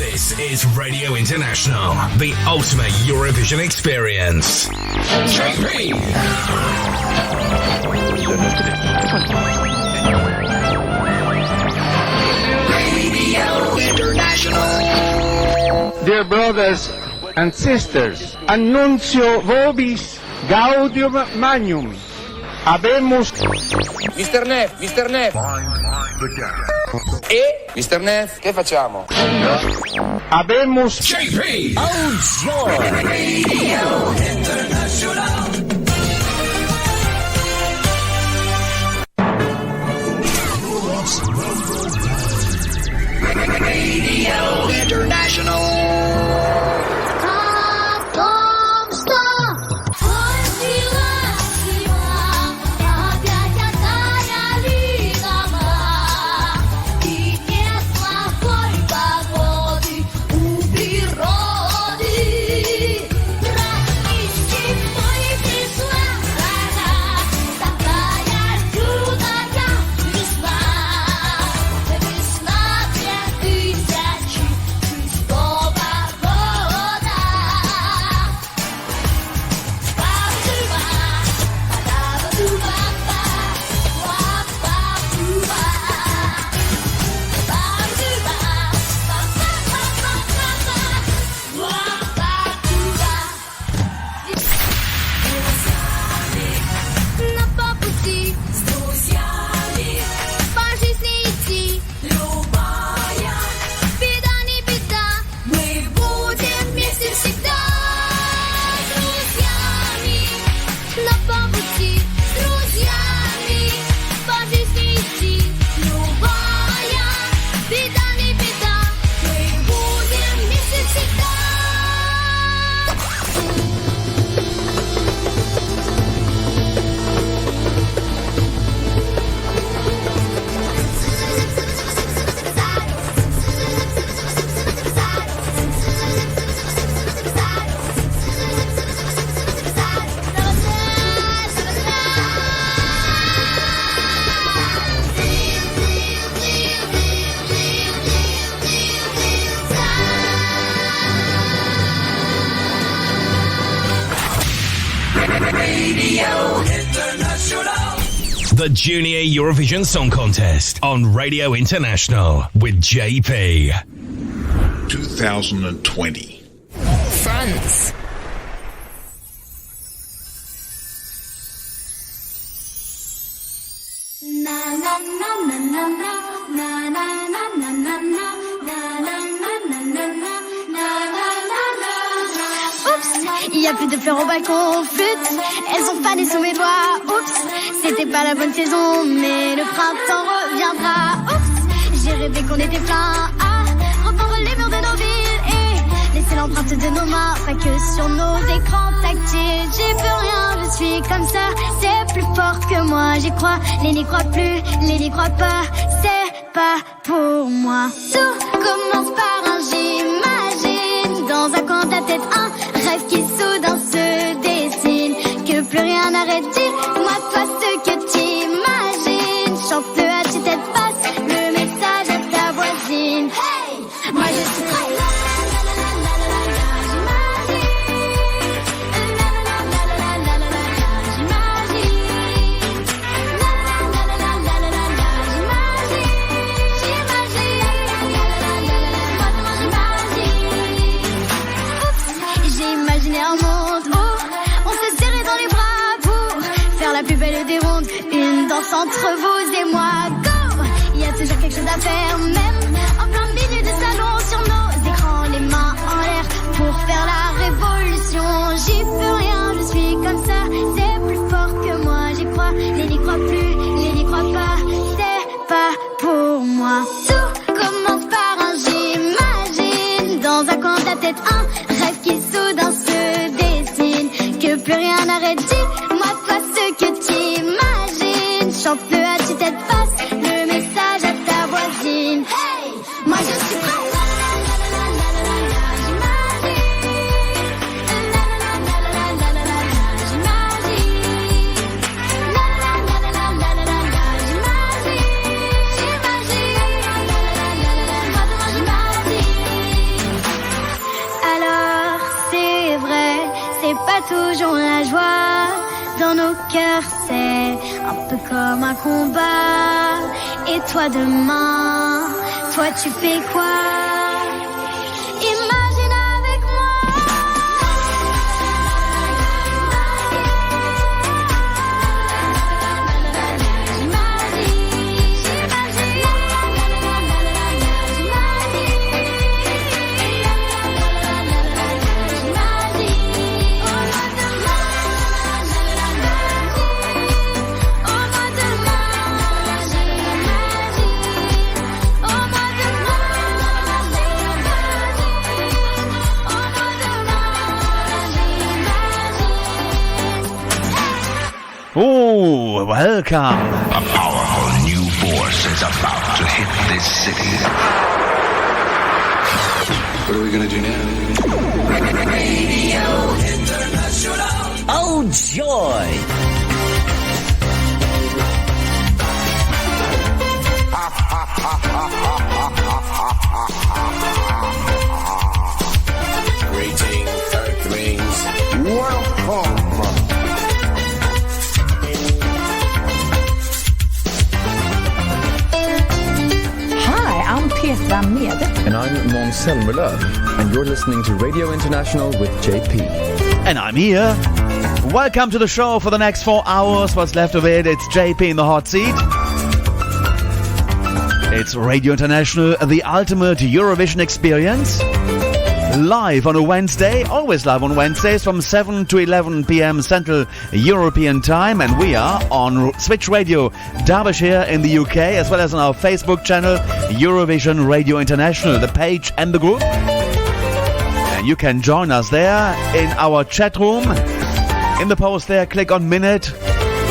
This is Radio International, the ultimate Eurovision experience. JP! Radio International. Dear brothers and sisters, annuncio vobis gaudium magnum. Habemus... Mr. Neff, Mr. Neff. E? Mr. Neff, che facciamo? Habemus... JP! Oh, joy! Radio International. Radio International. The Junior Eurovision Song Contest on Radio International with JP. 2020. France. Il y a plus de fleurs au balcon, flûte, elles ont fané sous mes doigts. Oups, c'était pas la bonne saison, mais le printemps reviendra. Oups, j'ai rêvé qu'on était plein à repeindre les murs de nos villes et laisser l'empreinte de nos mains, pas que sur nos écrans tactiles. J'ai plus rien, je suis comme ça, c'est plus fort que moi. J'y crois, les n'y croient plus, les n'y croient pas, c'est pas pour moi. Tout commence par un j'imagine, dans un coin de la tête, un rêve qui soudain se dessine, que plus rien n'arrête. Dis-moi toi ce que t'imagines, chante-le à tue-tête basse, le message à ta voisine. Hey, moi je suis très là. La plus belle des rondes, une danse entre vous et moi. Go! Il y a toujours quelque chose à faire, même en plein milieu de salon, sur nos écrans, les mains en l'air pour faire la révolution. J'y peux rien, je suis comme ça, c'est plus fort que moi. J'y crois, les n'y croient plus, les n'y croient pas, c'est pas pour moi. Tout commence par un j'imagine, dans un coin de la tête, un rêve qui soudain se dessine, que plus rien n'arrête. Dis-moi toi ce que t'imagines, chante-le à tue-tête basse, le message à ta voisine. Hey! toujours la joie dans nos cœurs, c'est un peu comme un combat. Et toi demain, toi tu fais quoi? Imagine avec moi. Oh, welcome. A powerful new force is about to hit this city. What are we gonna do now? Radio International. Oh, joy. Greetings, Earthlings. Welcome. Hi, I'm Petra Mede. And I'm Måns Zelmerlöw, and you're listening to Radio International with JP. And I'm here. Welcome to the show for the next 4 hours. What's left of it, it's JP in the hot seat. It's Radio International, the ultimate Eurovision experience. Live on a Wednesday, always live on Wednesdays from 7 to 11 p.m. Central European Time. And we are on Switch Radio Derbyshire in the UK, as well as on our Facebook channel, Eurovision Radio International, the page and the group. And you can join us there in our chat room. In the post there, click on Minute,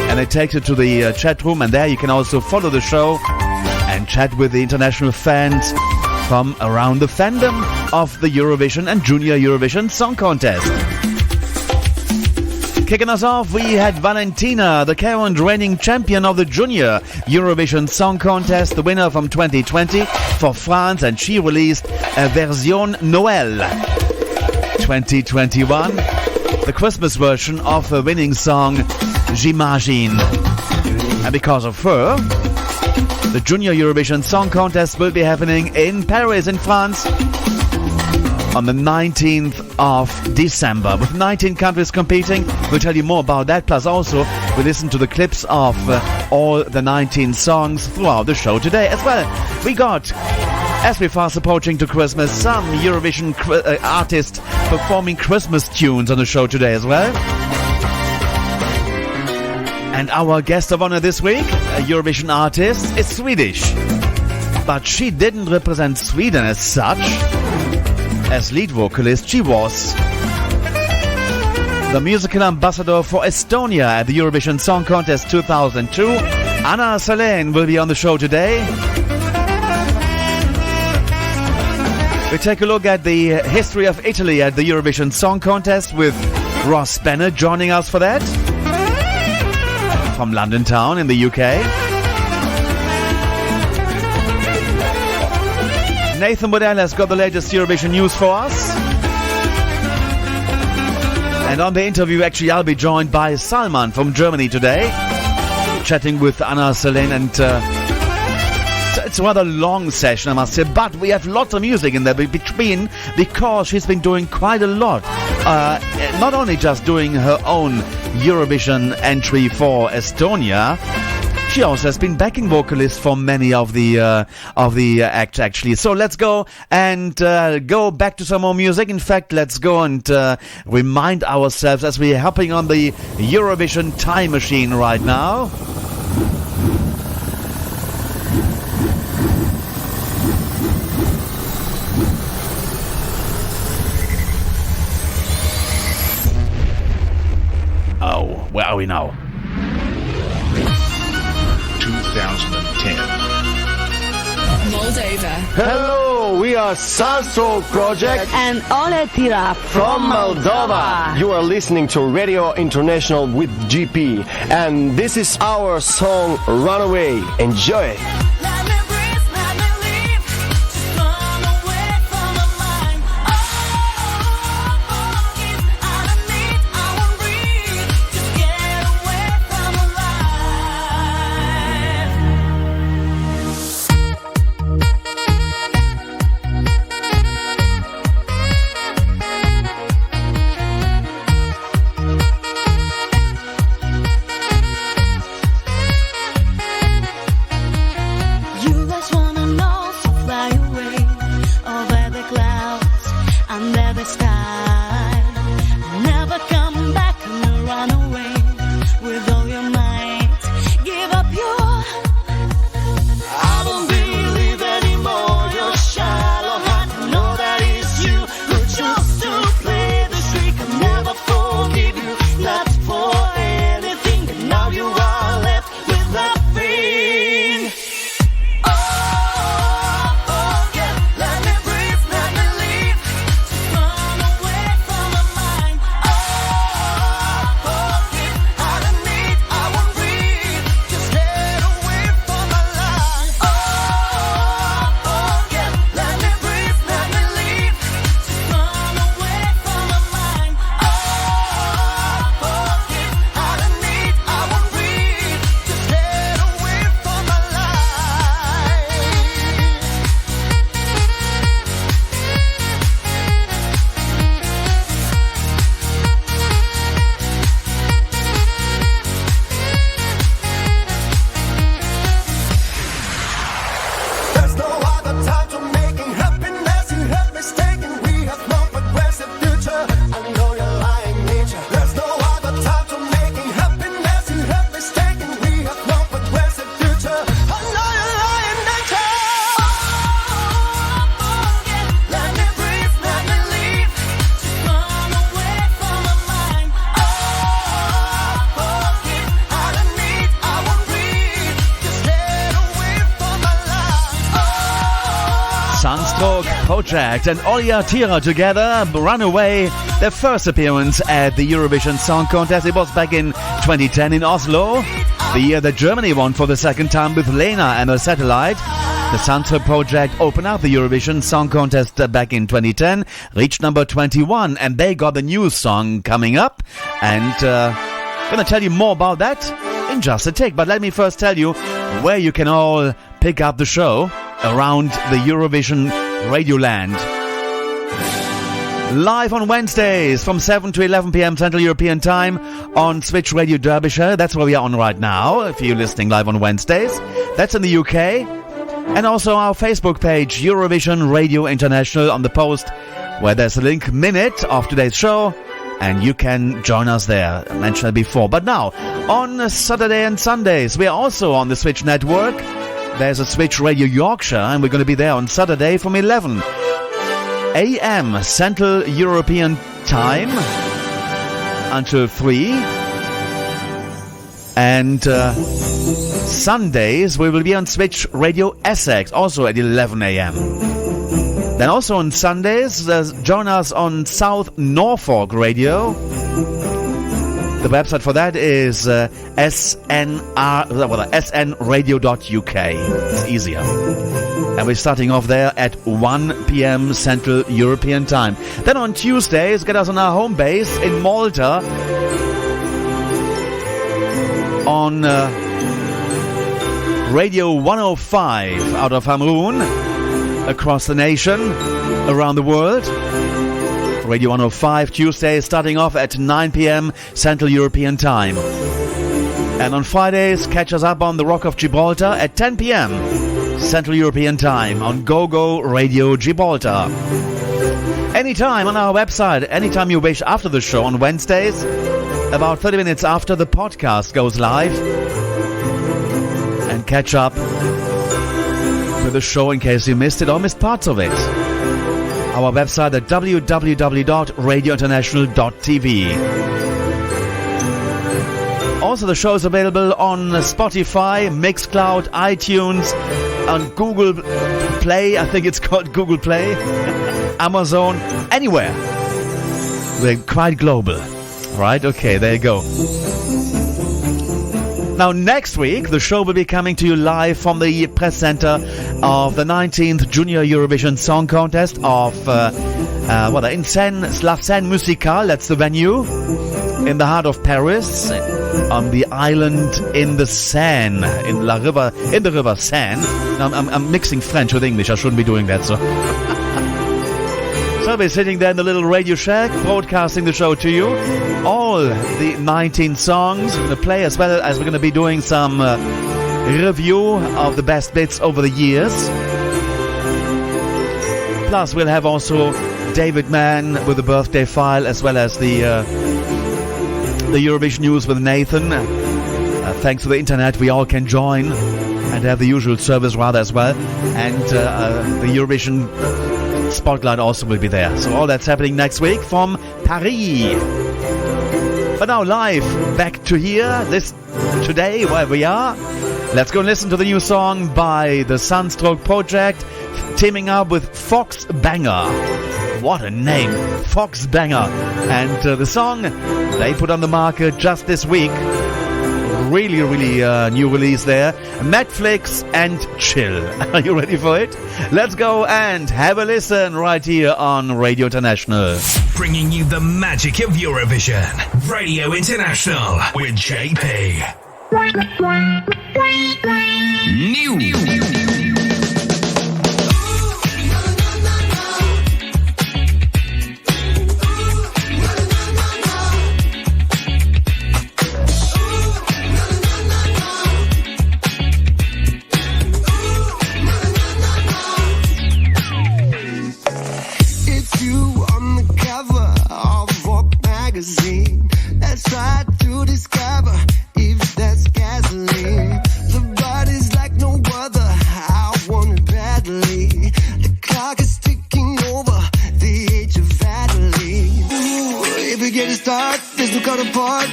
and it takes you to the chat room. And there you can also follow the show and chat with the international fans from around the fandom of the Eurovision and Junior Eurovision Song Contest. Kicking us off, we had Valentina, the current reigning champion of the Junior Eurovision Song Contest, the winner from 2020 for France, and she released a version Noël 2021, the Christmas version of her winning song J'imagine. And because of her, the Junior Eurovision Song Contest will be happening in Paris, in France, on the 19th of December, with 19 countries competing. We'll tell you more about that, plus also we listen to the clips of all the 19 songs throughout the show today as well. We got, as we're fast approaching to Christmas, some Eurovision artists performing Christmas tunes on the show today as well. And our guest of honor this week, a Eurovision artist, is Swedish. But she didn't represent Sweden as such. As lead vocalist, she was the musical ambassador for Estonia at the Eurovision Song Contest 2002. Anna Sahlene will be on the show today. We take a look at the history of Italy at the Eurovision Song Contest with Ross Bennett joining us for that. From London Town in the UK. Nathan Waddell has got the latest Eurovision news for us. And on the interview, actually, I'll be joined by Salman from Germany today, chatting with Anna Sahlene, and it's a rather long session, I must say, but we have lots of music in there between, because she's been doing quite a lot. Not only just doing her own Eurovision entry for Estonia, she also has been backing vocalist for many of the acts, actually. So let's go and go back to some more music. In fact, let's go and remind ourselves as we're hopping on the Eurovision time machine right now. Oh, where are we now? 2010. Moldova. Hello, we are Salso Project And Ole Tira from Moldova. You are listening to Radio International with GP, and this is our song Runaway. Enjoy. Oh, under the sky. Never come back and run away with all your might. Give up your. I don't believe anymore. You're shallow heart. Know that it's you who chose to play the trick. I'll never forgive you, not for anything. And now you are left with nothing. Project and Olja Tira together, Runaway, their first appearance at the Eurovision Song Contest. It was back in 2010 in Oslo, the year that Germany won for the second time with Lena and her satellite. The Sandro Project opened up the Eurovision Song Contest back in 2010, reached number 21, and they got the new song coming up. And I'm going to tell you more about that in just a tick. But let me first tell you where you can all pick up the show around the Eurovision Radio Land. Live on Wednesdays from 7 to 11 p.m. Central European Time on Switch Radio Derbyshire. That's where we are on right now, if you're listening live on Wednesdays. That's in the UK. And also our Facebook page, Eurovision Radio International, on the post where there's a link minute of today's show. And you can join us there. I mentioned it before. But now, on Saturday and Sundays, we are also on the Switch network. There's a Switch Radio Yorkshire, and we're going to be there on Saturday from 11 a.m. Central European Time until 3. And Sundays, we will be on Switch Radio Essex, also at 11 a.m. Then also on Sundays, join us on South Norfolk Radio. The website for that is snradio.uk. It's easier. And we're starting off there at 1 p.m. Central European Time. Then on Tuesdays, get us on our home base in Malta on Radio 105 out of Hamrun, across the nation, around the world. Radio 105 Tuesday starting off at 9 p.m. Central European Time. And on Fridays, catch us up on the Rock of Gibraltar at 10 p.m. Central European Time on GoGo Radio Gibraltar. Anytime on our website, anytime you wish after the show on Wednesdays, about 30 minutes after the podcast goes live. And catch up with the show in case you missed it or missed parts of it. Our website at www.radiointernational.tv. Also, the show is available on Spotify, Mixcloud, iTunes, on Google Play. I think it's called Google Play. Amazon, anywhere. We're quite global. Right? Okay, there you go. Now, next week, the show will be coming to you live from the press center of the 19th Junior Eurovision Song Contest of in La Seine Musicale. That's the venue in the heart of Paris, on the island in the Seine, in the river Seine. Now, I'm mixing French with English. I shouldn't be doing that. So we're sitting there in the little radio shack, broadcasting the show to you. All the 19 songs to play, as well as we're going to be doing some review of the best bits over the years. Plus, we'll have also David Mann with the birthday file, as well as the Eurovision news with Nathan. Thanks to the internet, we all can join and have the usual service rather as well. And the Eurovision Spotlight also will be there. So all that's happening next week from Paris. But now live, back to here, today, where we are. Let's go and listen to the new song by the Sunstroke Project, teaming up with Fox Banger. What a name, Fox Banger. And the song they put on the market just this week. Really new release there. Netflix and Chill. Are you ready for it? Let's go and have a listen right here on Radio International. Bringing you the magic of Eurovision. Radio International with JP. New. Let's try to discover if that's gasoline. The body's like no other. I want it badly. The clock is ticking over the age of Adeline. Ooh, if we get a start, there's no counterpart.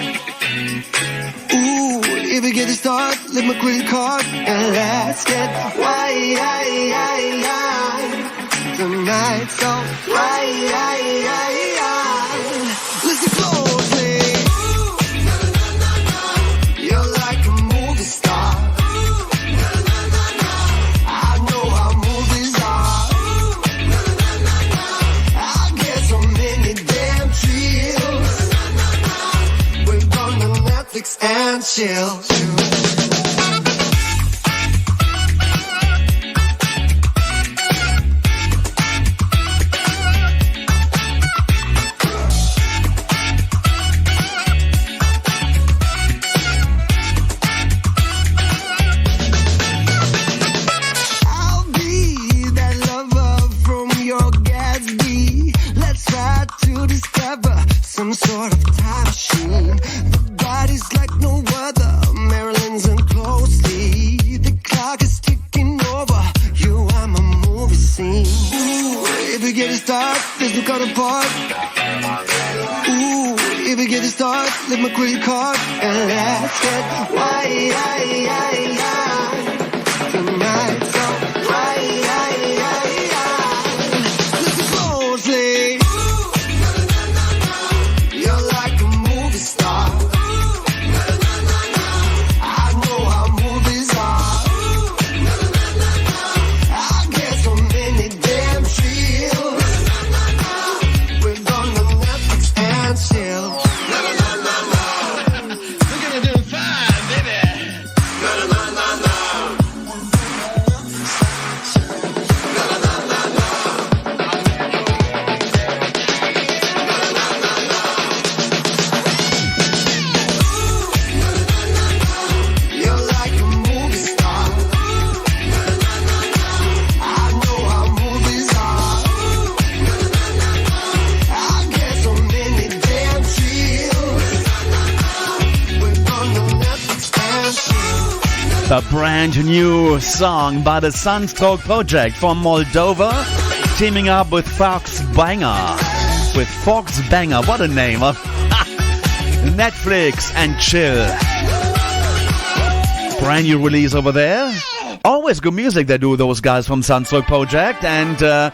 Ooh, if we get a start, let my credit card and let's get why tonight. So why listen closely. You're like a movie star. I know how movies are. I get so many damn chills. We're gonna Netflix and chill. Some sort of time machine. The body's like no other. Marilyn's in closely. The clock is ticking over. You are my movie scene. Ooh, if we get a start, there's no counterpart. Ooh, if we get a start, let my credit card and let's get why tonight. So why listen closely. A brand new song by the Sunstroke Project from Moldova, teaming up with Fox Banger. With Fox Banger, what a name of Netflix and Chill. Brand new release over there. Always good music they do, those guys from Sunstroke Project, and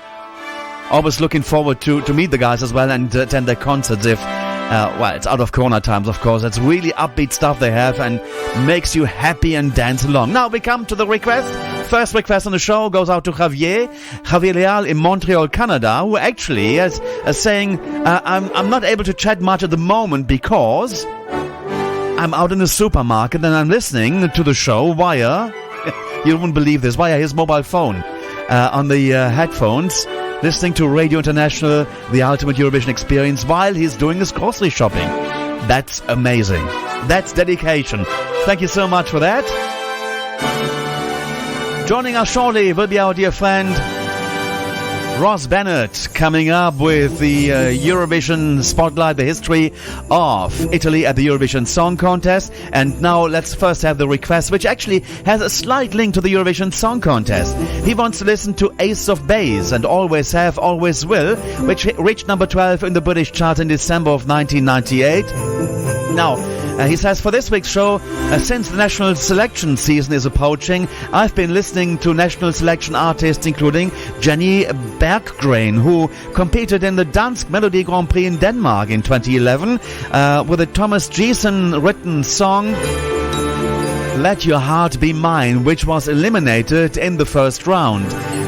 always looking forward to meet the guys as well and attend their concerts if well, it's out of Corona times, of course. It's really upbeat stuff they have and makes you happy and dance along. Now we come to the request. First request on the show goes out to Javier Leal in Montreal, Canada, who actually is saying, I'm not able to chat much at the moment because I'm out in the supermarket and I'm listening to the show via, you wouldn't believe this, via his mobile phone on the headphones, listening to Radio International, the ultimate Eurovision experience, while he's doing his grocery shopping. That's amazing. That's dedication. Thank you so much for that. Joining us shortly will be our dear friend Ross Bennett coming up with the Eurovision Spotlight, the history of Italy at the Eurovision Song Contest. And now let's first have the request, which actually has a slight link to the Eurovision Song Contest. He wants to listen to Ace of Base and Always Have, Always Will, which reached number 12 in the British chart in December of 1998. Now, he says, for this week's show, since the national selection season is approaching, I've been listening to national selection artists including Jenny Berggren, who competed in the Dansk Melody Grand Prix in Denmark in 2011 with a Thomas Gieson written song Let Your Heart Be Mine, which was eliminated in the first round.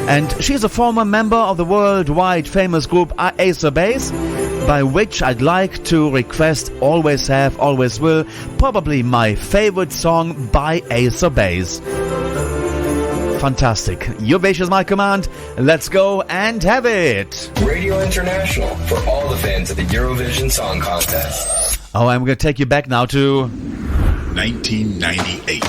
And she's a former member of the worldwide famous group Ace of Base, by which I'd like to request Always Have, Always Will, probably my favorite song by Ace of Base. Fantastic. Your wish is my command. Let's go and have it. Radio International for all the fans of the Eurovision Song Contest. Oh, I'm going to take you back now to 1998.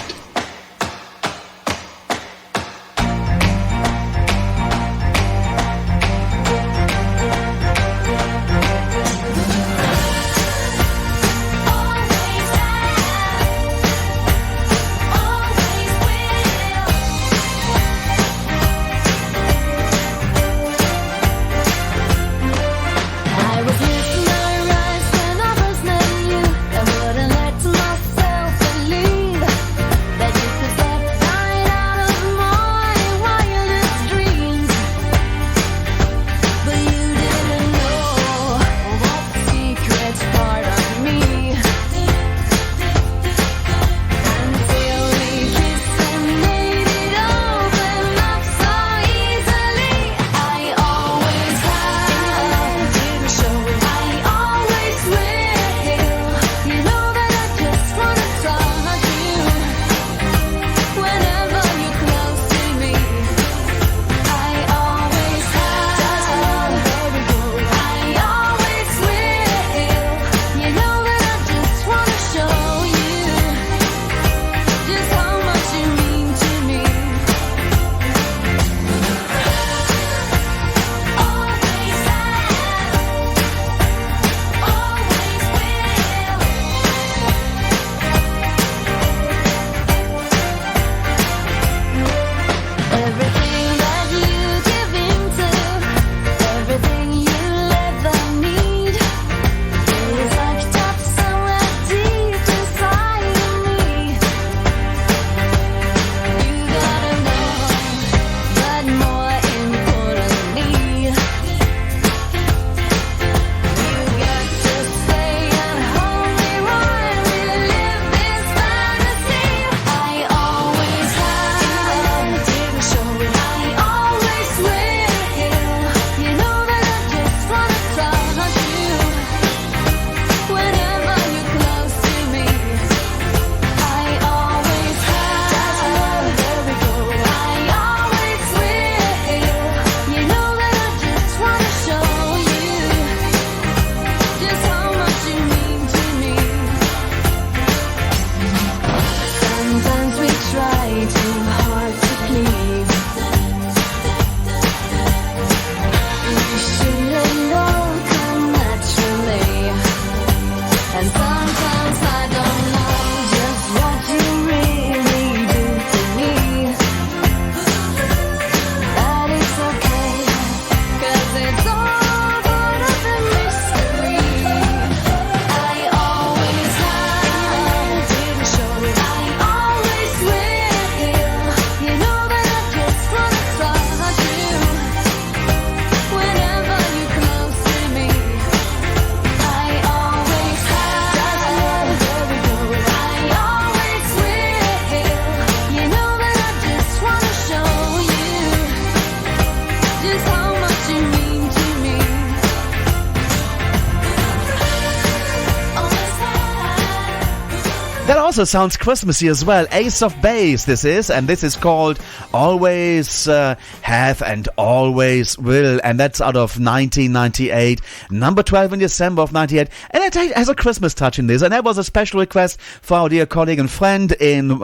also sounds Christmassy as well. Ace of Base this is, and this is called Always Have and Always Will, and that's out of 1998, number 12 in December of 98, and it has a Christmas touch in this, and that was a special request for our dear colleague and friend in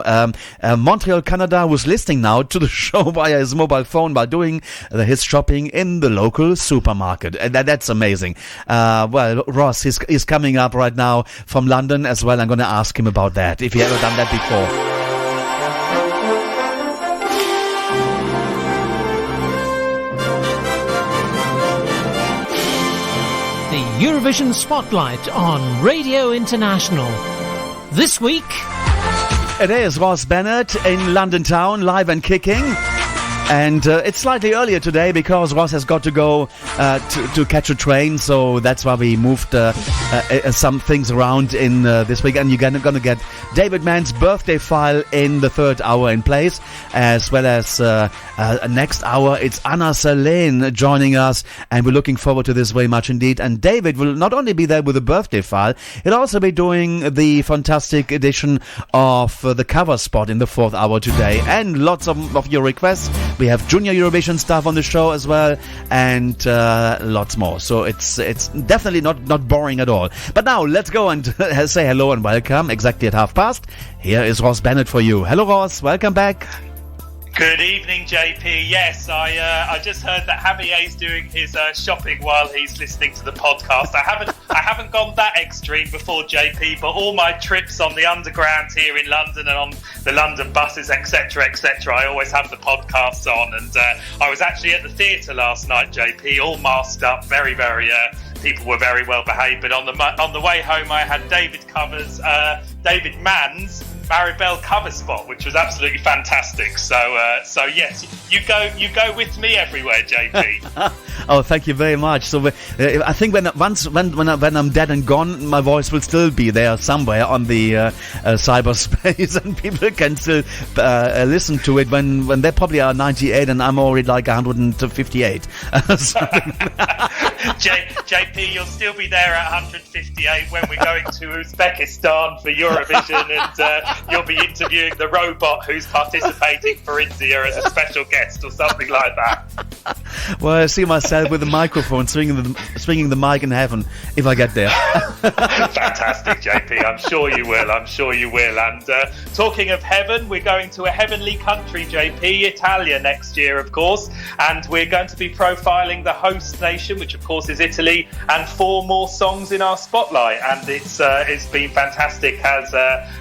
Montreal, Canada, who's listening now to the show via his mobile phone while doing his shopping in the local supermarket. And that's amazing. Well, Ross is coming up right now from London as well. I'm going to ask him about that, if he ever done that before. The Eurovision Spotlight on Radio International. This week, it is Ross Bennett in London town, live and kicking. And it's slightly earlier today because Ross has got to go to catch a train, so that's why we moved some things around in this week. And you're going to get David Mann's birthday file in the third hour in place, as well as next hour it's Anna Sahlene joining us, and we're looking forward to this very much indeed. And David will not only be there with the birthday file, he'll also be doing the fantastic edition of the cover spot in the fourth hour today, and lots of your requests. We have Junior Eurovision stuff on the show as well, and lots more. So it's definitely not boring at all. But now let's go and say hello and welcome. Exactly at past. Here is Ross Bennett for you. Hello, Ross. Welcome back. Good evening, JP. Yes, I just heard that Javier's doing his shopping while he's listening to the podcast. I haven't gone that extreme before, JP, but all my trips on the underground here in London and on the London buses, etc., I always have the podcasts on. And I was actually at the theatre last night, JP, all masked up, very, very. People were very well behaved. But on the way home, I had David Mann's Maribel cover spot, which was absolutely fantastic. So yes, you go with me everywhere, JP. Oh, thank you very much. So I think when I'm dead and gone, my voice will still be there somewhere on the cyberspace, and people can still listen to it when they probably are 98 and I'm already like 158. JP, you'll still be there at 158 when we're going to Uzbekistan for Eurovision, and you'll be interviewing the robot who's participating for India as a special guest or something like that. Well, I see myself with a microphone swinging the mic in heaven if I get there. Fantastic, JP. I'm sure you will. And talking of heaven, we're going to a heavenly country, JP, Italia next year, of course. And we're going to be profiling the host nation, which, of course, is Italy, and 4 more songs in our spotlight. And it's been fantastic as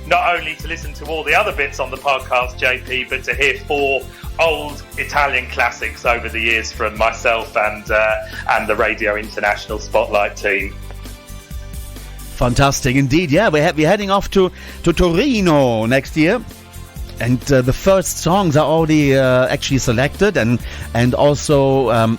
not only to listen to all the other bits on the podcast, JP, but to hear 4 old Italian classics over the years from myself and the Radio International Spotlight team. Fantastic indeed. Yeah, we're heading off to Torino next year. And the first songs are already actually selected, and also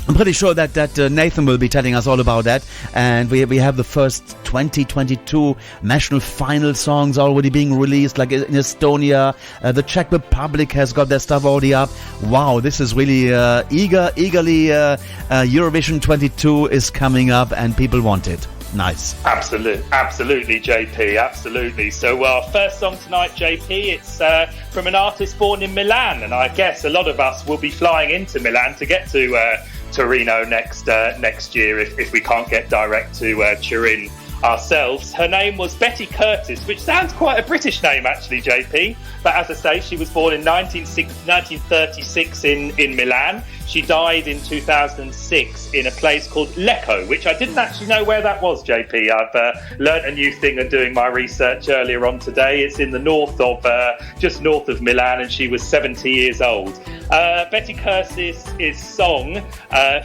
I'm pretty sure that Nathan will be telling us all about that. And we have the first 2022 national final songs already being released, like in Estonia. The Czech Republic has got their stuff already up. Wow, this is really eagerly Eurovision 22 is coming up, and people want it. Nice. Absolutely, JP, absolutely. So our first song tonight, JP, it's from an artist born in Milan, and I guess a lot of us will be flying into Milan to get to Torino next year if we can't get direct to Turin ourselves. Her name was Betty Curtis, which sounds quite a British name actually, JP, but as I say, she was born in 1936 in Milan. She died in 2006 in a place called Lecco, which I didn't actually know where that was, JP. I've learnt a new thing and doing my research earlier on today. It's in the north of, just north of Milan, and she was 70 years old. Betty Curtis' song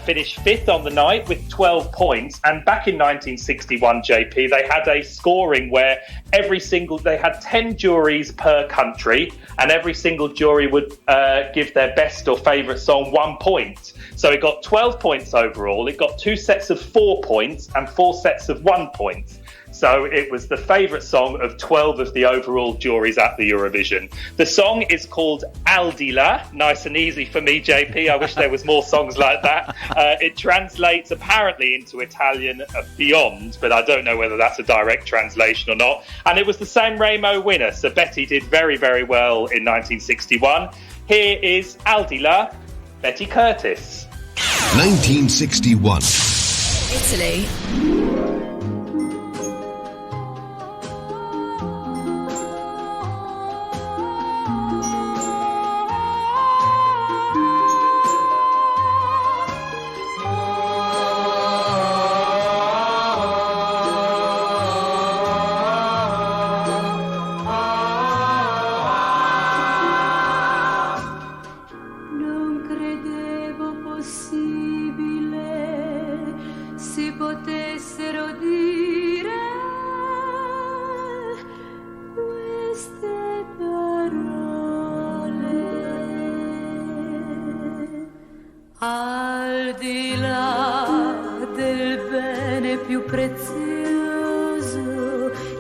finished 5th on the night with 12 points. And back in 1961, JP, they had a scoring where they had 10 juries per country, and every single jury would give their best or favourite song 1 point. So it got 12 points overall. It got 2 sets of 4 points and 4 sets of 1 point. So it was the favourite song of 12 of the overall juries at the Eurovision. The song is called Aldila. Nice and easy for me, JP. I wish there was more songs like that. It translates apparently into Italian beyond, but I don't know whether that's a direct translation or not. And it was the San Remo winner. So Betty did very, very well in 1961. Here is Aldila, Betty Curtis. 1961. Italy. Al di là del bene più prezioso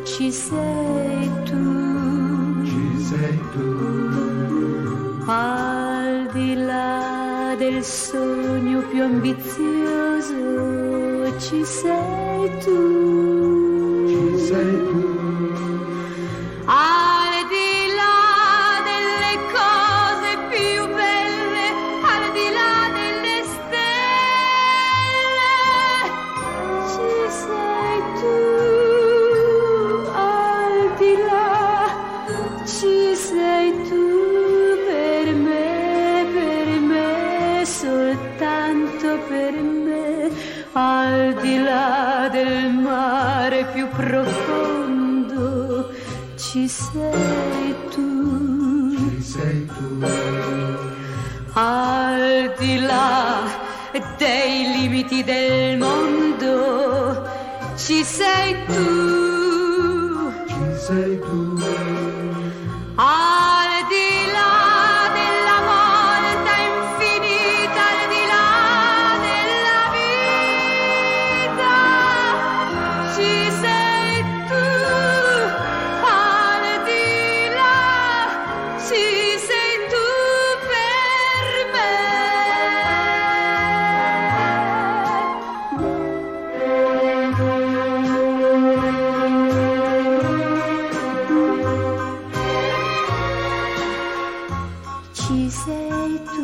ci sei tu. Ci sei tu. Al di là del sogno più ambizioso ci sei tu. Ci sei tu. Al di là delle cose più belle, al di là delle stelle, ci sei tu. Al di là, ci sei tu per me, soltanto per me. Al di là del mare più profondo, ci sei tu. Ci sei tu. Al di là dei limiti del mondo, ci sei tu. Ci sei tu. Al di là della volta infinita, al di là della vita, ci sei tu. Al di là, ci sei tu per me. Ci sei tu.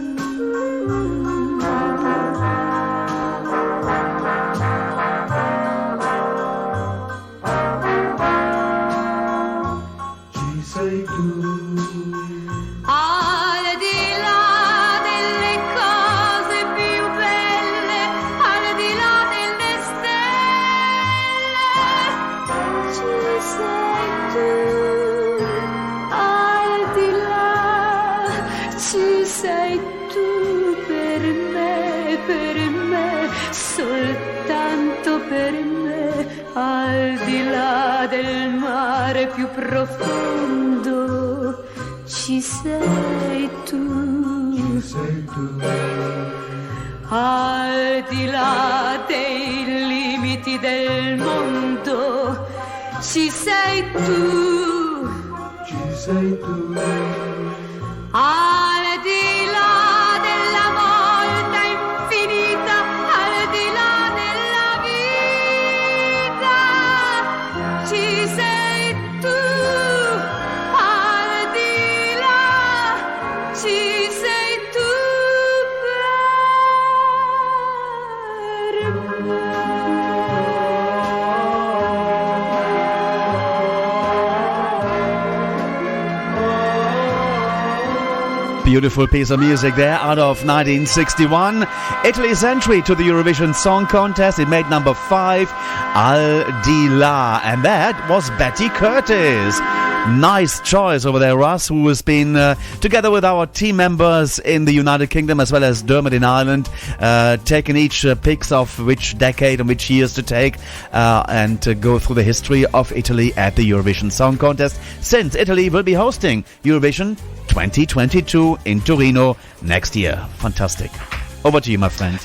Ci sei tu. Al di là delle cose più belle, al di là delle stelle, ci sei tu. Al di là, ci sei tu per me, soltanto per me. Al di là del mare più profondo, ci sei tu. Ci sei tu. Al di là dei limiti del mondo, ci sei tu. Ci sei tu. Al di là della volta infinita, al di là della vita, ci sei tu. Al di là, ci sei tu per me. Beautiful piece of music there out of 1961. Italy's entry to the Eurovision Song Contest. It made number 5, Al Di La. And that was Betty Curtis. Nice choice over there, Russ, who has been together with our team members in the United Kingdom as well as Dermot in Ireland, taking each picks of which decade and which years to take and go through the history of Italy at the Eurovision Song Contest, since Italy will be hosting Eurovision 2022 in Torino next year. Fantastic. Over to you, my friend.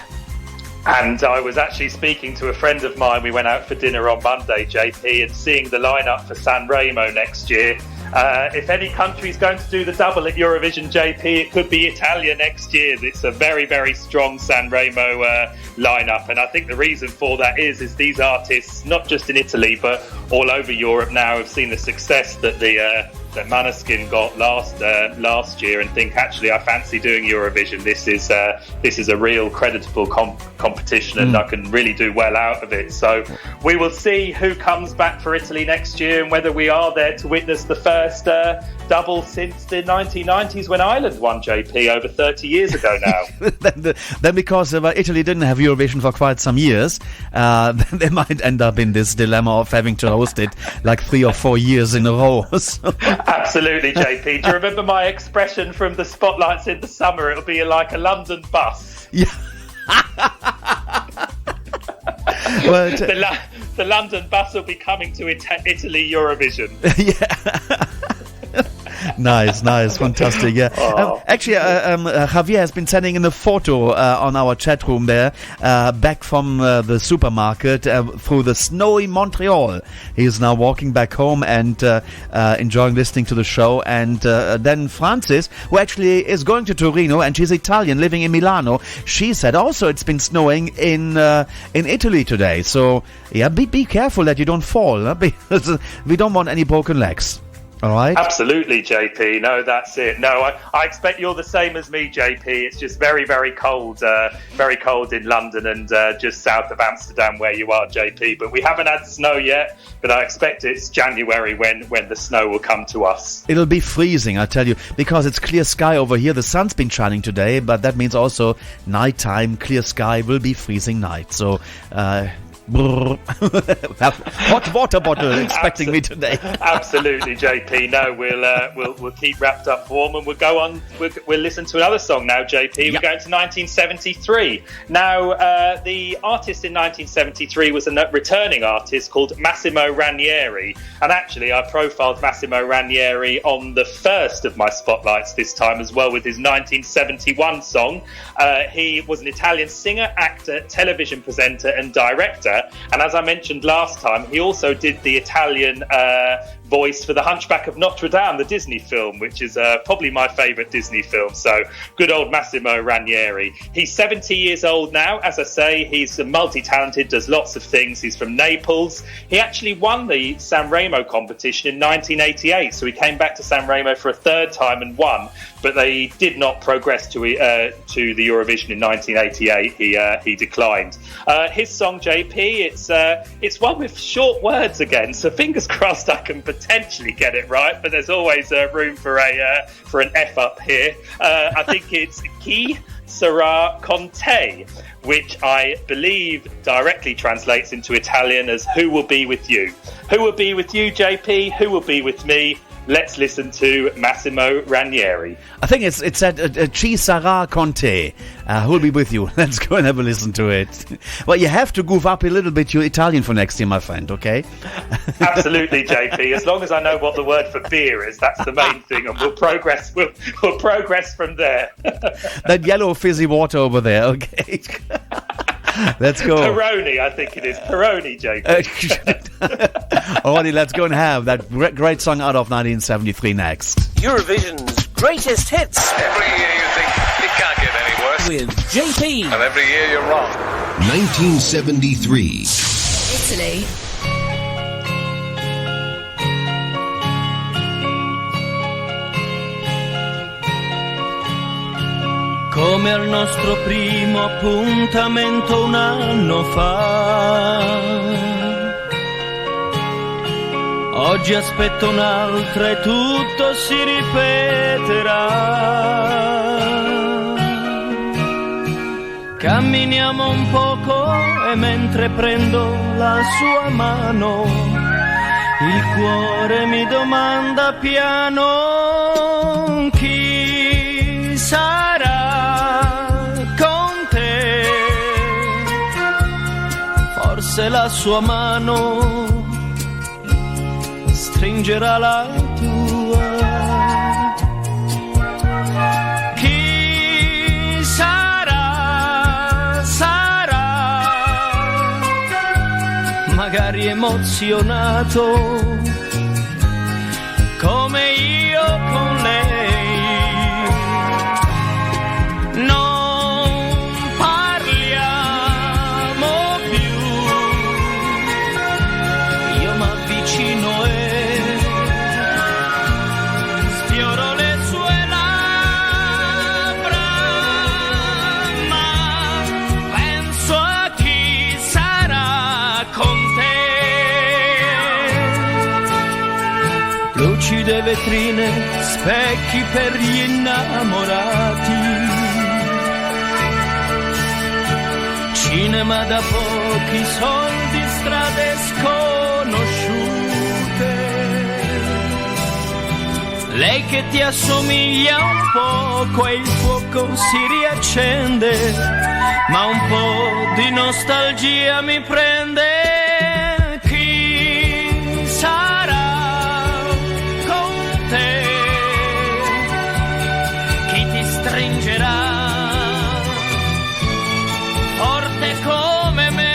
And I was actually speaking to a friend of mine. We went out for dinner on Monday, JP, and seeing the lineup for Sanremo next year. If any country is going to do the double at Eurovision, JP, it could be Italia next year. It's a very, very strong Sanremo lineup, and I think the reason for that is these artists, not just in Italy but all over Europe now, have seen the success that that Måneskin got last year, and think actually I fancy doing Eurovision. This is a real creditable competition, and I can really do well out of it. So we will see who comes back for Italy next year, and whether we are there to witness the first double since the 1990s when Ireland won, JP, over 30 years ago now. then because Italy didn't have Eurovision for quite some years, they might end up in this dilemma of having to host it like 3 or 4 years in a row. Absolutely, JP. Do you remember my expression from the spotlights in the summer? It'll be like a London bus. Yeah. Well, the London bus will be coming to Italy Eurovision. Yeah. Nice, fantastic. Yeah. Actually, Javier has been sending in a photo on our chat room there, back from the supermarket through the snowy Montreal. He is now walking back home and enjoying listening to the show. And then Francis, who actually is going to Torino, and she's Italian, living in Milano. She said also it's been snowing in Italy today. So yeah, be careful that you don't fall, because we don't want any broken legs. All right. Absolutely, JP. No, that's it. No, I expect you're the same as me, JP. It's just very, very cold in London and just south of Amsterdam where you are, JP. But we haven't had snow yet, but I expect it's January when the snow will come to us. It'll be freezing, I tell you, because it's clear sky over here. The sun's been shining today, but that means also nighttime, clear sky, will be freezing night. So, hot water bottle expecting me today. Absolutely, JP. No, we'll keep wrapped up warm, and we'll go on. We'll listen to another song now, JP. We're going to 1973. Now, the artist in 1973 was a returning artist called Massimo Ranieri, and actually, I profiled Massimo Ranieri on the first of my spotlights this time as well with his 1971 song. He was an Italian singer, actor, television presenter, and director. And as I mentioned last time, he also did the Italian voice for The Hunchback of Notre Dame, the Disney film, which is probably my favourite Disney film. So good old Massimo Ranieri. He's 70 years old now. As I say, he's multi-talented, does lots of things. He's from Naples. He actually won the Sanremo competition in 1988. So he came back to Sanremo for a third time and won. But they did not progress to the Eurovision in 1988. He declined. His song, JP, it's one with short words again. So fingers crossed I can potentially get it right. But there's always room for an F up here. I think it's Chi sarà con te, which I believe directly translates into Italian as "Who will be with you?" Who will be with you, JP? Who will be with me? Let's listen to Massimo Ranieri. I think it said Ci sarà con te. Who'll be with you? Let's go and have a listen to it. Well, you have to goof up a little bit your Italian for next year, my friend, okay? Absolutely, JP. As long as I know what the word for beer is, that's the main thing, and we'll progress. We'll progress from there. That yellow fizzy water over there, okay? Let's go. Peroni, I think it is. Peroni, JP. Alrighty, let's go and have that great song out of 1973 next. Eurovision's greatest hits. Every year you think it can't get any worse. With JP. And every year you're wrong. 1973. Italy. Come al nostro primo appuntamento un anno fa. Oggi aspetto un'altra e tutto si ripeterà. Camminiamo un poco e mentre prendo la sua mano, il cuore mi domanda piano chi sarà. Se la sua mano stringerà la tua, chi sarà, sarà magari emozionato, come io con lei. Non parliamo più, io m'avvicino e sfioro le sue labbra, ma penso a chi sarà con te. Lucide vetrine, specchi per gli innamorati, cinema da pochi soldi, strade sconosciute. Lei che ti assomiglia un poco e il fuoco si riaccende, ma un po' di nostalgia mi prende. Chi sarà con te? Chi ti stringerà forte come me?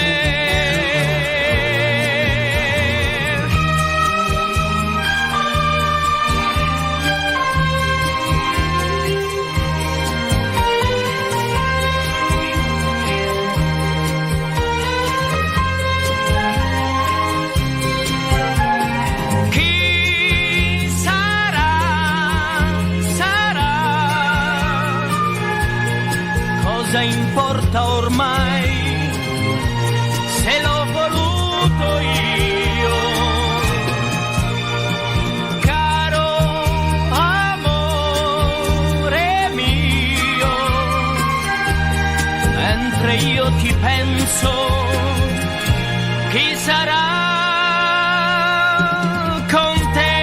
Chi sarà? Cosa importa ormai? Se l'ho voluto io, caro amore mio, mentre io ti penso, chi sarà con te?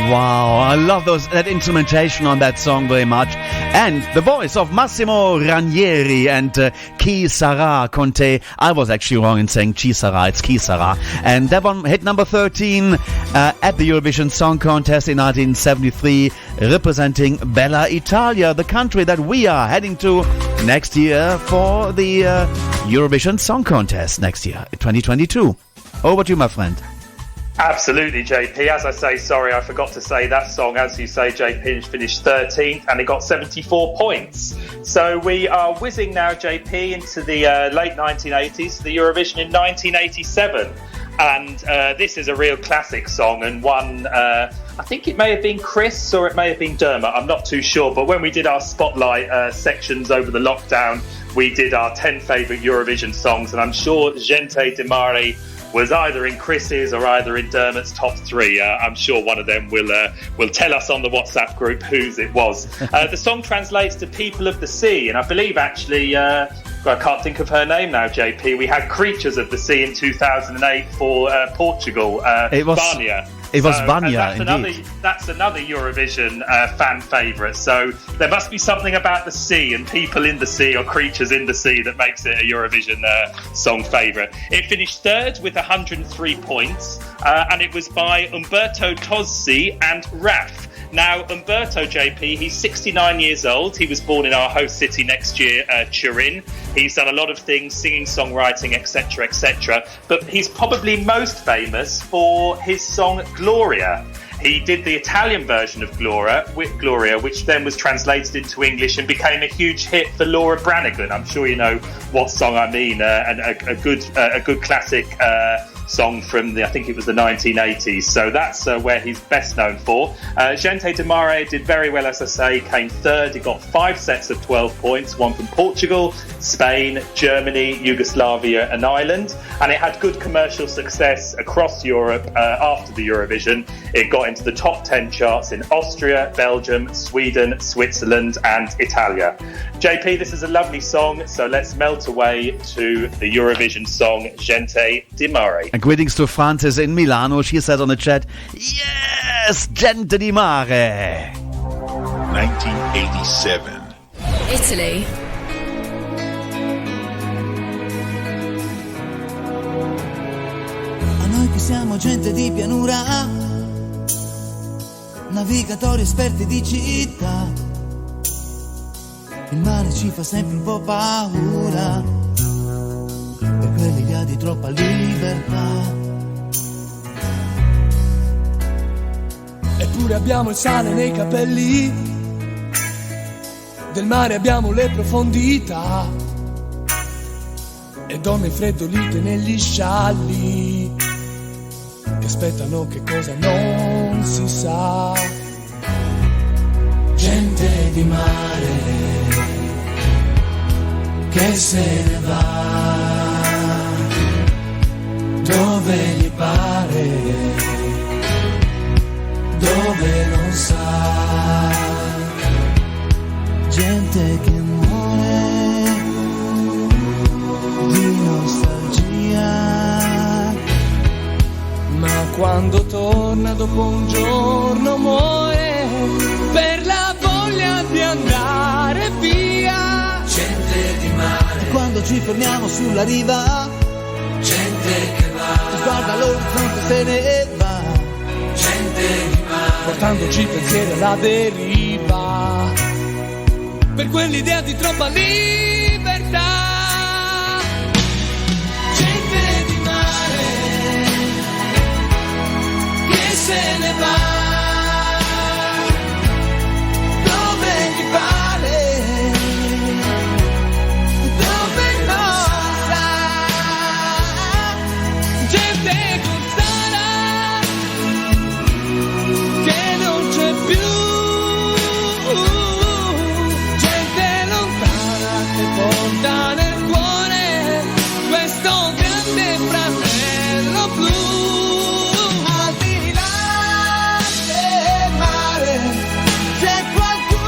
Wow, I love that instrumentation on that song very much. And the voice of Massimo Ranieri and Chi Sarà Conte. I was actually wrong in saying Chi Sarà, it's Chi Sarà. And that one hit number 13 at the Eurovision Song Contest in 1973, representing Bella Italia, the country that we are heading to next year for the Eurovision Song Contest next year, 2022. Over to you, my friend. Absolutely, JP. As I say, sorry, I forgot to say that song, as you say, JP, finished 13th and it got 74 points. So we are whizzing now, JP, into the late 1980s, the Eurovision in 1987. And this is a real classic song, and one, I think it may have been Chris or it may have been Dermot, I'm not too sure. But when we did our spotlight sections over the lockdown, we did our 10 favourite Eurovision songs, and I'm sure Gente di Mare was either in Chris's or either in Dermot's top three. I'm sure one of them will tell us on the WhatsApp group whose it was. The song translates to People of the Sea, and I believe actually, I can't think of her name now, JP. We had Creatures of the Sea in 2008 for Portugal, Vanya. It was Vanya, indeed. That's another Eurovision fan favourite. So there must be something about the sea and people in the sea or creatures in the sea that makes it a Eurovision song favourite. It finished third with 103 points, and it was by Umberto Tozzi and Raf. Now, Umberto, JP, he's 69 years old. He was born in our host city next year, Turin. He's done a lot of things, singing, songwriting, etc., etc. But he's probably most famous for his song Gloria. He did the Italian version of Gloria, which then was translated into English and became a huge hit for Laura Branigan. I'm sure you know what song I mean, and a good classic song from I think it was the 1980s. So that's where he's best known for. Gente di Mare did very well, as I say, came third. He got 5 sets of 12 points, one from Portugal, Spain, Germany, Yugoslavia and Ireland. And it had good commercial success across Europe after the Eurovision. It got into the top 10 charts in Austria, Belgium, Sweden, Switzerland and Italia. JP, this is a lovely song, so let's melt away to the Eurovision song Gente di Mare. And greetings to Frances in Milano. She says on the chat, yes, Gente di Mare. 1987. Italy. A noi che siamo gente di pianura, navigatori esperti di città, il mare ci fa sempre un po' paura, per quell'idea di di troppa libertà. Eppure abbiamo il sale nei capelli, del mare abbiamo le profondità, e donne freddolite negli scialli che aspettano che cosa non si sa. Gente di mare che se ne va dove gli pare, dove non sa. Gente che muore di nostalgia, ma quando torna dopo un giorno muore per la voglia di andare via. Gente di mare, quando ci fermiamo sulla riva, gente che va, guarda l'orizzonte se ne va. Gente di mare, portandoci pensieri alla deriva, per quell'idea di troppa libertà. Gente di mare che se ne va dove gli pare, dove non sa. Gente consola che non c'è più, porta nel cuore questo grande fratello blu. Al di là del mare c'è qualcuno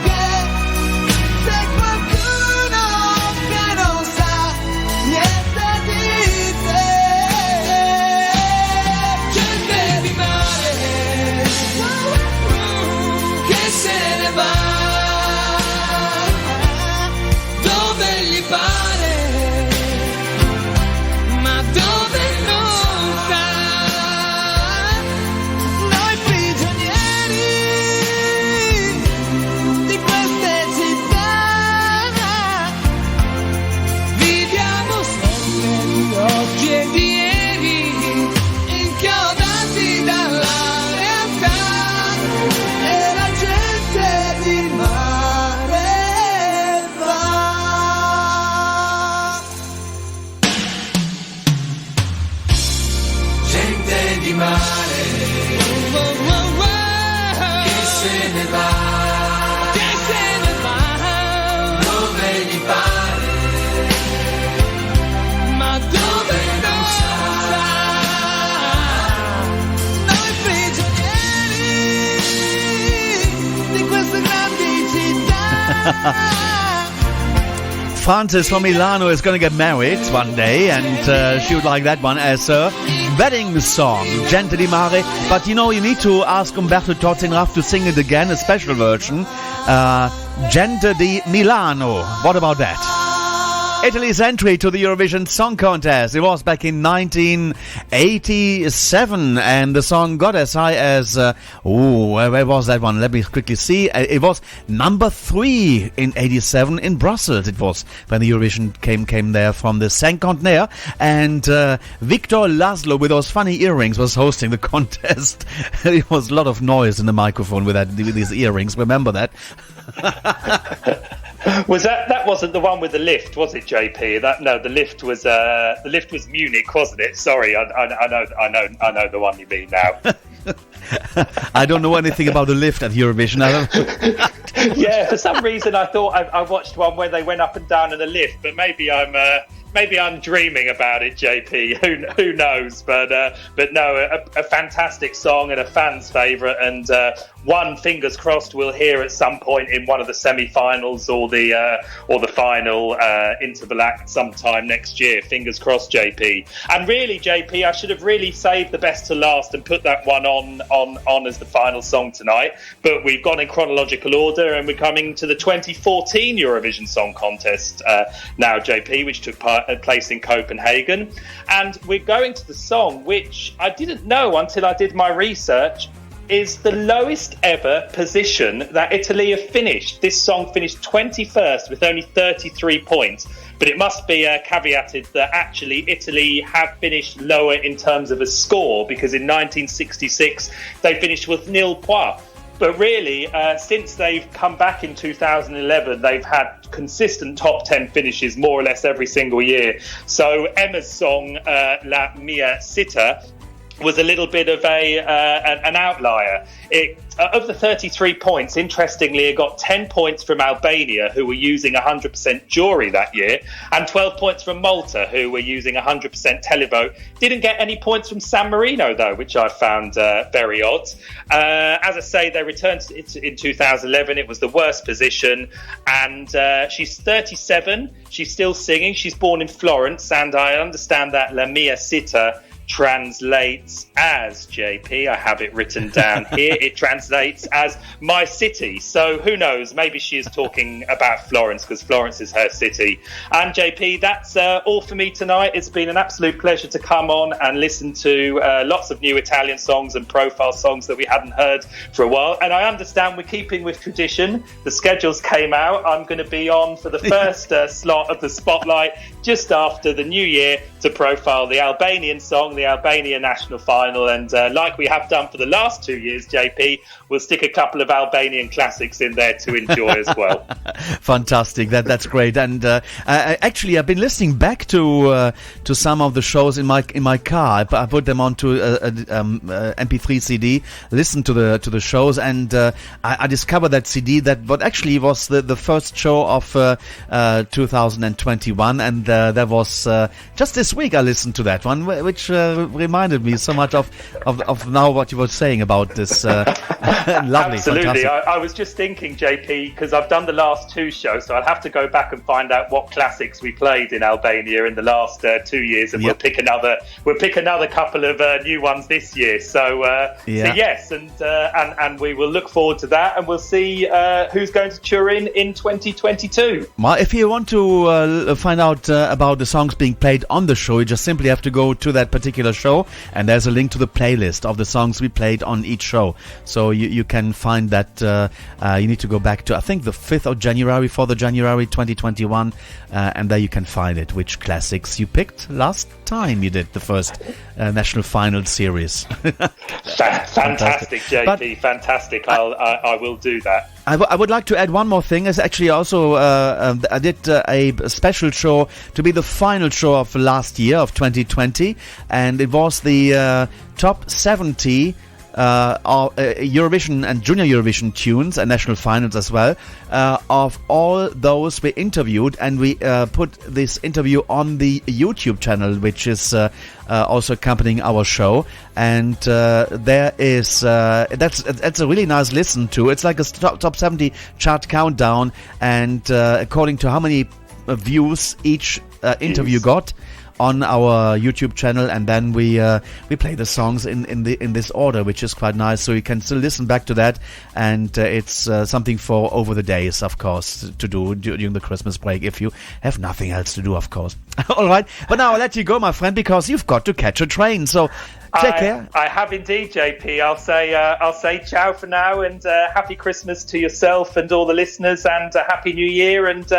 che non sa niente di te. Gente di mare che se ne va pare, ma dove non sta. Noi prigionieri di queste città viviamo sempre di oggi e di ieri, inchiodati dalla realtà, e la gente di mare va. Di mare che se ne va, dove gli pare, ma dove non sa. Noi prigionieri di queste grandi città. Frances from Milano is going to get married one day, and she would like that one as her wedding song, Gente di Mare. But you know, you need to ask Umberto Totzingraf to sing it again, a special version, Gente di Milano. What about that? Italy's entry to the Eurovision Song Contest. It was back in 1987, and the song got as high as where was that one? Let me quickly see. It was number 3 in 87 in Brussels. It was when the Eurovision came there from the Song Contest, and Victor Laszlo with those funny earrings was hosting the contest. There was a lot of noise in the microphone with these earrings. Remember that? Was that wasn't the one with the lift, was it, JP? The lift was Munich, wasn't it? Sorry, I know the one you mean now. I don't know anything about the lift at Eurovision. Yeah, for some reason I thought I watched one where they went up and down in a lift, but maybe I'm dreaming about it, JP. Who knows? But no, a fantastic song and a fan's favourite, and one, fingers crossed, we'll hear at some point in one of the semi-finals or the final into the act sometime next year. Fingers crossed, JP. And really, JP, I should have really saved the best to last and put that one on as the final song tonight. But we've gone in chronological order, and we're coming to the 2014 Eurovision Song Contest now, JP, which took place in Copenhagen. And we're going to the song which I didn't know until I did my research is the lowest ever position that Italy have finished. This song finished 21st with only 33 points. But it must be caveated that actually Italy have finished lower in terms of a score, because in 1966 they finished with 0 points. But really, since they've come back in 2011, they've had consistent top 10 finishes more or less every single year. So Emma's song, La Mia Città, was a little bit of an outlier. Of the 33 points, interestingly, it got 10 points from Albania, who were using 100% jury that year, and 12 points from Malta, who were using 100% televote. Didn't get any points from San Marino, though, which I found very odd. As I say, they returned in 2011. It was the worst position, and she's 37. She's still singing. She's born in Florence, and I understand that La Mia Città translates as, JP, I have it written down here, it translates as my city. So who knows, maybe she is talking about Florence, because Florence is her city. And JP, that's all for me tonight. It's been an absolute pleasure to come on and listen to lots of new Italian songs and profile songs that we hadn't heard for a while. And I understand we're keeping with tradition. The schedules came out. I'm going to be on for the first slot of the Spotlight just after the new year to profile the Albanian song, the Albanian national final. And like we have done for the last 2 years, JP, we'll stick a couple of Albanian classics in there to enjoy as well. Fantastic. That's great. And actually, I've been listening back to some of the shows in my car. I put them onto MP3 CD, listened to the shows, and I discovered that CD that what actually was the first show of 2021, and that was just this week I listened to that one, which reminded me so much of now what you were saying about this lovely. Absolutely. I was just thinking, JP, because I've done the last two shows, so I'll have to go back and find out what classics we played in Albania in the last 2 years, and we'll pick another couple of new ones this year. So yes, and we will look forward to that, and we'll see who's going to Turin in 2022. Well, if you want to find out about the songs being played on the show, you just simply have to go to that particular show, and there's a link to the playlist of the songs we played on each show. So you can find that. You need to go back to, I think, the 5th of January, 4th of January 2021, and there you can find it, which classics you picked last time you did the first national final series. Fantastic, JP, fantastic. I will do that. I would like to add one more thing. Is actually also I did a special show to be the final show of last year of 2020, and it was the top 70 Eurovision and Junior Eurovision tunes and national finals as well, of all those we interviewed, and we put this interview on the YouTube channel, which is also accompanying our show, and there is that's a really nice listen to. It's like a top 70 chart countdown, and according to how many views each interview got on our YouTube channel, and then we play the songs in this order, which is quite nice. So you can still listen back to that, and it's something for over the days, of course, to do during the Christmas break if you have nothing else to do, of course. All right, but now I'll let you go, my friend, because you've got to catch a train. So take care. I have indeed, JP. I'll say ciao for now, and happy Christmas to yourself and all the listeners, and happy New Year. And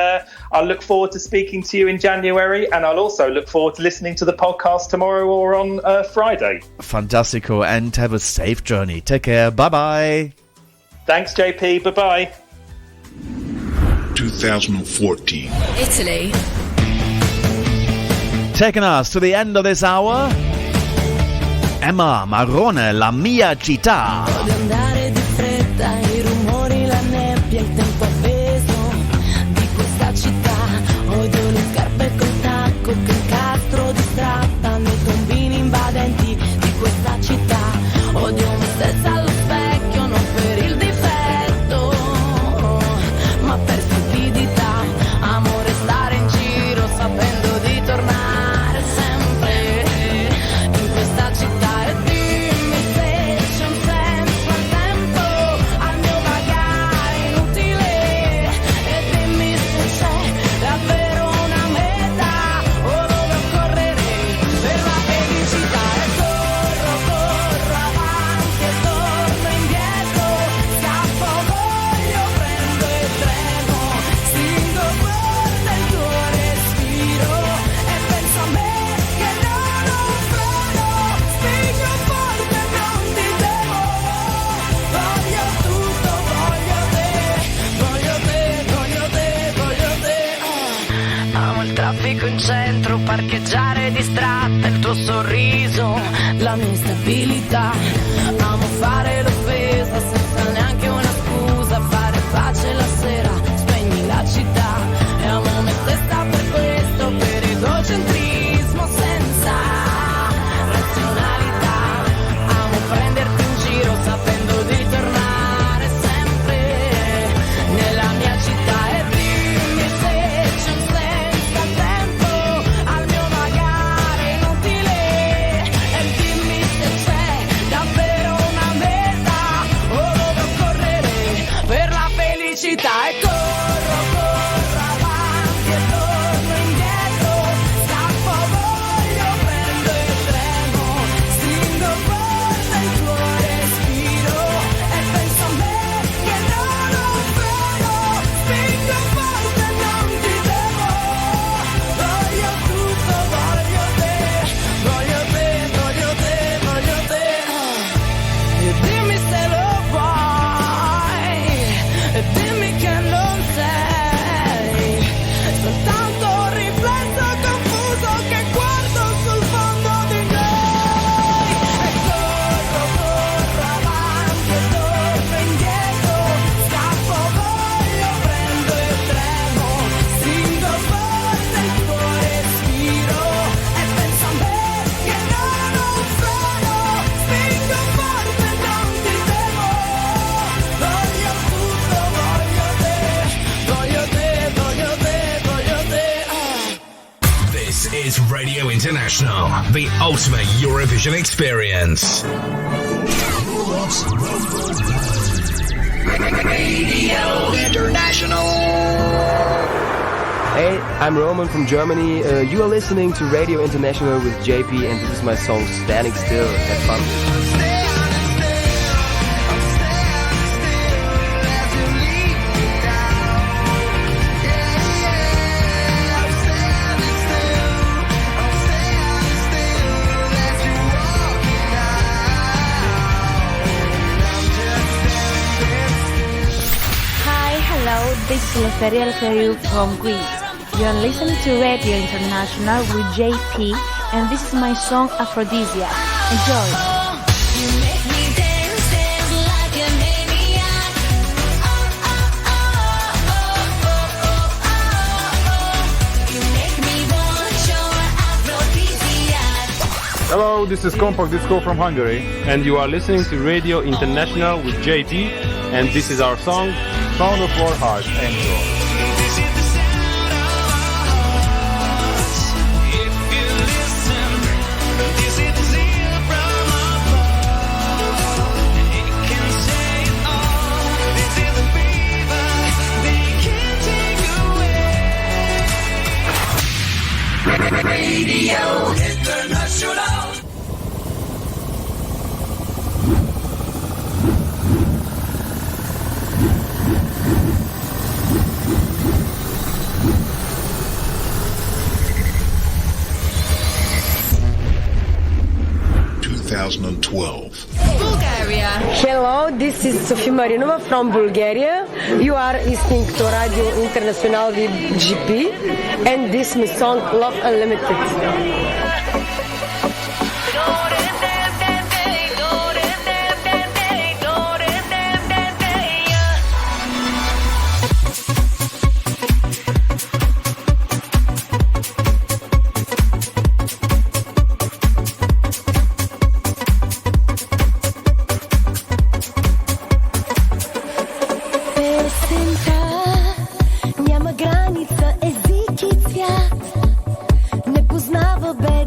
I'll look forward to speaking to you in January, and I'll also look forward to listening to the podcast tomorrow or on Friday. Fantastico, and have a safe journey. Take care. Bye bye. Thanks, JP. Bye bye. 2014. Italy. Taking us to the end of this hour. Emma Marrone, La Mia Città. Odio andare di fretta, i rumori, la nebbia, il tempo appeso di questa città. Odio le scarpe col tacco che incastro distrattano i tombini invadenti di questa città. Odio me stessa allo specchio, non per il difetto, ma per stupidità. Amo restare in giro sapendo di tornare sempre in questa città. Dimmi se c'è un senso al tempo. distratta, il tuo sorriso, la mia instabilità. Amo fare l'offesa senza neanche una scusa, fare pace la sera, spegni la città. E amo me stessa per questo, per egocentrismo senza razionalità. Amo prenderti in giro sapendo di tornare sempre nella mia città. E dimmi se c'è un senza tempo al mio vagare inutile. E dimmi se c'è davvero una meta o dove correre per la felicità. E corro, corro avanti e torno indietro, scappo, voglio, prendo il treno, stringo forte il tuo respiro e penso a me che non ho freno, spingo forte, non ti devo, voglio tutto, voglio te, voglio te, voglio te, voglio te. E dimmi se lo vuoi, e dimmi che non sei soltanto un riflesso confuso che guardo sul fondo di noi. E corro, corro avanti e torno indietro, scappo, voglio, prendo il treno, stringo forte il tuo respiro e penso a me che non ho freno, spingo forte, non ti devo, voglio tutto, voglio te, voglio te, voglio te, voglio te. This is Radio International, the ultimate Eurovision experience. Radio International. Hey, I'm Roman from Germany. You are listening to Radio International with JP, and this is my song Standing Still. Have fun. Hi, hello, this is Leferia Alferiou from Greece. You are listening to Radio International with JP, and this is my song Aphrodisia. Enjoy! You make me dance, dance like a maniac. You make me want your aphrodisiac. Hello, this is Compact Disco from Hungary, and you are listening to Radio International with JT, and this is our song, Sound of Our Heart. Enjoy. Radio International. Bulgaria. Hello, this is Sofia Marinova from Bulgaria. You are listening to Radio International with GP, and this is my song Love Unlimited. Няма граница език и цвят, не познава без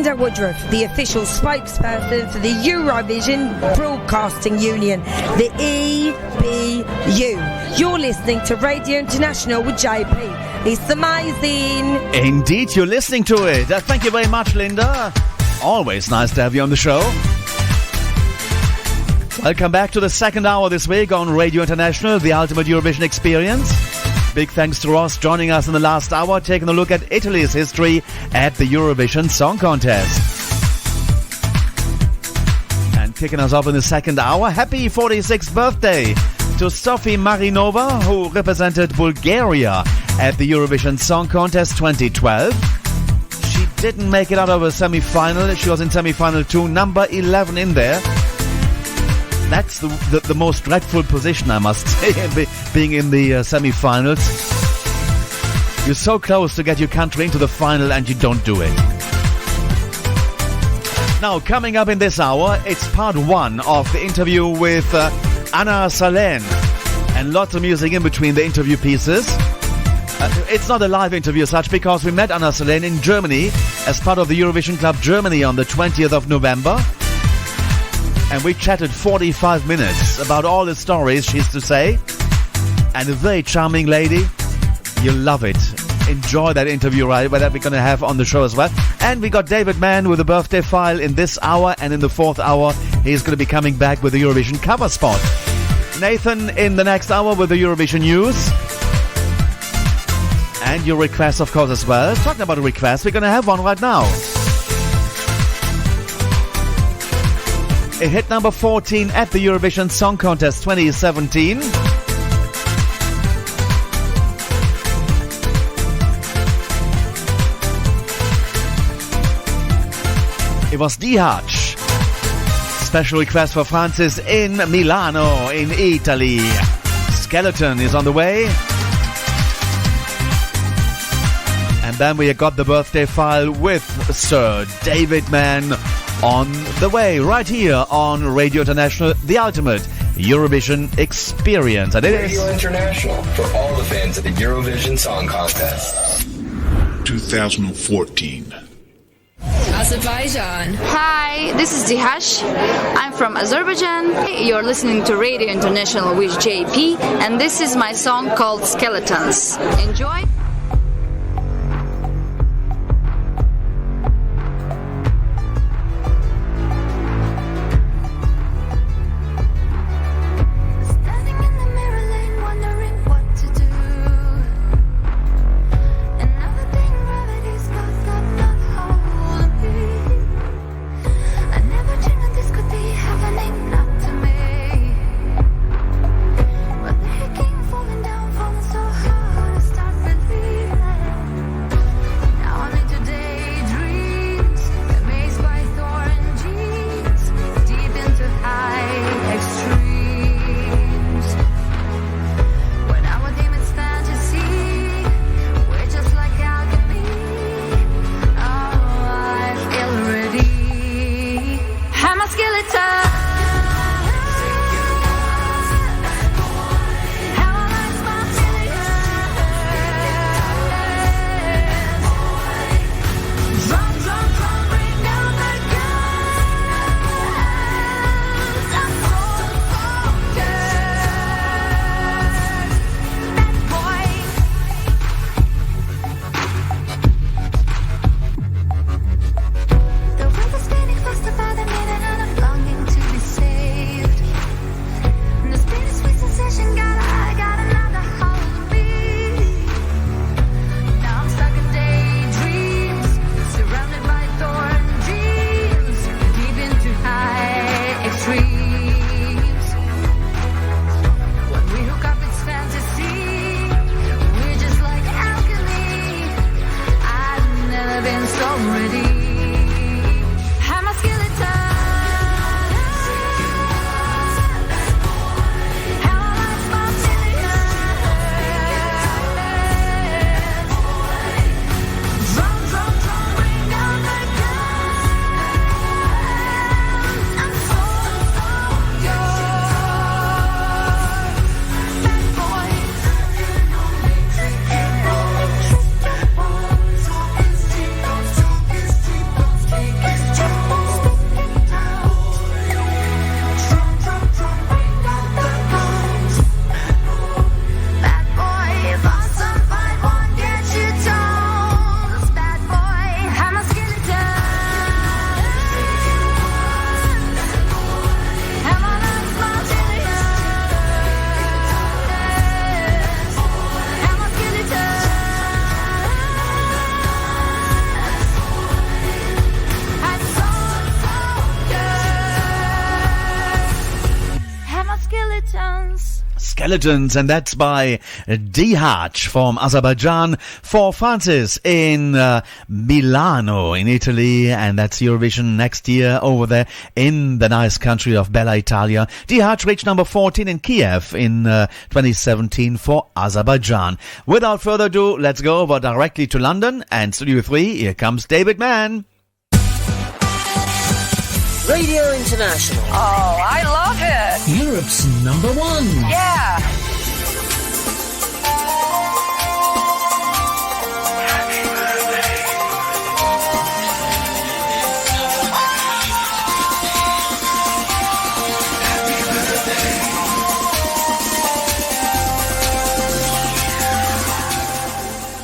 Linda Woodruff, the official spokesperson for the Eurovision Broadcasting Union, the EBU. You're listening to Radio International with JP. It's amazing. Indeed, you're listening to it. Thank you very much, Linda. Always nice to have you on the show. Welcome back to the second hour this week on Radio International, the ultimate Eurovision experience. Big thanks to Ross joining us in the last hour, taking a look at Italy's history at the Eurovision Song Contest. And kicking us off in the second hour, happy 46th birthday to Sophie Marinova, who represented Bulgaria at the Eurovision Song Contest 2012. She didn't make it out of a semi-final. She was in semi-final 2, number 11 in there. That's the most dreadful position, I must say, being in the semi-finals. You're so close to get your country into the final and you don't do it. Now, coming up in this hour, it's part 1 of the interview with Anna Sahlene. And lots of music in between the interview pieces. It's not a live interview as such, because we met Anna Sahlene in Germany as part of the Eurovision Club Germany on the 20th of November. And we chatted 45 minutes about all the stories she has to say. And a very charming lady. You'll love it. Enjoy that interview, right? That we're going to have on the show as well. And we got David Mann with a birthday file in this hour. And in the 4th hour, he's going to be coming back with the Eurovision cover spot. Nathan in the next hour with the Eurovision news. And your requests, of course, as well. Talking about a request, we're going to have one right now. It hit number 14 at the Eurovision Song Contest 2017. It was Dihach. Special request for Francis in Milano, in Italy. Skeleton is on the way. And then we got the birthday file with Sir David Mann on the way, right here on Radio International, the ultimate Eurovision experience. And it is Radio International for all the fans of the Eurovision Song Contest 2014. Azerbaijan. Hi, this is Dihash. I'm from Azerbaijan. You're listening to Radio International with JP, and this is my song called Skeletons. Enjoy. Falling so hard, I start believing. Skeletons, and that's by Dihach from Azerbaijan for Francis in Milano in Italy, and that's Eurovision next year over there in the nice country of Bella Italia. Dihach reached number 14 in Kiev in 2017 for Azerbaijan. Without further ado, let's go over directly to London and Studio 3. Here comes David Mann. Radio International. Oh, I love it. Europe's number one. Yeah.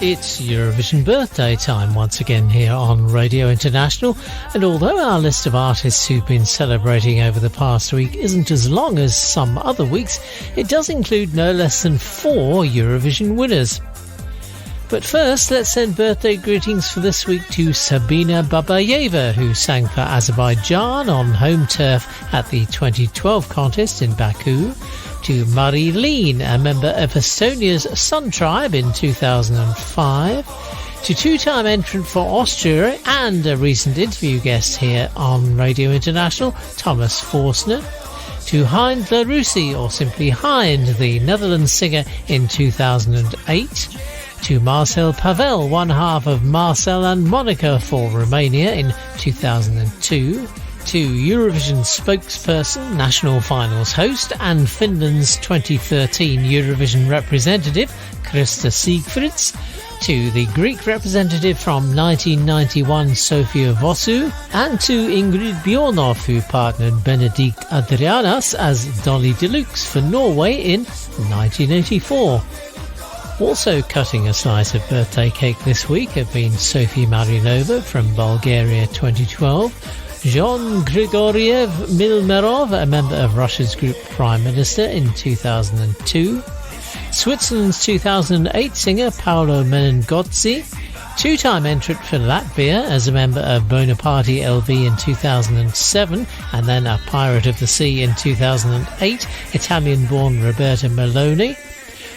It's Eurovision birthday time once again here on Radio International, and although our list of artists who've been celebrating over the past week isn't as long as some other weeks, it does include no less than 4 Eurovision winners. But first, let's send birthday greetings for this week to Sabina Babayeva, who sang for Azerbaijan on home turf at the 2012 contest in Baku, to Marie-Leen, a member of Estonia's Sun Tribe in 2005, to two-time entrant for Austria and a recent interview guest here on Radio International, Thomas Forstner, to Hein Laroussi, or simply Hein, the Netherlands singer in 2008, to Marcel Pavel, one half of Marcel and Monica for Romania in 2002, to Eurovision spokesperson, national finals host and Finland's 2013 Eurovision representative, Krista Siegfrids, to the Greek representative from 1991, Sofia Vossou, and to Ingrid Bjornov, who partnered Benedikt Adrianas as Dolly Deluxe for Norway in 1984. Also cutting a slice of birthday cake this week have been Sophie Marinova from Bulgaria 2012, Jean Grigoriev Milmerov, a member of Russia's group Prime Minister in 2002, Switzerland's 2008 singer Paolo Menengozzi, two-time entrant for Latvia as a member of Bonaparte LV in 2007 and then a Pirate of the Sea in 2008, Italian-born Roberta Meloni,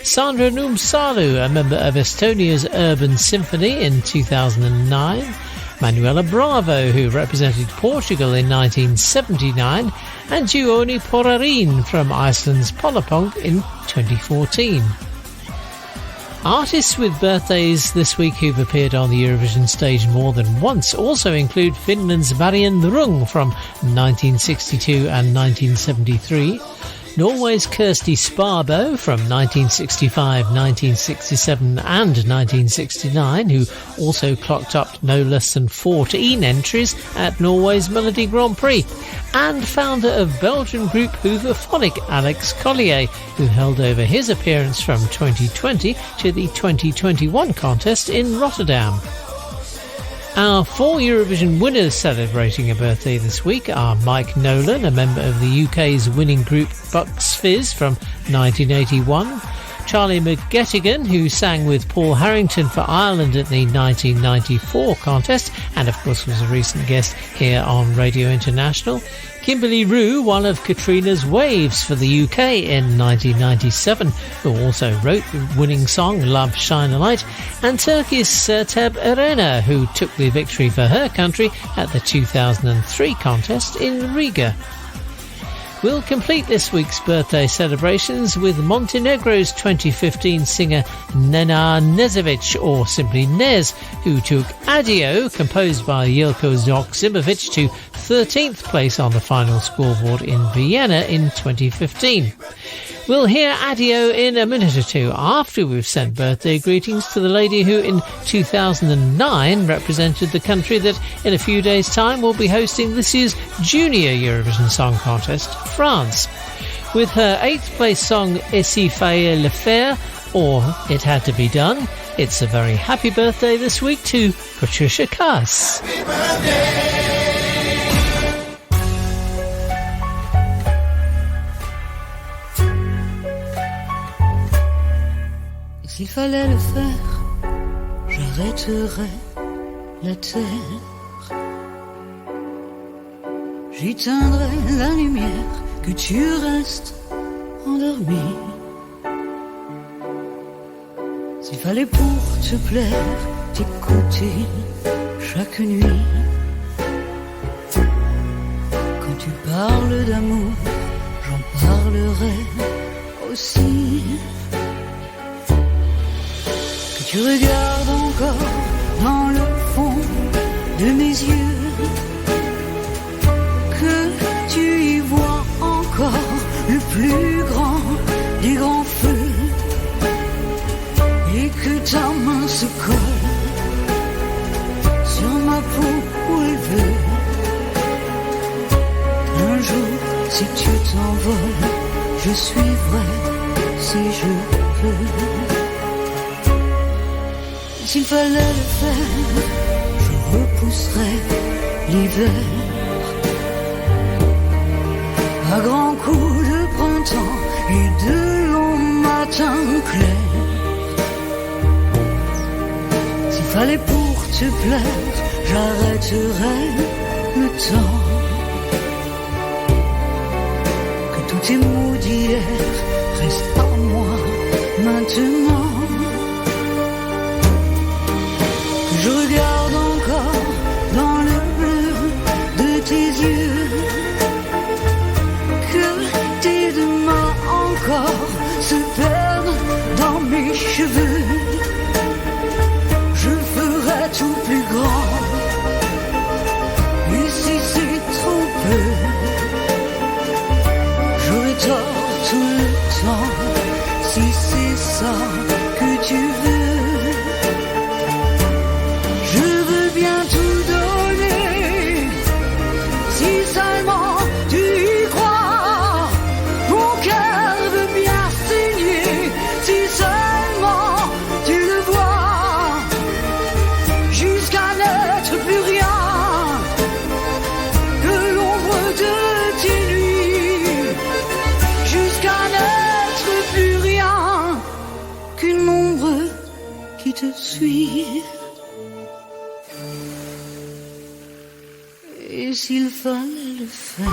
Sandra Numsalu, a member of Estonia's Urban Symphony in 2009, Manuela Bravo, who represented Portugal in 1979, and Gioni Porarin from Iceland's Polapunk in 2014. Artists with birthdays this week who've appeared on the Eurovision stage more than once also include Finland's Marianne Rung from 1962 and 1973, Norway's Kirsti Sparbo from 1965, 1967 and 1969, who also clocked up no less than 14 entries at Norway's Melodi Grand Prix, and founder of Belgian group Hooverphonic, Alex Collier, who held over his appearance from 2020 to the 2021 contest in Rotterdam. Our 4 Eurovision winners celebrating a birthday this week are Mike Nolan, a member of the UK's winning group Bucks Fizz from 1981, Charlie McGettigan, who sang with Paul Harrington for Ireland at the 1994 contest and of course was a recent guest here on Radio International, Kimberly Rue, one of Katrina's Waves for the UK in 1997, who also wrote the winning song Love Shine a Light, and Turkey's Sertab Erener, who took the victory for her country at the 2003 contest in Riga. We'll complete this week's birthday celebrations with Montenegro's 2015 singer Nena Nezovic, or simply Nez, who took Adio, composed by Jelko Zoksimovic, to 13th place on the final scoreboard in Vienna in 2015. We'll hear Adio in a minute or two after we've sent birthday greetings to the lady who in 2009 represented the country that in a few days' time will be hosting this year's Junior Eurovision Song Contest, France. With her 8th place song Et s'il fallait le faire, or It Had to Be Done, it's a very happy birthday this week to Patricia Cass. Happy birthday! S'il fallait le faire, j'arrêterais la terre. J'y teindrais la lumière, que tu restes endormi. S'il fallait pour te plaire, t'écouter chaque nuit. Quand tu parles d'amour, j'en parlerai aussi. Que tu regardes encore dans le fond de mes yeux, que tu y vois encore le plus grand des grands feux, et que ta main se colle sur ma peau où elle veut. Un jour, si tu t'envoles, je suivrai si je peux. S'il fallait le faire, je repousserais l'hiver. À grands coups de printemps et de longs matins clairs. S'il fallait pour te plaire, j'arrêterais le temps. Que tous tes mots d'hier restent à moi maintenant. Que je regarde encore dans le bleu de tes yeux, que tes deux mains encore se perdent dans mes cheveux. Je ferai tout plus grand, et si c'est trop peu, j'aurai tort tout le temps, si c'est ça que tu veux. Je veux bien tout donner, si seulement tu y crois. Mon cœur veut bien saigner, si seulement tu le vois. Jusqu'à n'être plus rien que l'ombre de tes nuits. Jusqu'à n'être plus rien qu'une ombre qui te suit. Et s'il fallait le faire,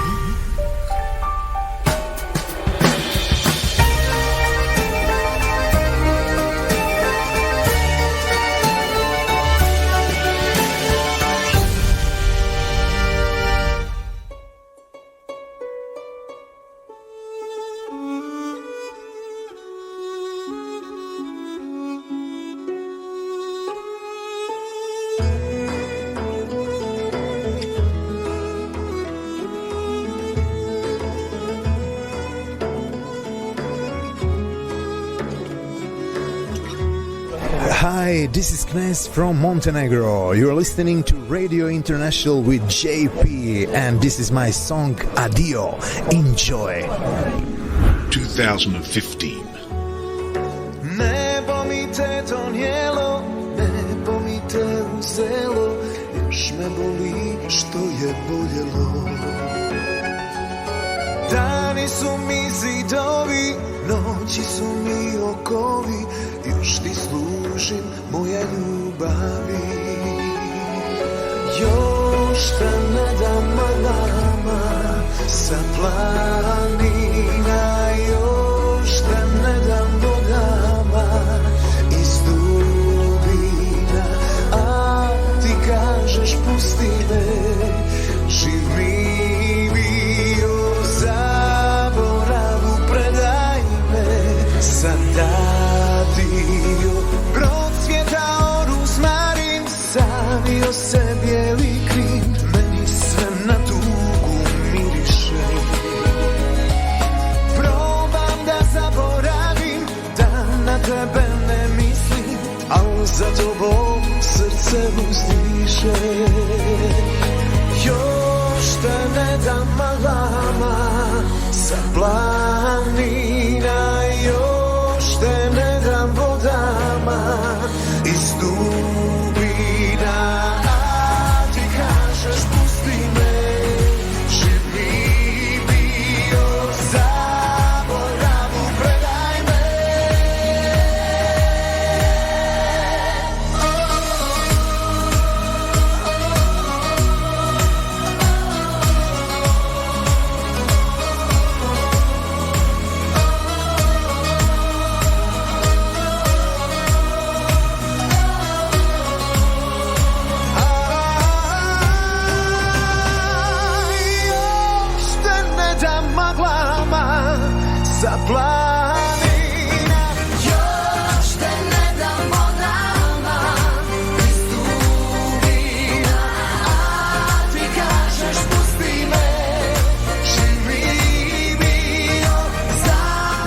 Hi, this is Knes from Montenegro. You're listening to Radio International with JP, and this is my song Addio. Enjoy. 2015. Nebo mi te donijelo, nebo mi te uzelo, još me boli što je boljelo. Dani su mi zidovi, noći su mi okovi, još ti služim moje ljubavi. Još te ne dam nama sa planina, još te ne dam vodama iz dubina, a ti kažeš pusti me, živ mi bio, zaboravu predaj me, zadadio procvjetao ruzmarin, savio se bijeli krin, meni sve na tugu miriše. Probam da zaboravim, da na tebe ne mislim, al za tobom srce uzdiše. Još te ne dam malama sa planina, još te ne dam vodama iz dubina, a ti kažeš pusti me, živ mi bio, zaboravu predaj me.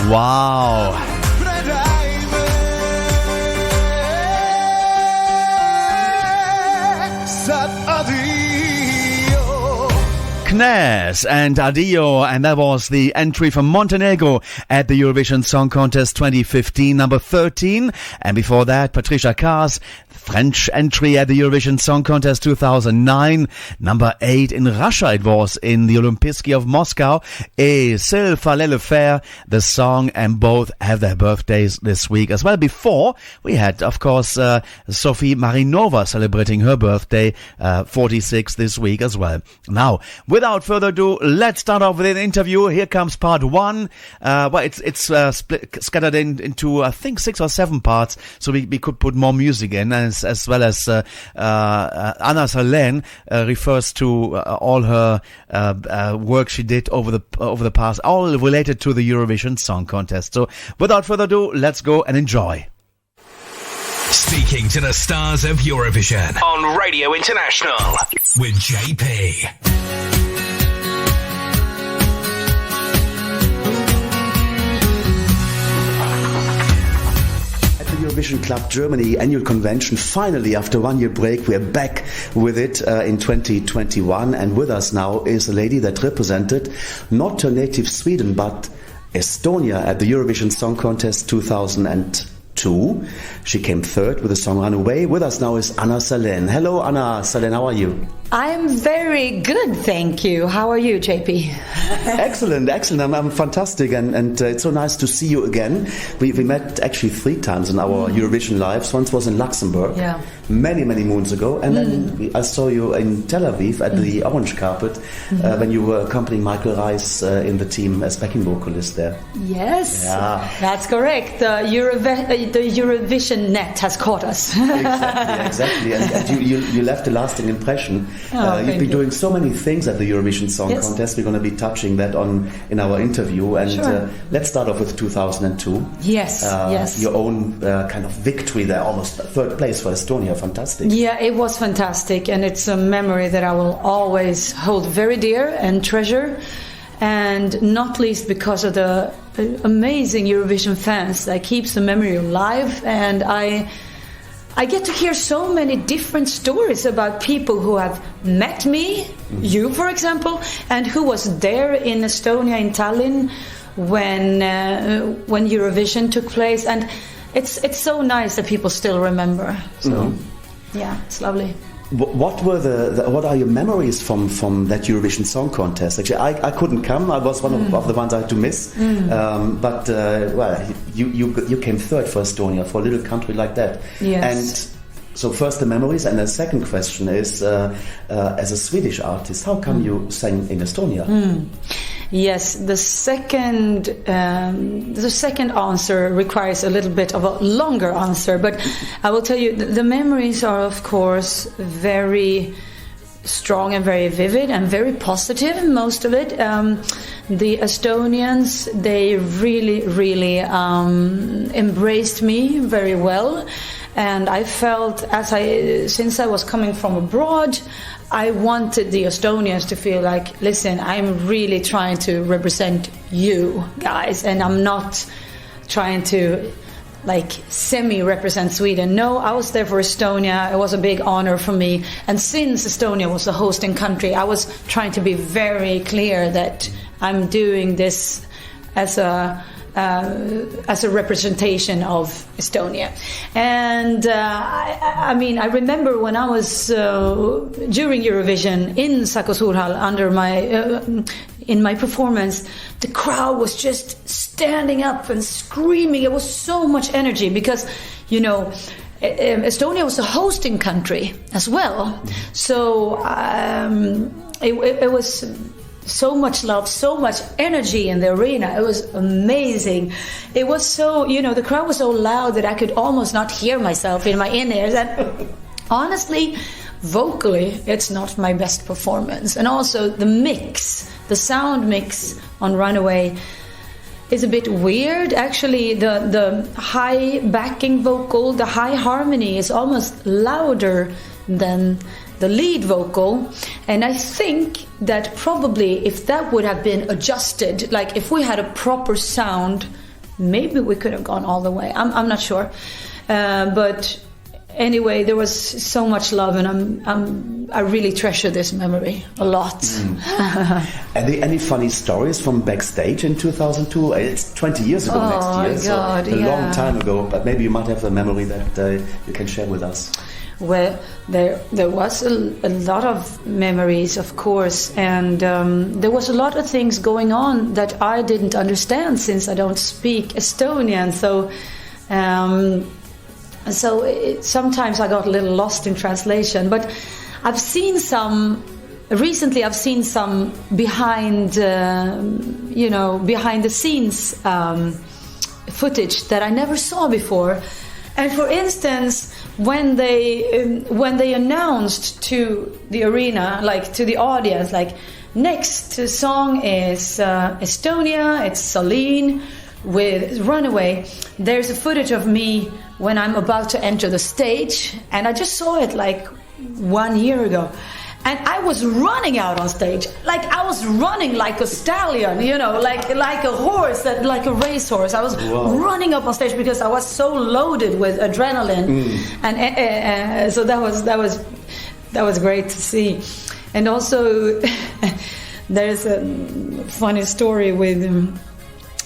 Wow. Knez and Adio, and that was the entry from Montenegro at the Eurovision Song Contest 2015, number 13. And before that, Patricia Kaas, French entry at the Eurovision Song Contest 2009, number 8 in Russia. It was in the Olympiski of Moscow. Et s'il fallait le faire, the song, and both have their birthdays this week as well. Before, we had, of course, Sophie Marinova celebrating her birthday, 46 this week as well. Now, without further ado, let's start off with an interview. Here comes part 1. It's scattered into, I think, 6 or 7 parts, so we could put more music in, as well as Anna Sahlene refers to all her work she did over the past, all related to the Eurovision Song Contest. So, without further ado, let's go and enjoy. Speaking to the stars of Eurovision on Radio International with JP. Eurovision Club Germany annual convention. Finally, after 1 year break, we're back with it in 2021. And with us now is a lady that represented not her native Sweden, but Estonia at the Eurovision Song Contest 2002. She came third with the song Runaway. With us now is Anna Sahlene. Hello, Anna Sahlene, how are you? I'm very good, thank you. How are you, JP? Excellent. I'm fantastic, and it's so nice to see you again. We met actually 3 times in our Eurovision lives. Once was in Luxembourg, many moons ago, and then I saw you in Tel Aviv at the orange carpet when you were accompanying Michael Reis in the team as backing vocalist there. Yes, that's correct. The Eurovision net has caught us. Exactly. And you left a lasting impression. You've been doing so many things at the Eurovision Song Contest. We're going to be touching that in our interview. And let's start off with 2002. Yes. Your own kind of victory there, almost 3rd place for Estonia. Fantastic. Yeah, it was fantastic. And it's a memory that I will always hold very dear and treasure. And not least because of the amazing Eurovision fans that keeps the memory alive. And I get to hear so many different stories about people who have met me, you for example, and who was there in Estonia, in Tallinn, when Eurovision took place, and it's so nice that people still remember. So yeah, it's lovely. What were what are your memories from that Eurovision Song Contest? Actually, I couldn't come. I was one of the ones I had to miss. But you came third for Estonia, for a little country like that. Yes. And so first the memories, and the second question is, as a Swedish artist, how come you sang in Estonia? Yes, the second answer requires a little bit of a longer answer, but I will tell you the memories are, of course, very strong and very vivid and very positive, most of it. The Estonians, they really embraced me very well, and I felt, since I was coming from abroad, I wanted the Estonians to feel like, listen, I'm really trying to represent you guys, and I'm not trying to semi-represent Sweden. No, I was there for Estonia. It was a big honor for me. And since Estonia was the hosting country, I was trying to be very clear that I'm doing this as a representation of Estonia. And I remember when I was during Eurovision in Saku Suurhall under in my performance, the crowd was just standing up and screaming. It was so much energy because, Estonia was a hosting country as well. So it was so much love, so much energy in the arena. It was amazing. It was so, the crowd was so loud that I could almost not hear myself in my in-ears. And honestly, vocally, it's not my best performance. And also the sound mix on Runaway is a bit weird. Actually, the high backing vocal, the high harmony is almost louder than the lead vocal, and I think that probably if that would have been adjusted, like if we had a proper sound maybe we could have gone all the way. I'm not sure, but anyway, there was so much love, and I really treasure this memory a lot. Are there any funny stories from backstage in 2002? It's 20 years ago next year, God, so a long time ago. But maybe you might have a memory that you can share with us. Well, there was a lot of memories, of course, and there was a lot of things going on that I didn't understand since I don't speak Estonian. So sometimes I got a little lost in translation. But I've seen some behind the scenes footage that I never saw before. And for instance, when they announced to the arena, like to the audience, like next song is Estonia, it's Sahlene with Runaway. There's a footage of me when I'm about to enter the stage, and I just saw it like 1 year ago. And I was running out on stage, like I was running like a stallion, like a horse, like a racehorse. I was running up on stage because I was so loaded with adrenaline, and so that was great to see. And also, there's a funny story with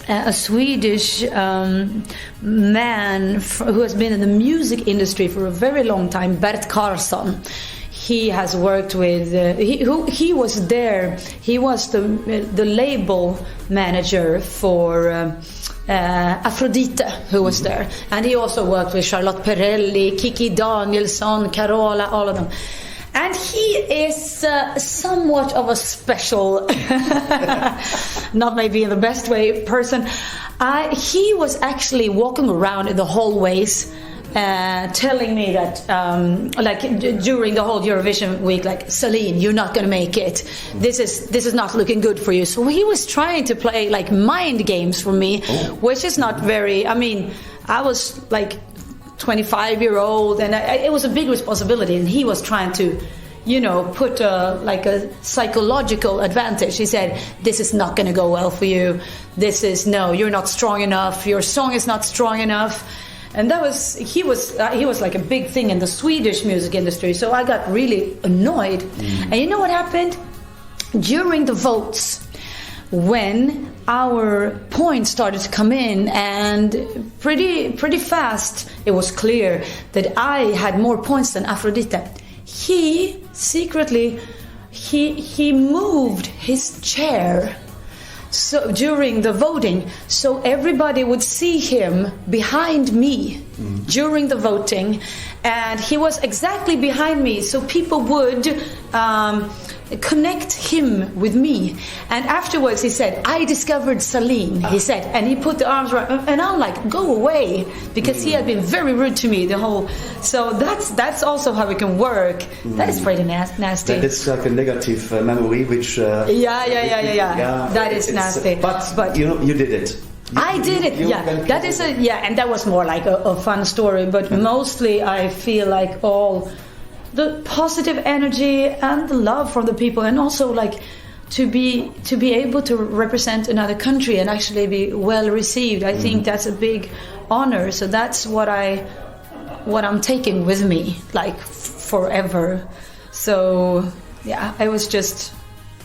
a Swedish man who has been in the music industry for a very long time, Bert Karlsson. He has worked with. He was there. He was the label manager for Aphrodite, who was there, and he also worked with Charlotte Perrelli, Kiki Danielsson, Carola, all of them. And he is somewhat of a special, not maybe in the best way, person. He was actually walking around in the hallways. Telling me that, during the whole Eurovision week, like, Sahlene, you're not going to make it. This is not looking good for you. So he was trying to play like mind games for me, which is not very. I mean, I was like 25-year-old, and it was a big responsibility. And he was trying to, put a psychological advantage. He said, "This is not going to go well for you. You're not strong enough. Your song is not strong enough." And he was like a big thing in the Swedish music industry. So I got really annoyed. And you know what happened? During the votes, when our points started to come in, and pretty fast, it was clear that I had more points than Aphrodite. He secretly, he moved his chair. So during the voting, so everybody would see him behind me during the voting, and he was exactly behind me, so people would connect him with me. And afterwards he said, "I discovered Sahlene," he said, and he put the arms around, and I'm like, "Go away," because he had been very rude to me the whole. So that's also how it can work. That is pretty nasty. That is like a negative memory, which yeah. That is nasty. But you did it. I did it. That is and that was more like a fun story. But mostly, I feel like all the positive energy and the love from the people, and also like to be able to represent another country and actually be well received. I think that's a big honor. So that's what I'm taking with me, like forever. So yeah, it was just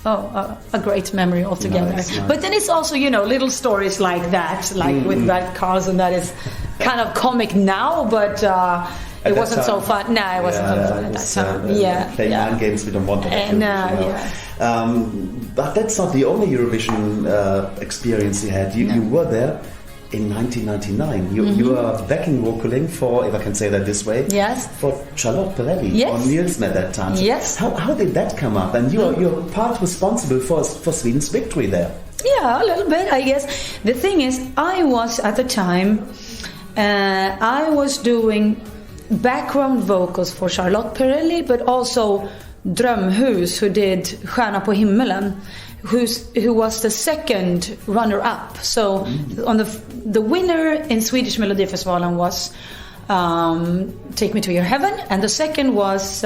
a great memory altogether. Nice. But then it's also, little stories like that, like with Bert Karlsson, that is kind of comic now, but it wasn't so fun. No, it wasn't so fun at that time. Playing mind games we don't want to have. But that's not the only Eurovision experience you had. You were there in 1999. You were backing vocaling for, if I can say that this way, for Charlotte Perrelli on Nielsen at that time. So how did that come up? And you're part responsible for Sweden's victory there. Yeah, a little bit, I guess. The thing is, I was at the time, I was doing background vocals for Charlotte Perrelli, but also Drömhus, who did Stjärna på himmelen, who was the second runner-up. So on the winner in Swedish Melodifestivalen was Take Me to Your Heaven, and the second was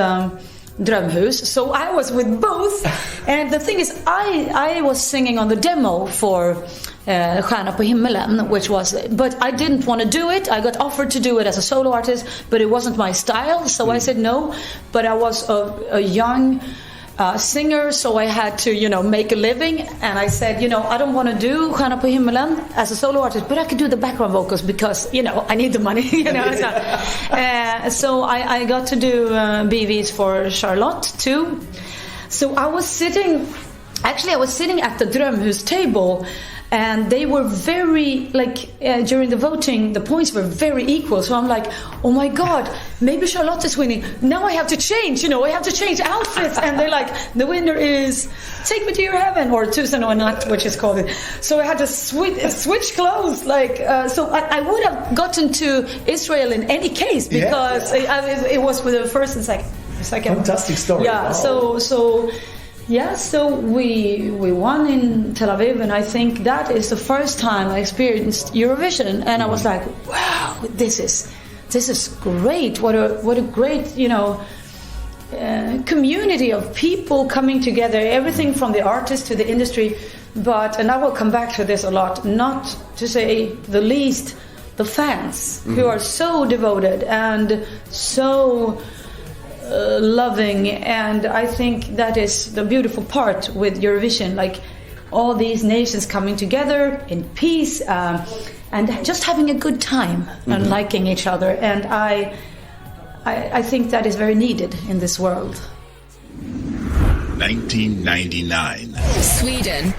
Drömhus. So I was with both, and the thing is, I was singing on the demo for Stjärna på himmelen, which was, but I didn't want to do it. I got offered to do it as a solo artist, but it wasn't my style, so I said no. But I was a young singer, so I had to, make a living, and I said, I don't want to do Stjärna på himmelen as a solo artist, but I could do the background vocals because, I need the money, so I got to do BVs for Charlotte too. So I was sitting at the Drömhus table, and they were very, during the voting, the points were very equal. So I'm like, oh my God, maybe Charlotte is winning. Now I have to change, I have to change outfits. And they're like, the winner is Take Me to Your Heaven, or Tusen och en natt, which is called it. So I had to switch clothes. So I would have gotten to Israel in any case, because it was with the first and second. Fantastic story. Yeah, wow. So we won in Tel Aviv, and I think that is the first time I experienced Eurovision, and I was like, wow, this is great. What a great, community of people coming together, everything from the artists to the industry, and I will come back to this a lot, not to say the least, the fans who are so devoted and so loving, and I think that is the beautiful part with Eurovision, all these nations coming together in peace and just having a good time and liking each other, and I think that is very needed in this world. 1999. Sweden.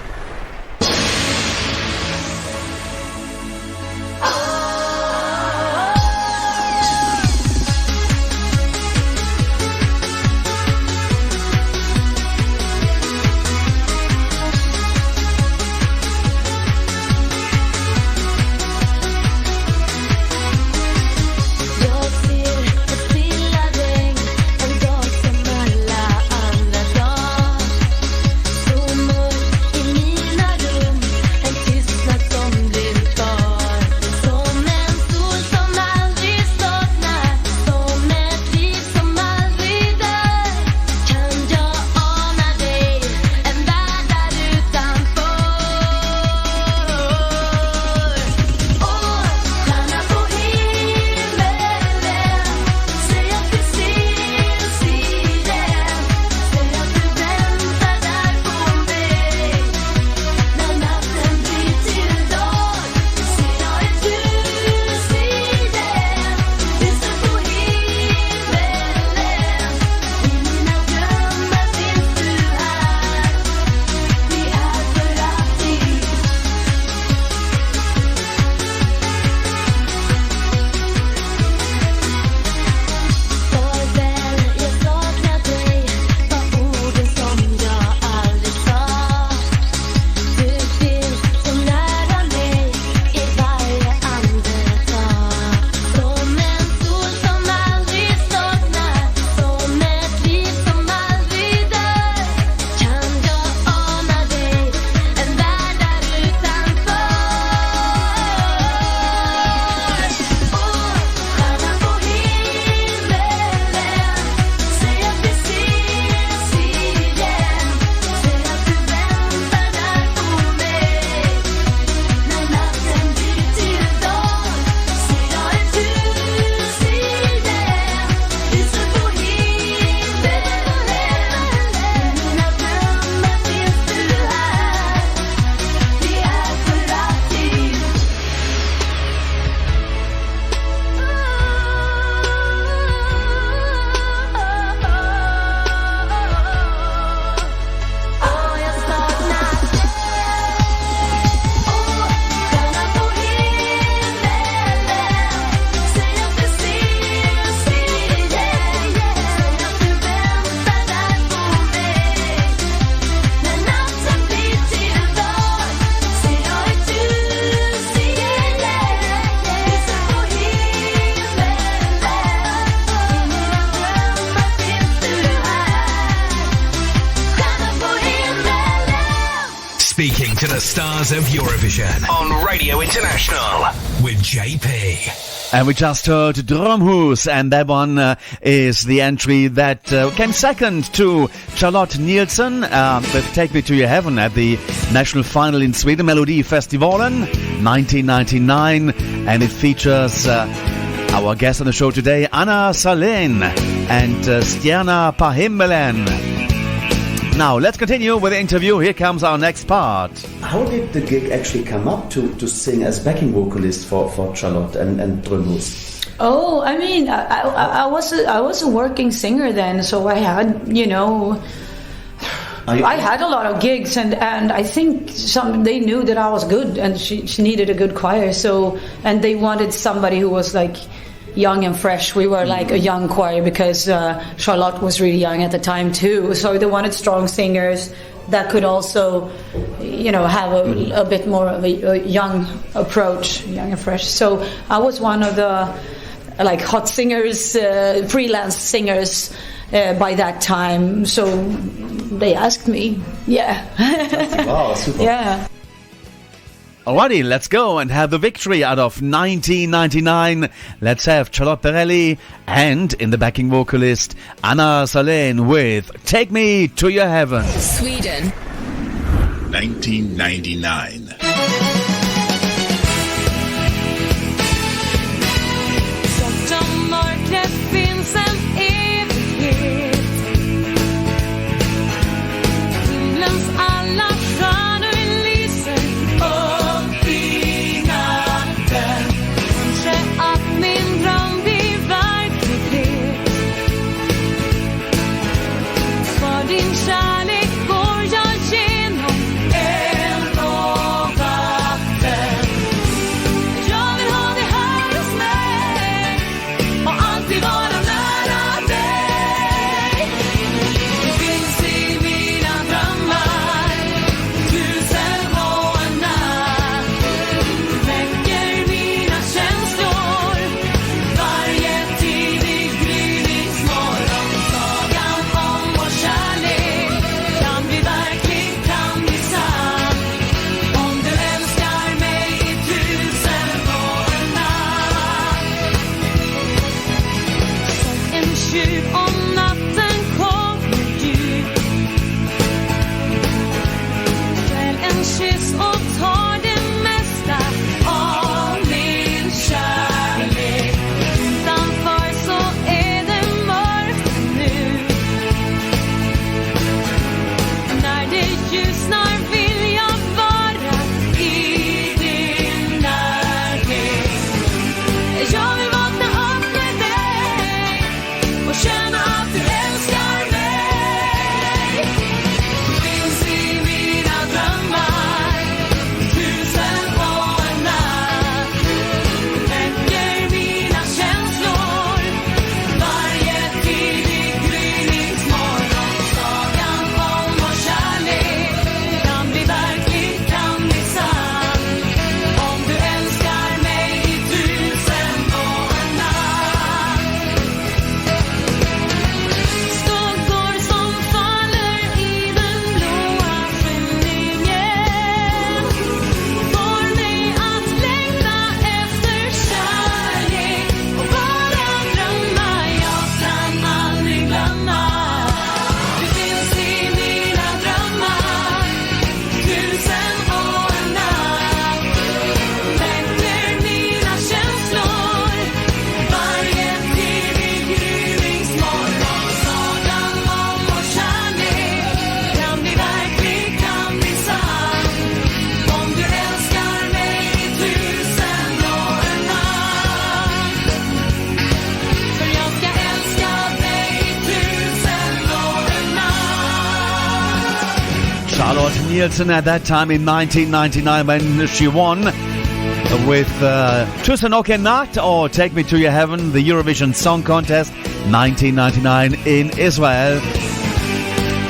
In the stars of Eurovision on Radio International with JP. And we just heard Drömhus, and that one is the entry that came second to Charlotte Nielsen with Take Me to Your Heaven at the national final in Sweden, Melodifestivalen 1999, and it features our guest on the show today, Anna Sahlene and Stjärna på himmelen. Now, let's continue with the interview. Here comes our next part. How did the gig actually come up to sing as backing vocalist for Charlotte and Drömhus? Oh, I mean, I was a working singer then, so I had, I had a lot of gigs, and I think they knew that I was good, and she needed a good choir, and they wanted somebody who was like young and fresh. We were like a young choir because Charlotte was really young at the time too, so they wanted strong singers that could also have a bit more of a young approach, young and fresh. So I was one of the like hot singers, freelance singers by that time, so they asked me. Wow, super. Yeah. Alrighty, let's go and have the victory out of 1999. Let's have Charlotte Perrelli and in the backing vocalist Anna Sahlene with Take Me to Your Heaven. Sweden. 1999. Nielsen at that time in 1999 when she won with Tusen och en natt or Take Me to Your Heaven, the Eurovision Song Contest 1999 in Israel.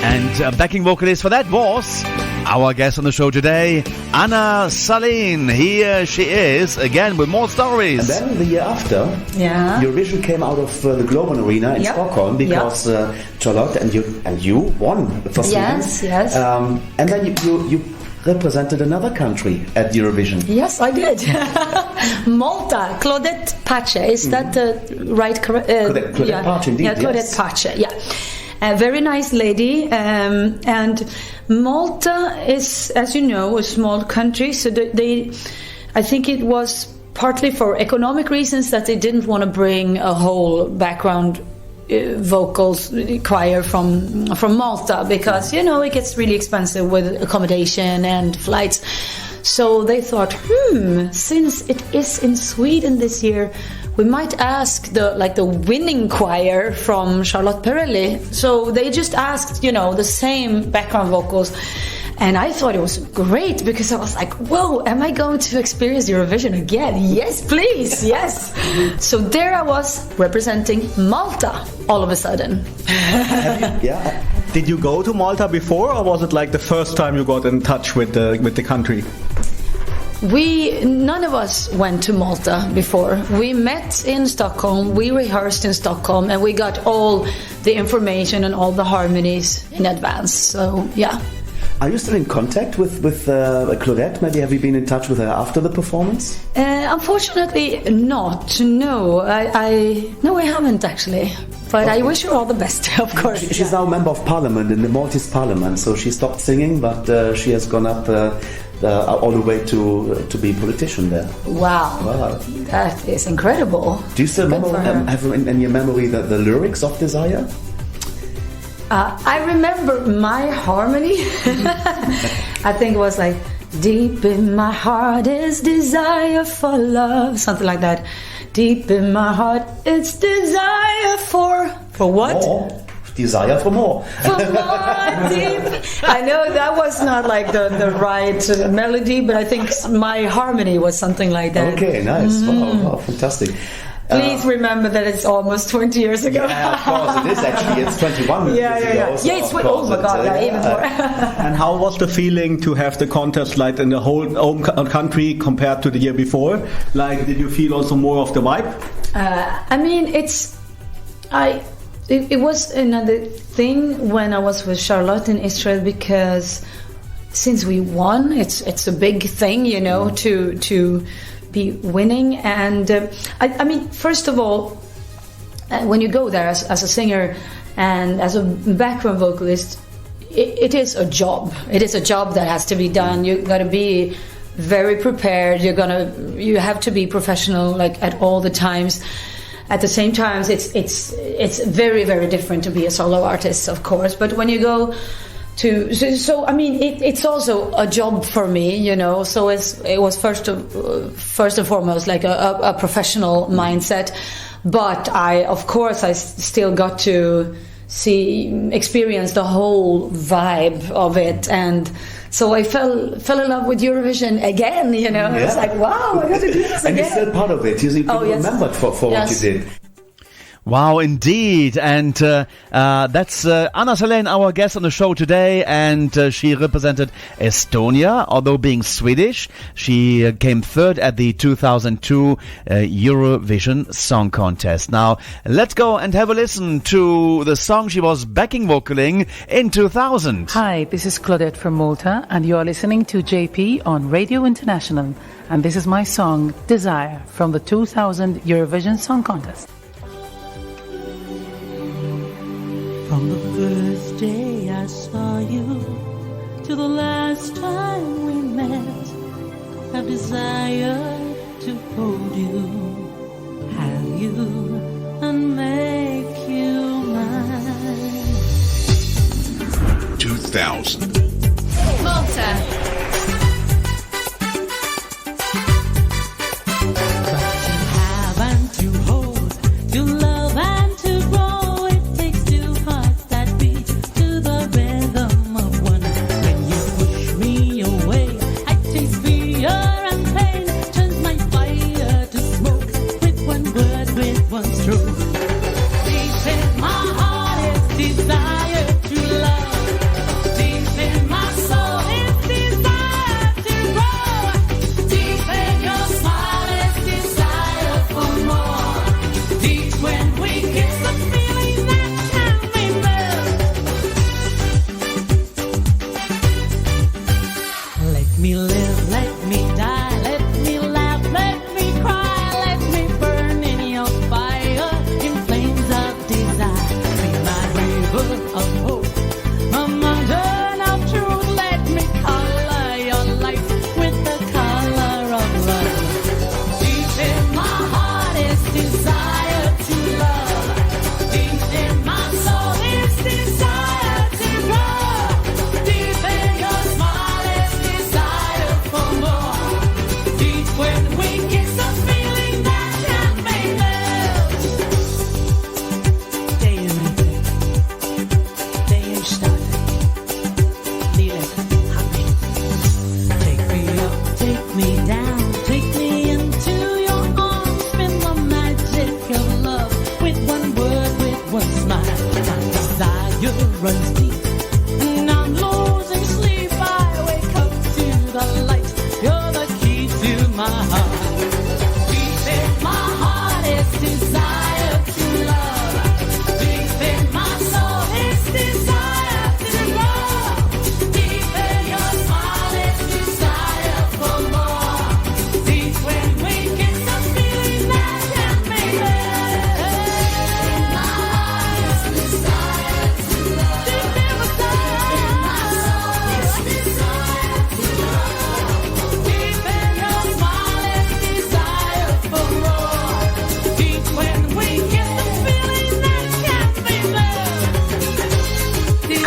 And backing vocalist for that was our guest on the show today, Anna Sahlene. Here she is again with more stories. And then the year after, Eurovision came out of the Global Arena in Stockholm because Charlotte and you won for Sweden. Yes. And then you represented another country at Eurovision. Yes, I did. Malta, Claudette Pace. Is that the right? Claudette Pace, indeed. Yeah, Claudette Pace. Yeah. A very nice lady, and Malta is, as you know, a small country. So I think it was partly for economic reasons that they didn't want to bring a whole background vocals choir from Malta, because it gets really expensive with accommodation and flights. So they thought, since it is in Sweden this year, we might ask the winning choir from Charlotte Perrelli. So they just asked, the same background vocals. And I thought it was great, because I was like, whoa, am I going to experience Eurovision again? Yes, please, yes. So there I was representing Malta all of a sudden. Yeah. Did you go to Malta before, or was it like the first time you got in touch with the country? None of us went to Malta before. We met in Stockholm, we rehearsed in Stockholm, and we got all the information and all the harmonies in advance. So, yeah. Are you still in contact with Claudette? Maybe have you been in touch with her after the performance? Unfortunately not, no. I haven't actually. But okay. I wish her all the best, of course. She's now a member of parliament in the Maltese parliament, so she stopped singing, but she has gone up all the way to be a politician there. Wow. That is incredible. Do you still have in your memory the lyrics of Desire? I remember my harmony. I think it was like, deep in my heart is desire for love, something like that. Deep in my heart, it's desire for what? More. Desire for more. For more deep. I know that was not like the right melody, but I think my harmony was something like that. Okay, nice. Wow, fantastic. Please remember that it's almost 20 years ago. Yeah, of course it is actually. It's 21 years ago. So yeah, it's oh my God, even more. And how was the feeling to have the contest like in the whole home country compared to the year before? Like, did you feel also more of the vibe? I mean, it was another thing when I was with Charlotte in Israel, because since we won, it's a big thing, to be winning. And I mean, first of all, when you go there as a singer and as a background vocalist, it is a job. It is a job that has to be done. You got to be very prepared. You have to be professional, like at all the times. At the same time, it's very, very different to be a solo artist, of course. But when you go so I mean, it's also a job for me, So it was first and foremost like a professional mindset. But I still got to experience the whole vibe of it, and so I fell in love with Eurovision again. Yeah. It's like, wow, I got to do this again. And you're still part of it. You're remembered for what you did. Wow, indeed. And that's Anna Sahlene, our guest on the show today, and she represented Estonia. Although being Swedish, she came third at the 2002 Eurovision Song Contest. Now, let's go and have a listen to the song she was backing vocaling in 2000. Hi, this is Claudette from Malta, and you are listening to JP on Radio International. And this is my song, Desire, from the 2000 Eurovision Song Contest. From the first day I saw you to the last time we met, I've desired to hold you, have you, and make you mine. 2000. Malta.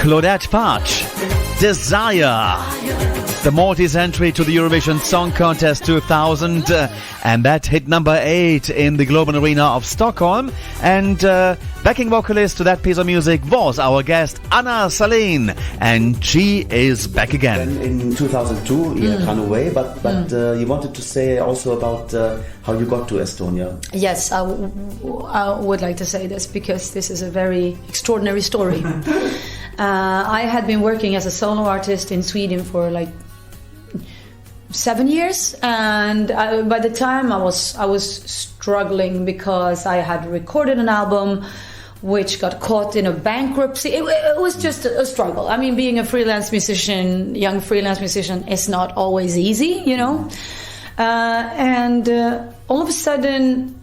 Claudette Patch, Desire. The Maltese entry to the Eurovision Song Contest 2000, and that hit number 8 in the Global Arena of Stockholm. And backing vocalist to that piece of music was our guest Anna Sahlene, and she is back again. In 2002, you had Runaway, but you wanted to say also about how you got to Estonia. Yes, I would like to say this because this is a very extraordinary story. I had been working as a solo artist in Sweden for like 7 years, and by the time I was struggling because I had recorded an album which got caught in a bankruptcy. It was just a struggle. I mean, being a freelance musician, young freelance musician, is not always easy, you know. And all of a sudden,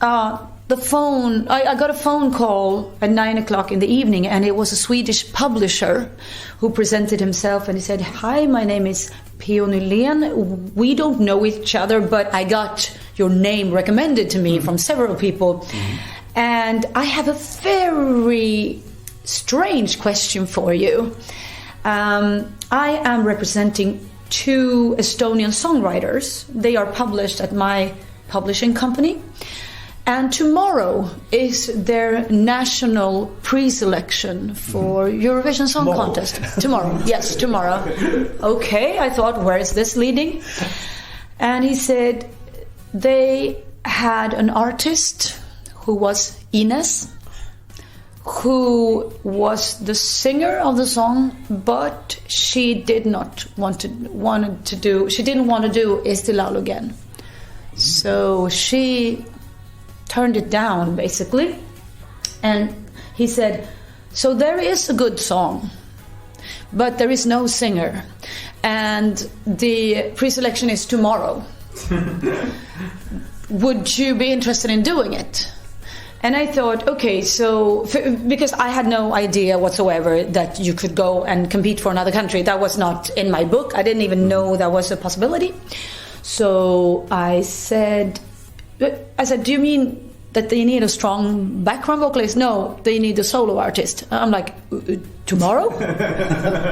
the phone. I got a phone call at 9 o'clock in the evening, and it was a Swedish publisher who presented himself, and he said, "Hi, my name is P.O. Nylén. We don't know each other, but I got your name recommended to me from several people. And I have a very strange question for you. I am representing 2 Estonian songwriters. They are published at my publishing company. And tomorrow is their national pre-selection for Eurovision Song Contest. Tomorrow, yes, tomorrow. Okay, I thought, where is this leading? And he said they had an artist who was Ines, who was the singer of the song, but she didn't want to do Estilal again. So she turned it down, basically. And he said, so there is a good song, but there is no singer, and the pre-selection is tomorrow. Would you be interested in doing it? And I thought, okay, so because I had no idea whatsoever that you could go and compete for another country. That was not in my book. I didn't even know that was a possibility. So I said, do you mean that they need a strong background vocalist? No, they need a solo artist. I'm like, tomorrow?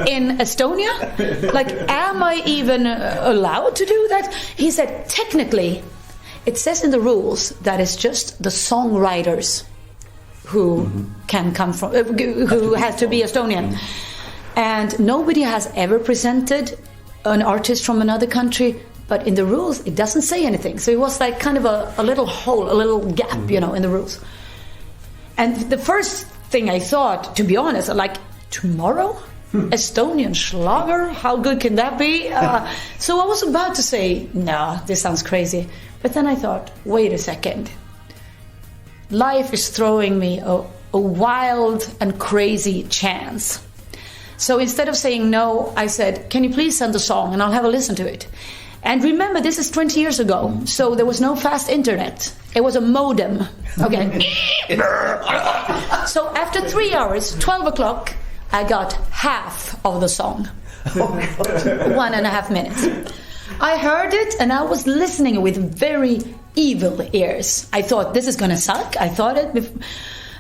In Estonia? Like, am I even allowed to do that? He said, technically, it says in the rules that it's just the songwriters who can come from, who has to be Estonian. And nobody has ever presented an artist from another country. But in the rules, it doesn't say anything. So it was like kind of a little hole, a little gap, you know, in the rules. And the first thing I thought, to be honest, like, tomorrow? Estonian Schlager? How good can that be? So I was about to say, no, this sounds crazy. But then I thought, wait a second. Life is throwing me a wild and crazy chance. So instead of saying no, I said, can you please send the song and I'll have a listen to it. And remember, this is 20 years ago, so there was no fast internet. It was a modem. Okay. So after 3 hours, 12 o'clock, I got half of the song. 1.5 minutes. I heard it, and I was listening with very evil ears. I thought, this is going to suck. I thought it.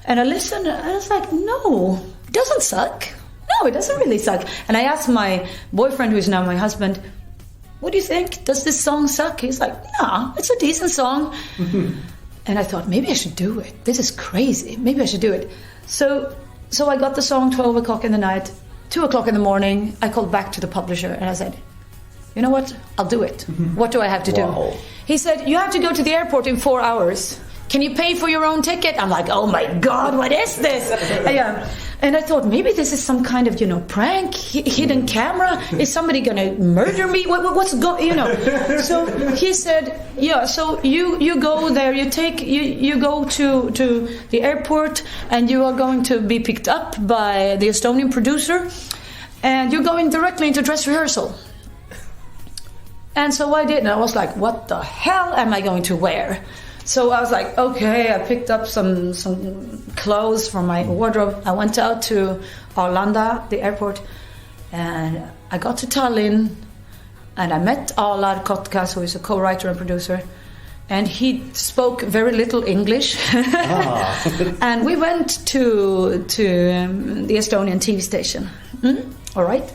And I listened, and I was like, no, it doesn't suck. No, it doesn't really suck. And I asked my boyfriend, who is now my husband, what do you think? Does this song suck? He's like, nah, it's a decent song. And I thought, maybe I should do it. This is crazy. Maybe I should do it. So I got the song 12 o'clock in the night. 2 o'clock in the morning, I called back to the publisher and I said, you know what? I'll do it. What do I have to do? He said, you have to go to the airport in 4 hours. Can you pay for your own ticket? I'm like, oh my God, what is this? Yeah. And I thought, maybe this is some kind of, prank, hidden camera. Is somebody going to murder me? What's going, So he said, yeah, so you go there, you go to the airport, and you are going to be picked up by the Estonian producer, and you're going directly into dress rehearsal. And so I did, and I was like, what the hell am I going to wear? So I was like, okay, I picked up some clothes from my wardrobe. I went out to Arlanda, the airport, and I got to Tallinn, and I met Alar Kotkas, who is a co-writer and producer, and he spoke very little English. And we went to the Estonian TV station. All right.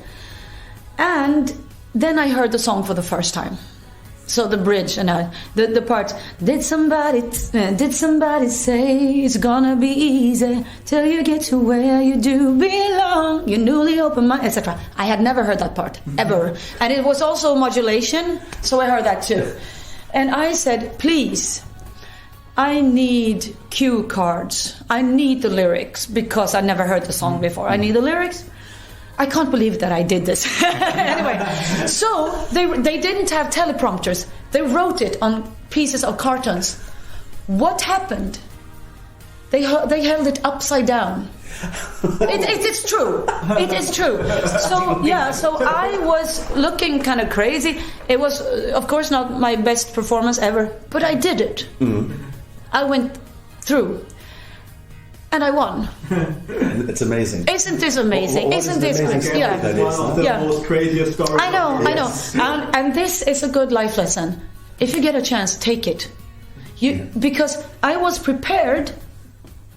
And then I heard the song for the first time. So the bridge and the part. Did somebody say it's gonna be easy till you get to where you do belong? You newly open mind, etc. I had never heard that part ever, and it was also modulation, so I heard that too. And I said, please, I need cue cards. I need the lyrics because I never heard the song before. I need the lyrics. I can't believe that I did this. Anyway, so they didn't have teleprompters. They wrote it on pieces of cartons. What happened? They held it upside down. It's true. It is true. So yeah, so I was looking kind of crazy. It was, of course, not my best performance ever, but I did it. I went through. And I won. It's amazing. Isn't this amazing? What Isn't this amazing? yeah. That is one of the most craziest stories. I know. Yes. And this is a good life lesson. If you get a chance, take it. Because I was prepared,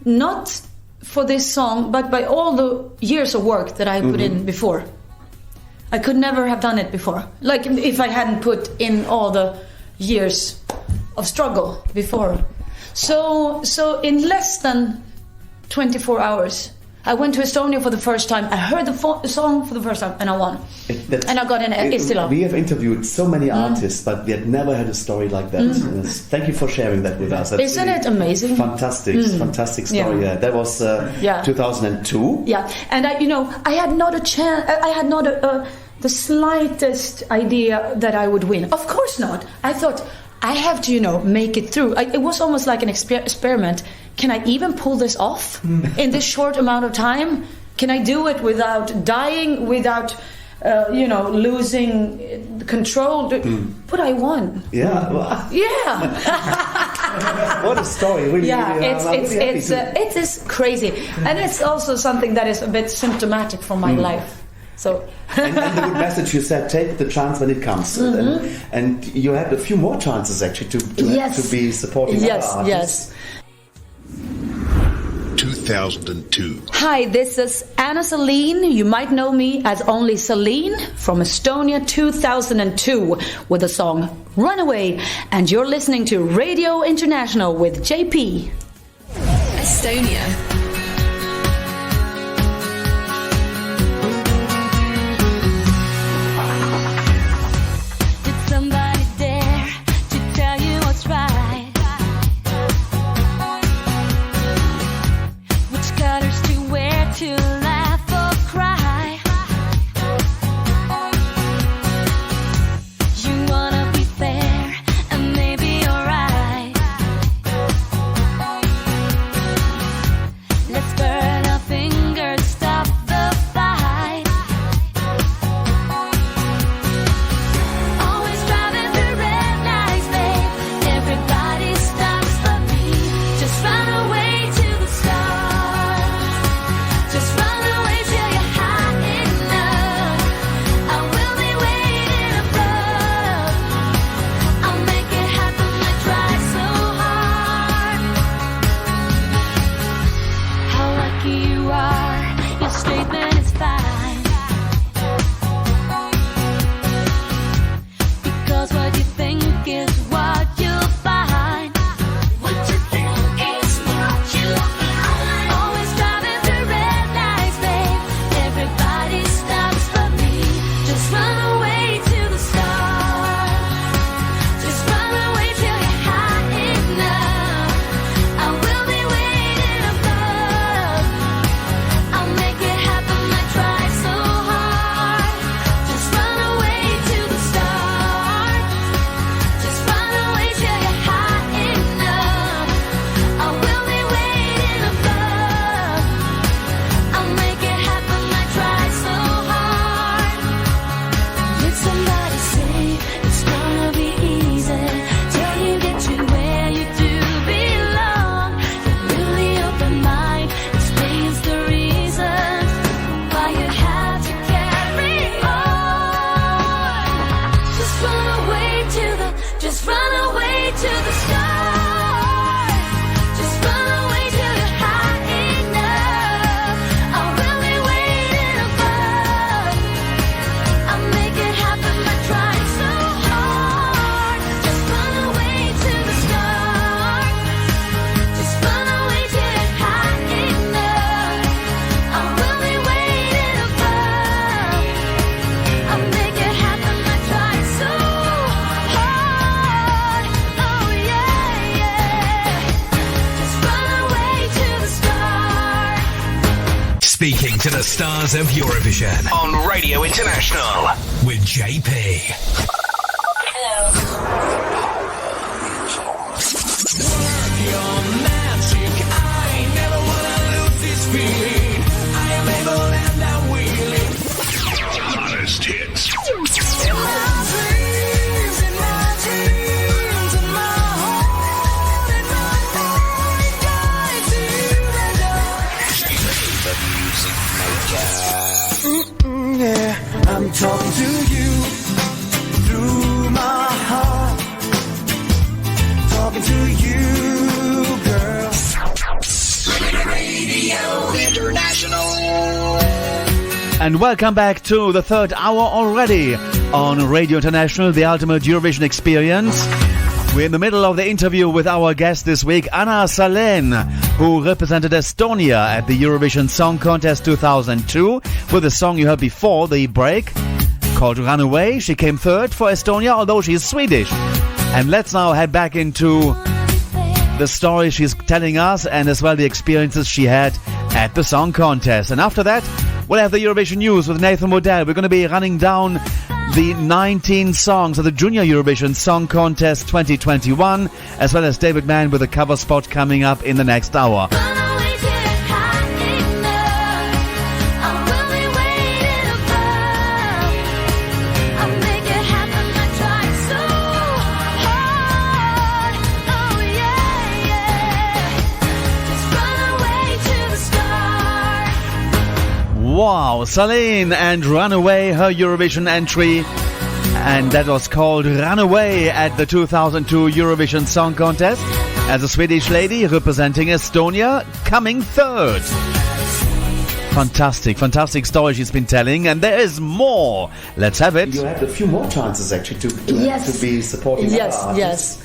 not for this song, but by all the years of work that I put in before. I could never have done it before. Like if I hadn't put in all the years of struggle before. So in less than 24 hours, I went to Estonia for the first time. I heard the song for the first time, and I won. And I got in Istila. We have interviewed so many artists, but we had never had a story like that. Thank you for sharing that with us. That's Isn't it amazing? Fantastic, fantastic story. Yeah. That was 2002. Yeah, and I had not a chance. I had not the slightest idea that I would win. Of course not. I thought I have to, make it through. It was almost like an experiment. Can I even pull this off in this short amount of time? Can I do it without dying, without, losing control? But I won. Yeah. Yeah. What a story. Really, it is crazy. And it's also something that is a bit symptomatic for my life. So and the good message you said, take the chance when it comes. And you had a few more chances actually to be supporting other artists. Yes. 2002. Hi, this is Anna Sahlene. You might know me as only Sahlene from Estonia 2002 with the song Runaway. And you're listening to Radio International with JP. Estonia. Speaking to the stars of Eurovision on Radio International with JP. Hottest hits. Yeah, I'm talking to you through my heart. Talking to you, girl. Radio International. And welcome back to the third hour already on Radio International, the ultimate Eurovision experience. We're in the middle of the interview with our guest this week, Anna Sahlene, who represented Estonia at the Eurovision Song Contest 2002 with a song you heard before the break called Runaway. She came third for Estonia, although she's Swedish. And let's now head back into the story she's telling us and as well the experiences she had at the Song Contest. And after that, we'll have the Eurovision News with Nathan Waddell. We're going to be running down the 19 songs of the Junior Eurovision Song Contest 2021, as well as David Mann with a cover spot coming up in the next hour. Wow, Sahlene and Runaway, her Eurovision entry, and that was called Runaway at the 2002 Eurovision Song Contest as a Swedish lady representing Estonia, coming third. Fantastic story she's been telling, and there is more. Let's have it. You had a few more chances actually to be supporting other artists.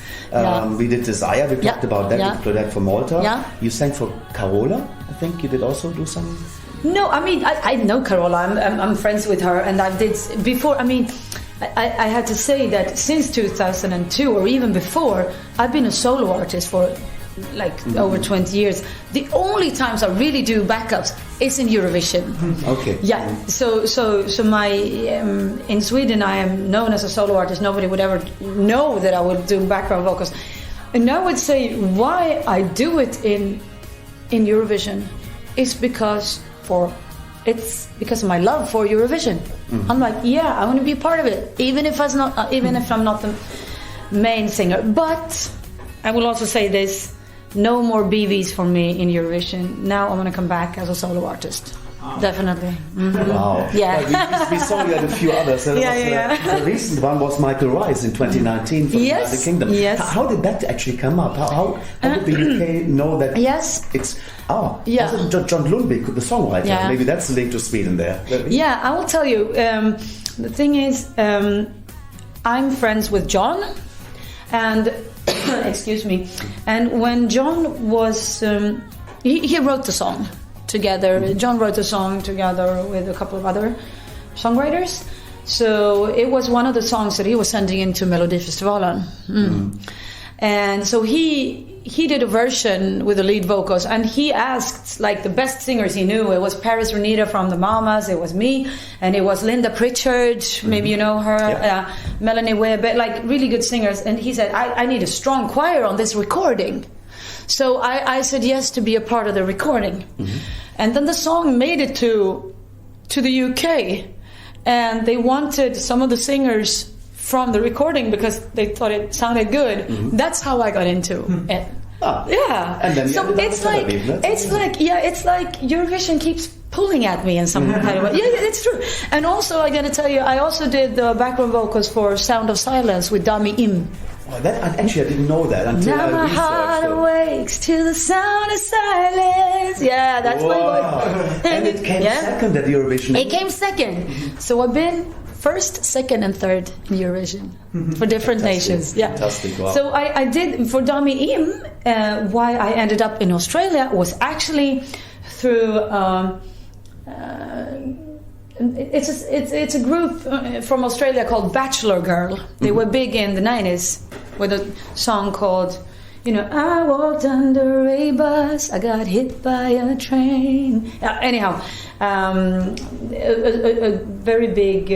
We did Desire, we talked about that, we played that for Malta. Yeah. You sang for Carola, I think you did also do some... No, I mean, I know Carola. I'm friends with her, and I did before. I mean, I had to say that since 2002 or even before, I've been a solo artist for like over 20 years. The only times I really do backups is in Eurovision. Okay. Yeah. So my in Sweden I am known as a solo artist. Nobody would ever know that I would do background vocals, and I would say why I do it in Eurovision is because of my love for Eurovision. I'm like, I want to be part of it, even if I'm not the main singer. But I will also say this: no more BVs for me in Eurovision. Now I'm going to come back as a solo artist. Definitely. Wow. Yeah. We saw you had a few others. The recent one was Michael Rice in 2019 for the United Kingdom. Yes. How did that actually come up? How did the UK know that it's... was it John Lundvik, the songwriter? Yeah. Maybe that's the link to Sweden there. Yeah, I will tell you. The thing is, I'm friends with John, and excuse me. And when John was, he wrote the song together. John wrote the song together with a couple of other songwriters. So it was one of the songs that he was sending into Melodifestivalen. And so he did a version with the lead vocals, and he asked like the best singers he knew. It was Paris Renita from the Mamas, it was me, and it was Linda Pritchard, maybe you know her, Melanie Webb, like really good singers. And he said, I need a strong choir on this recording. So I said yes to be a part of the recording. And then the song made it to the UK, and they wanted some of the singers from the recording because they thought it sounded good. That's how I got into it. And then so it's like Eurovision keeps pulling at me in some kind of way. Yeah, it's true. And also, I gotta tell you, I also did the background vocals for Sound of Silence with Dami Im. I didn't know that until now my heart awakes to the sound of silence. Yeah, that's my voice. And it came second at Eurovision. It came second. So I've been first, second, and third in Eurovision for different nations. Yeah. Fantastic. Wow. So I did for Dami Im. Why I ended up in Australia was actually through. It's a group from Australia called Bachelor Girl. They were big in the 90s with a song called I walked under a bus, I got hit by a train. Anyhow, a very big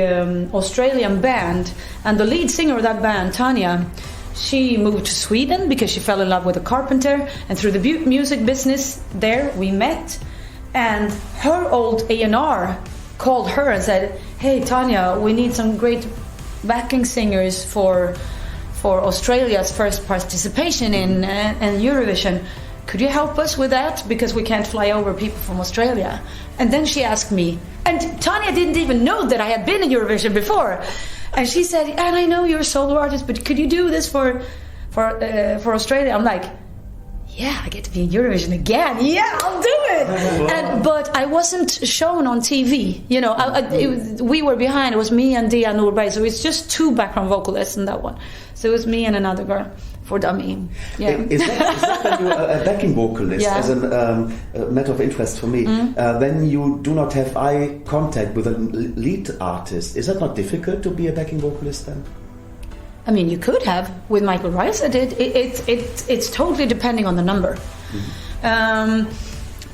Australian band, and the lead singer of that band, Tanya, she moved to Sweden because she fell in love with a carpenter, and through the music business there we met, and her old A&R called her and said, "Hey Tanya, we need some great backing singers for Australia's first participation in Eurovision. Could you help us with that? Because we can't fly over people from Australia." And then she asked me, and Tanya didn't even know that I had been in Eurovision before. And she said, "And I know you're a solo artist, but could you do this for Australia?" I'm like, "Yeah, I get to be in Eurovision again. Yeah, I'll do it." But I wasn't shown on TV. We were behind. It was me and Dia Norberg, so it's just two background vocalists in that one. So it was me and another girl for dummy. Yeah. Is that when you're a backing vocalist? Yeah. As a matter of interest for me, then you do not have eye contact with a lead artist. Is that not difficult to be a backing vocalist then? I mean, you could have with Michael Rice. I did. It's totally depending on the number.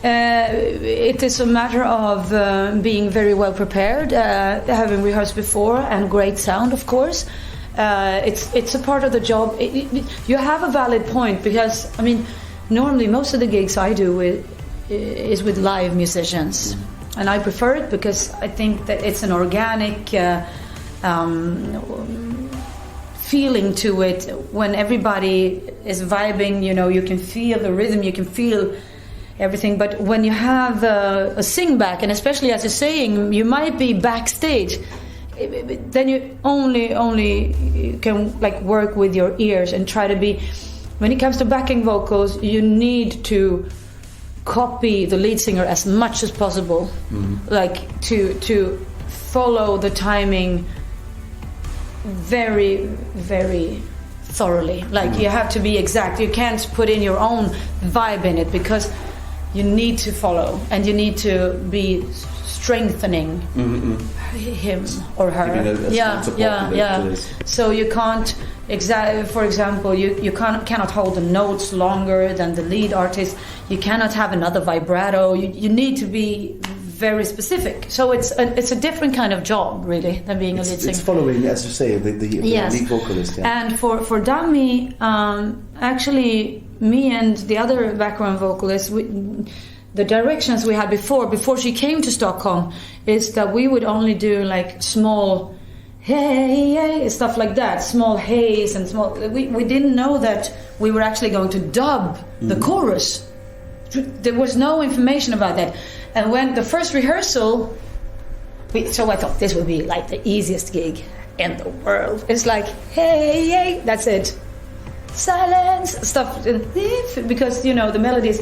It is a matter of being very well prepared, having rehearsed before, and great sound, of course. It's a part of the job. You have a valid point, because I mean, normally most of the gigs I do is with live musicians, and I prefer it because I think that it's an organic feeling to it. When everybody is vibing, you can feel the rhythm, you can feel everything. But when you have a sing back, and especially as you're saying, you might be backstage, then you only can work with your ears and try to be. When it comes to backing vocals, you need to copy the lead singer as much as possible, to follow the timing very, very thoroughly. You have to be exact. You can't put in your own vibe in it, because you need to follow, and you need to be strengthening him or her. So you can't for example, you cannot hold the notes longer than the lead artist. You cannot have another vibrato. You need to be very specific. So it's a different kind of job, really, than being a lead singer. It's following, as you say, the lead vocalist. Yeah. And for dummy, actually, me and the other background vocalists, the directions we had before she came to Stockholm, is that we would only do small hey, stuff like that, small heys and small. We didn't know that we were actually going to dub the chorus. There was no information about that. And when the first rehearsal, so I thought this would be the easiest gig in the world. It's hey, that's it. Silence, stuff, because the melodies.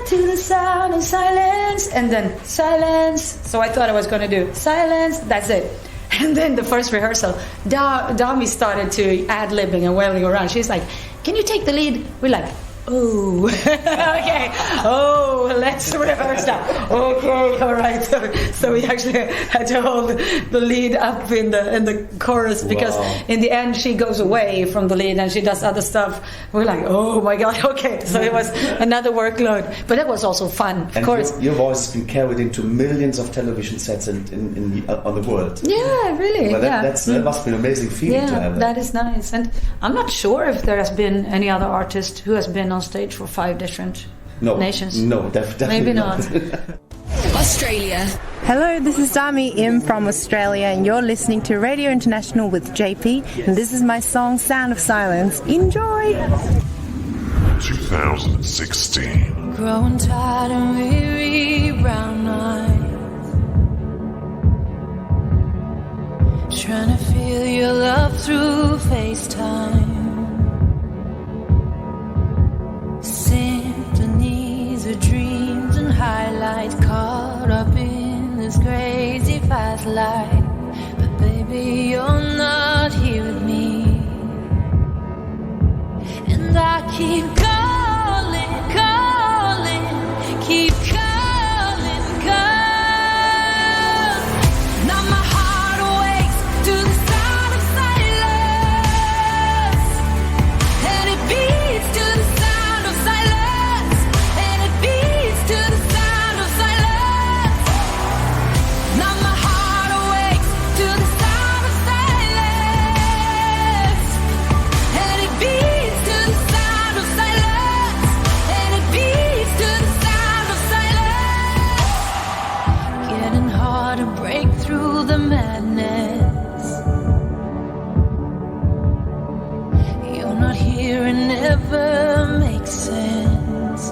To the sound of silence, and then silence. So I thought I was going to do silence, that's it. And then the first rehearsal, Dami started to ad-libbing and wailing around. She's like, "Can you take the lead?" We're like, "Oh, okay. Oh, let's rehearse now." Okay, all right. So we actually had to hold the lead up in the chorus, because in the end she goes away from the lead and she does other stuff. We're like, "Oh my God, okay." So it was another workload, but it was also fun, of course. Your voice has been carried into millions of television sets on the world. Yeah, really. Well, that must be an amazing feeling to have. That is nice. And I'm not sure if there has been any other artist who has been on stage for 5 different nations. No, definitely maybe not. Australia. Hello, this is Dami Im from Australia, and you're listening to Radio International with JP, and this is my song Sound of Silence. Enjoy! 2016. Growing tired and weary, brown eyes, trying to feel your love through FaceTime. Symphonies of dreams and highlights, caught up in this crazy fast life. But baby, you're not here with me, and I keep calling, keep calling, now my heart awakes to the sound of silence. never make sense.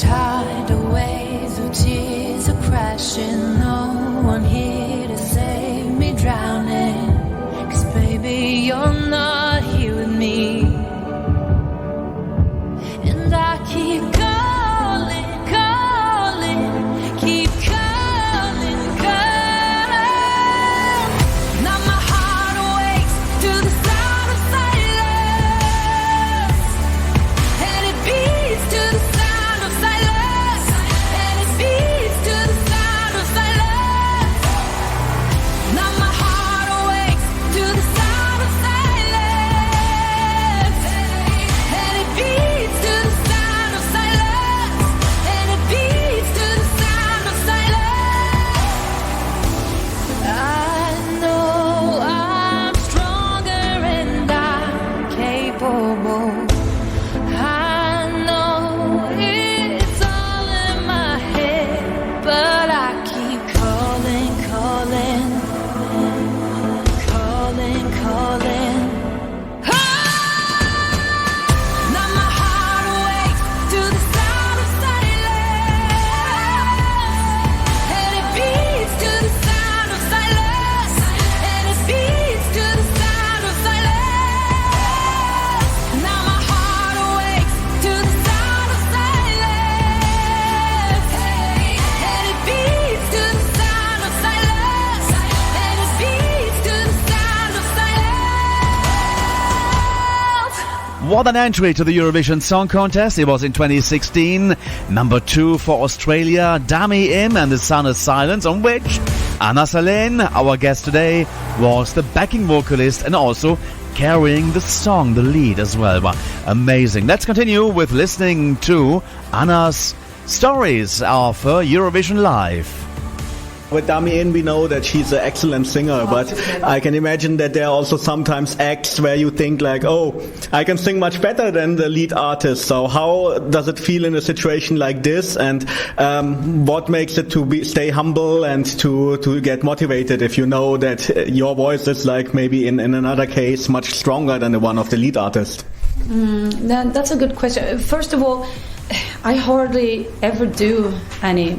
Tidal waves of tears are crashing. No one here to save me drowning. 'Cause baby, you're not here with me. And I keep calling, calling, keep calling, calling. Now my heart awakes to the sound of silence, and it beats to the sound of silence, and it beats to the sound of silence. Now my heart awakes to the sound of silence, and it beats to the sound of silence, and it beats to the sound of silence. I know I'm stronger and I'm capable. I know it's all in my head, but I keep calling, calling, calling, calling. Now my heart awakes to the sound of silence, and it beats to the sound of silence, and it beats to the sound of silence. Now my heart awakes to the sound of silence, and it beats to the sound of silence, and it beats to the sound of silence. What an entry to the Eurovision Song Contest. It was in 2016. Number 2 for Australia, Dami Im and the Sound of Silence, on which Anna Sahlene, our guest today, was the backing vocalist and also carrying the song, the lead as well. Wow, amazing. Let's continue with listening to Anna's stories of her Eurovision Live. With Dami In, we know that she's an excellent singer, but I can imagine that there are also sometimes acts where you think like, oh, I can sing much better than the lead artist. So how does it feel in a situation like this? And what makes it to stay humble and to get motivated if you know that your voice is like maybe in another case much stronger than the one of the lead artist? That's a good question. First of all, I hardly ever do any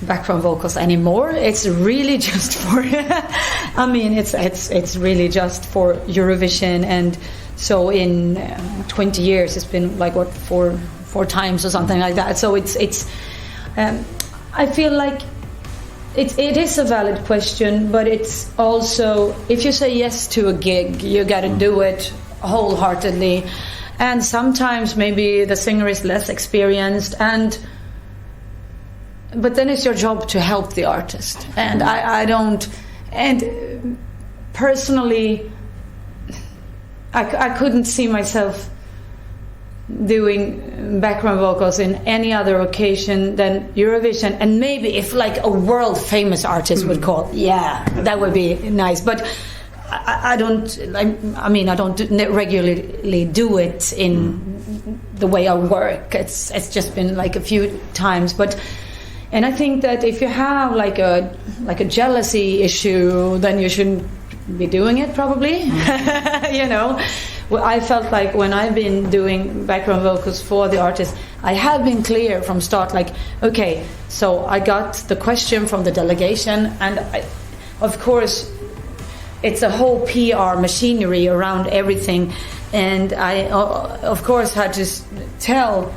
background vocals anymore. It's really just for I mean it's really just for Eurovision, and so in 20 years it's been like what four times or something like that. So it's I feel like it is a valid question, but it's also, if you say yes to a gig, you got to do it wholeheartedly, and sometimes maybe the singer is less experienced, but then it's your job to help the artist. And I don't, and personally, I couldn't see myself doing background vocals in any other occasion than Eurovision. And maybe if like a world famous artist would call, yeah, that would be nice. But I don't regularly do it in the way I work. It's just been like a few times, and I think that if you have like a jealousy issue, then you shouldn't be doing it, probably. You know, well, I felt like when I've been doing background vocals for the artist, I have been clear from start. Like, okay, so I got the question from the delegation, and of course, it's a whole PR machinery around everything, and I of course had to tell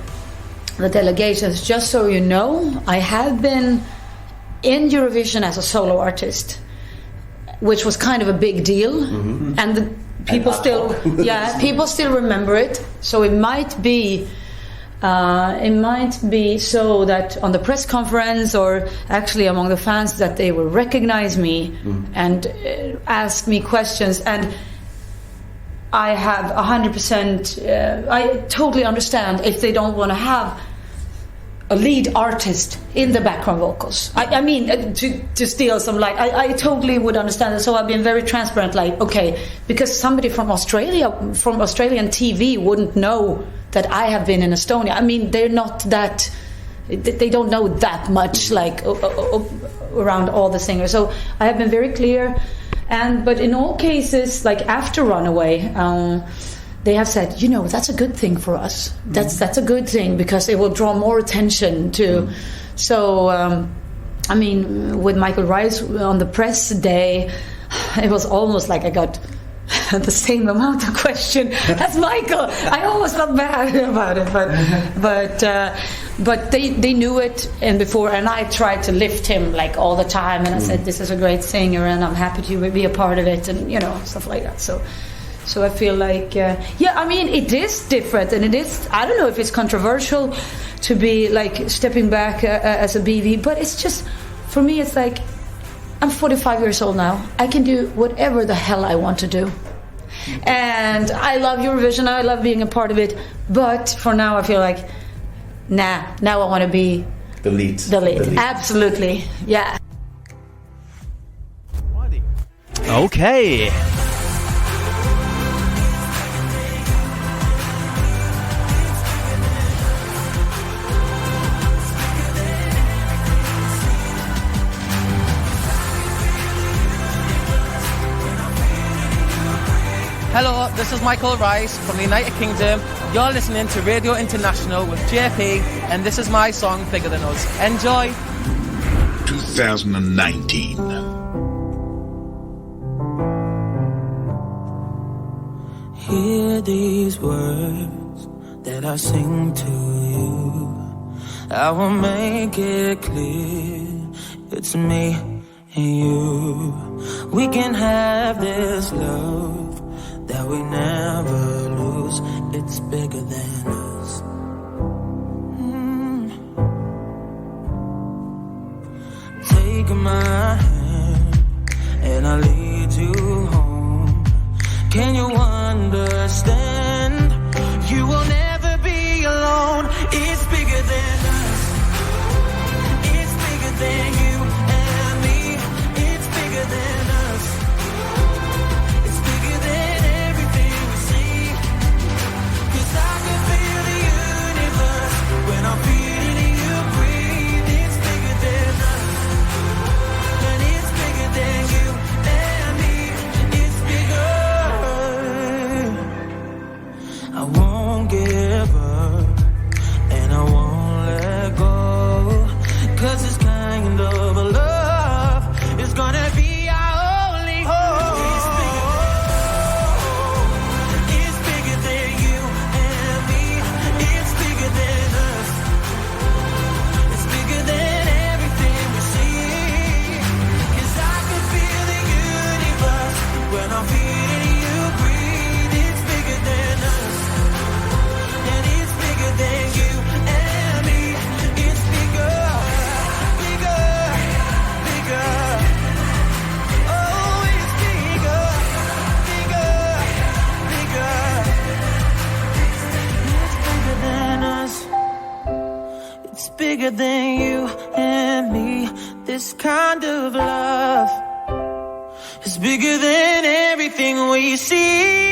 the delegations, just so you know, I have been in Eurovision as a solo artist, which was kind of a big deal, and the people still remember it. So it might be so that on the press conference, or actually among the fans, that they will recognize me and ask me questions. And I have 100%. I totally understand if they don't want to have a lead artist in the background vocals. I mean, to steal some light. I totally would understand it. So I've been very transparent. Like, okay, because somebody from Australia, from Australian TV, wouldn't know that I have been in Estonia. I mean, they're not that. They don't know that much, like around all the singers. So I have been very clear. But in all cases, like after Runaway, they have said, that's a good thing for us. That's a good thing because it will draw more attention to. So, with Michael Rice on the press day, it was almost like I got the same amount of question as Michael. I almost felt bad about it, but they knew it, and I tried to lift him like all the time, and I said, this is a great singer, and I'm happy to be a part of it, and stuff like that. So I feel like, it is different, and it is, I don't know if it's controversial to be like stepping back as a BV, but it's just, for me, it's like, I'm 45 years old now. I can do whatever the hell I want to do. And I love Eurovision, I love being a part of it, but for now I feel like, now I want to be the lead. Absolutely, yeah. Okay. Hello, this is Michael Rice from the United Kingdom. You're listening to Radio International with JP, and this is my song, Bigger Than Us. Enjoy! 2019. Hear these words that I sing to you. I will make it clear it's me and you. We can have this love that we never lose. It's bigger than us. Take my hand and I'll lead you home. Can you understand? You will never be alone. It's bigger than us. It's bigger than you and me. It's bigger than us. It's bigger than everything we see. 'Cause I can feel the universe when I'm feeling you breathe. It's bigger than us. And it's bigger than you and me. It's bigger. I won't give up and I won't let go. 'Cause this kind of a love is gonna be our only hope. It's bigger than you and me. It's bigger than us. It's bigger than everything we see. 'Cause I can feel the universe when I'm feeling you breathe. It's bigger than us. And it's bigger than you and me. It's bigger, bigger, bigger. Oh, it's bigger, bigger, bigger. It's bigger than us. It's bigger than you and me. This kind of love is bigger than everything we see.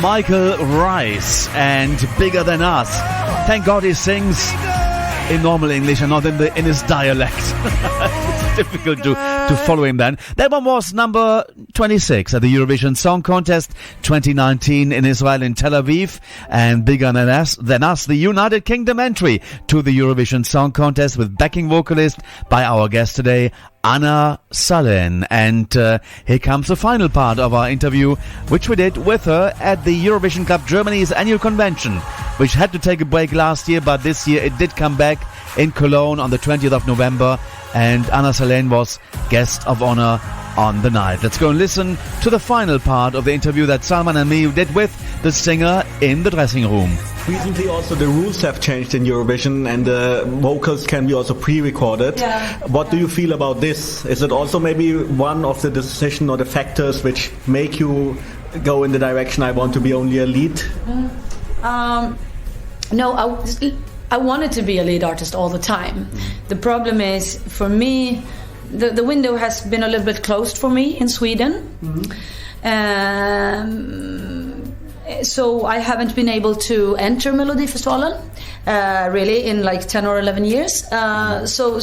Michael Rice and Bigger Than Us. Thank God he sings in normal English and not in his dialect. It's difficult to follow him then. That one was number 26 at the Eurovision Song Contest 2019 in Israel, in Tel Aviv. And Bigger Than Us, the United Kingdom entry to the Eurovision Song Contest with backing vocalist by our guest today, Anna Sahlene. And here comes the final part of our interview, which we did with her at the Eurovision Club Germany's annual convention, which had to take a break last year, but this year it did come back in Cologne on the 20th of November, and Anna Sahlene was guest of honor on the night. Let's go and listen to the final part of the interview that Salman and me did with the singer in the dressing room. Recently also the rules have changed in Eurovision and the vocals can be also pre-recorded. What do you feel about this? Is it also maybe one of the decision or the factors which make you go in the direction I want to be only a lead? No, I wanted to be a lead artist all the time. The problem is, for me, the window has been a little bit closed for me in Sweden. So I haven't been able to enter Melodifestivalen really in like 10 or 11 years. So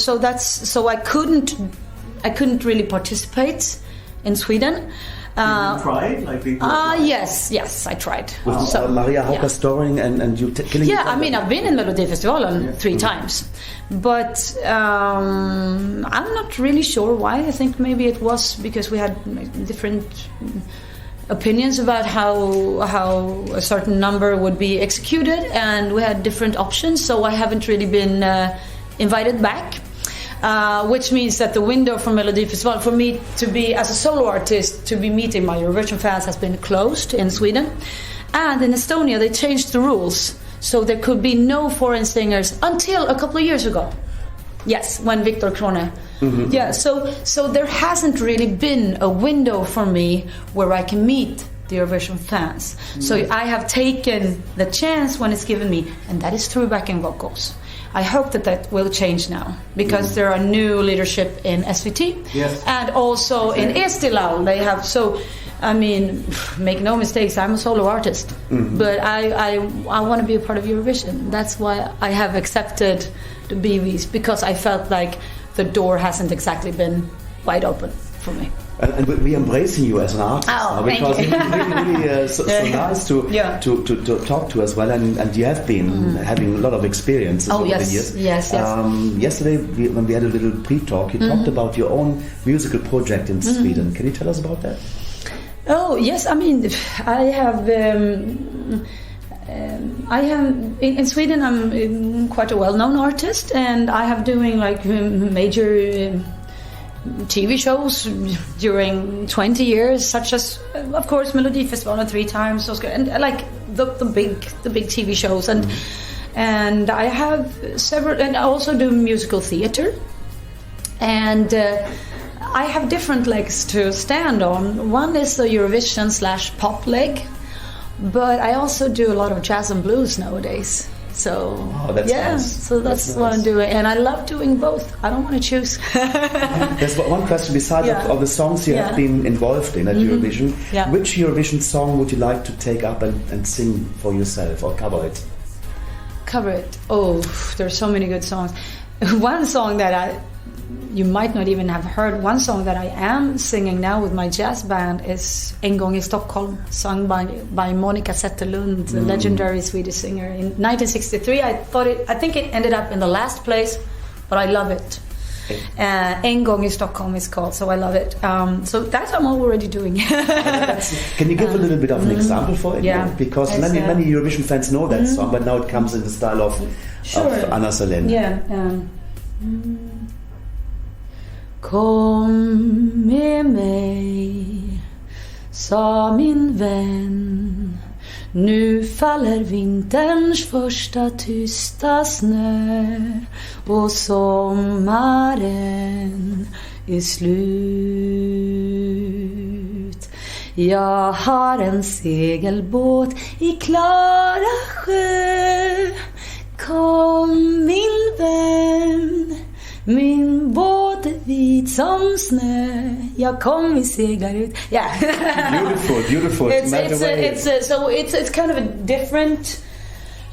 I couldn't really participate in Sweden. Did you try? Yes, I tried. With Maria Hauker Storing and you killing. Yeah, I mean, I've been in Melodifestivalen 3 times, but I'm not really sure why. I think maybe it was because we had different opinions about how a certain number would be executed, and we had different options, so I haven't really been invited back. Which means that the window for Melodifestivalen, for me to be, as a solo artist, to be meeting my Eurovision fans has been closed in Sweden. And in Estonia, they changed the rules. So there could be no foreign singers until a couple of years ago. Yes, when Victor Krone. Yeah, so there hasn't really been a window for me where I can meet the Eurovision fans. So I have taken the chance when it's given me, and that is through backing vocals. I hope that will change now, because there are new leadership in SVT and also in Estilau. They have, so I mean, make no mistakes, I'm a solo artist, but I want to be a part of Eurovision. That's why I have accepted the BVs, because I felt like the door hasn't exactly been wide open for me. And we're embracing you as an artist now, because it's really so nice to talk to as well, and you have been having a lot of experiences over the years. Yes. Yesterday, when we had a little pre-talk, you talked about your own musical project in Sweden. Can you tell us about that? Oh yes, I mean, I have in Sweden. I'm quite a well-known artist, and I have doing like major TV shows during 20 years, such as, of course, Melodifestivalen 3 times, and like the big TV shows, and I have several, and I also do musical theater, and I have different legs to stand on. One is the Eurovision /pop leg, but I also do a lot of jazz and blues nowadays. So nice. So that's what I'm doing, and I love doing both. I don't want to choose. There's one question besides of the songs you have been involved in at Eurovision. Which Eurovision song would you like to take up and sing for yourself or cover it? Cover it. Oh, there's so many good songs. One song that you might not even have heard. One song that I am singing now with my jazz band is En gång i Stockholm, sung by Monica Zetterlund, the legendary Swedish singer. In 1963, I think it ended up in the last place, but I love it. En gång i Stockholm is called, so I love it. So that's what I'm already doing. Can you give a little bit of an example for it? Yeah. Because many Eurovision fans know that song, but now it comes in the style of Anna Sahlene. Yeah. Kom med mig, sa min vän. Nu faller vinterns första tysta snö och sommaren är slut. Jag har en segelbåt i klara sjö. Kom min vän, min båt är vit som snö. Jag kom, vi seglar ut. Yeah. Beautiful. It's kind of a different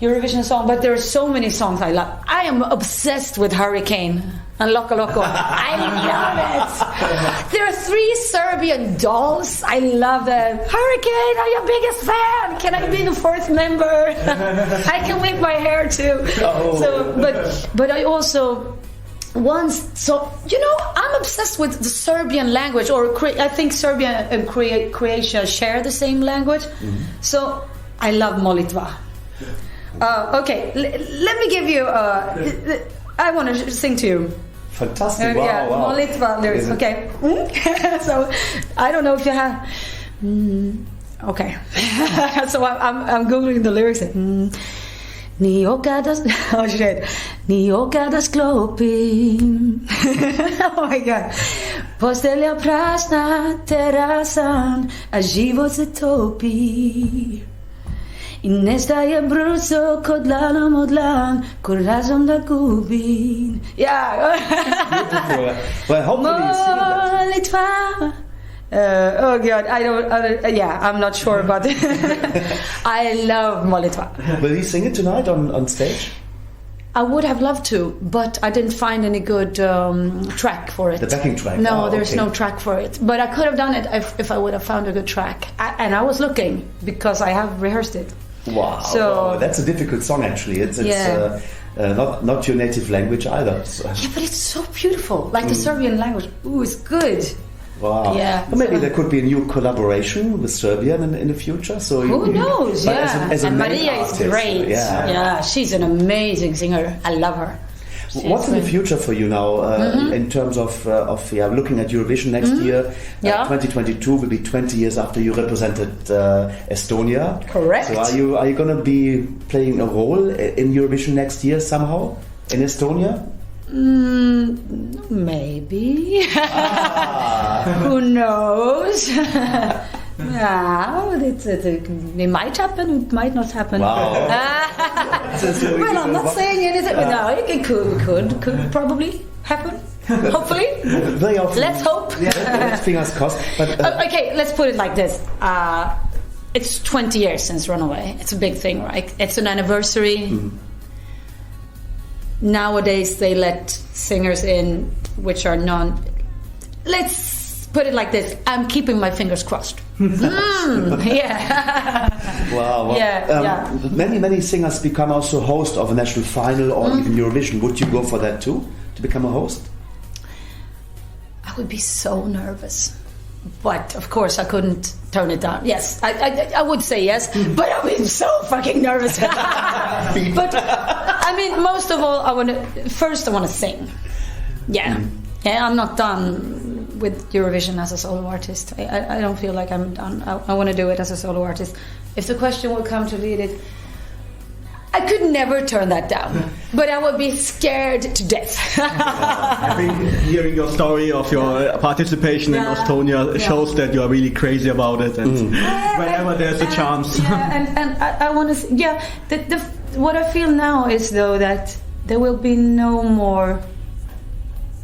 Eurovision song, but there are so many songs I love. I am obsessed with Hurricane and Loco Loco. I love it. There are 3 Serbian dolls. I love them. Hurricane, I'm your biggest fan. Can I be the 4th member? I can whip my hair too. But I also I'm obsessed with the Serbian language, or I think Serbia and Croatia share the same language. So I love Molitva. Okay, let me give you. I want to sing to you. Fantastic! Wow. Molitva lyrics. Okay. So I don't know if you have. Okay. So I'm googling the lyrics. Ni okadas, oh shit. Ni okadas klopi. Oh my god. Postelja prašna, terasan, a život se topi. I nestaje brzo kod dlanom od dlan, ko razum da gubim. Yeah. Well, hopefully you see that. Oh god, I don't. Yeah, I'm not sure about it. I love Molitva. Will you sing it tonight on stage? I would have loved to, but I didn't find any good track for it. The backing track? No, there's okay. no track for it. But I could have done it if I would have found a good track. And I was looking, because I have rehearsed it. Wow, So that's a difficult song actually. It's yeah. Not your native language either. So. Yeah, but it's so beautiful. Like the Serbian language. Ooh, it's good. Wow. Yeah. Well, maybe there could be a new collaboration with Serbia in the future. So who knows? but Yeah. as a and main Maria artist, is great. Yeah. She's an amazing singer. I love her. What's in the future for you now in terms of looking at Eurovision next year? 2022 will be 20 years after you represented Estonia. Correct. So are you going to be playing a role in Eurovision next year somehow in Estonia? Maybe. Who knows? Yeah, it might happen, it might not happen. Wow. Well, I'm not saying anything. No, it could probably happen. Hopefully. Very often. Let's hope. Yeah, fingers crossed. But, okay, let's put it like this. It's 20 years since Runaway. It's a big thing, right? It's an anniversary. Mm-hmm. Nowadays, they let singers in which are let's put it like this. I'm keeping my fingers crossed. Yeah. Wow. Yeah. Many singers become also host of a national final or even Eurovision. Would you go for that too, to become a host? I would be so nervous. But of course I couldn't turn it down. Yes, I would say yes, but I was so fucking nervous. But I mean, most of all, I want to sing. Yeah, I'm not done with Eurovision as a solo artist. I don't feel like I'm done. I want to do it as a solo artist. If the question will come to lead it, I could never turn that down, but I would be scared to death. I think hearing your story of your participation in Estonia shows that you are really crazy about it, and whenever there's a chance. And I want to. What I feel now is though that there will be no more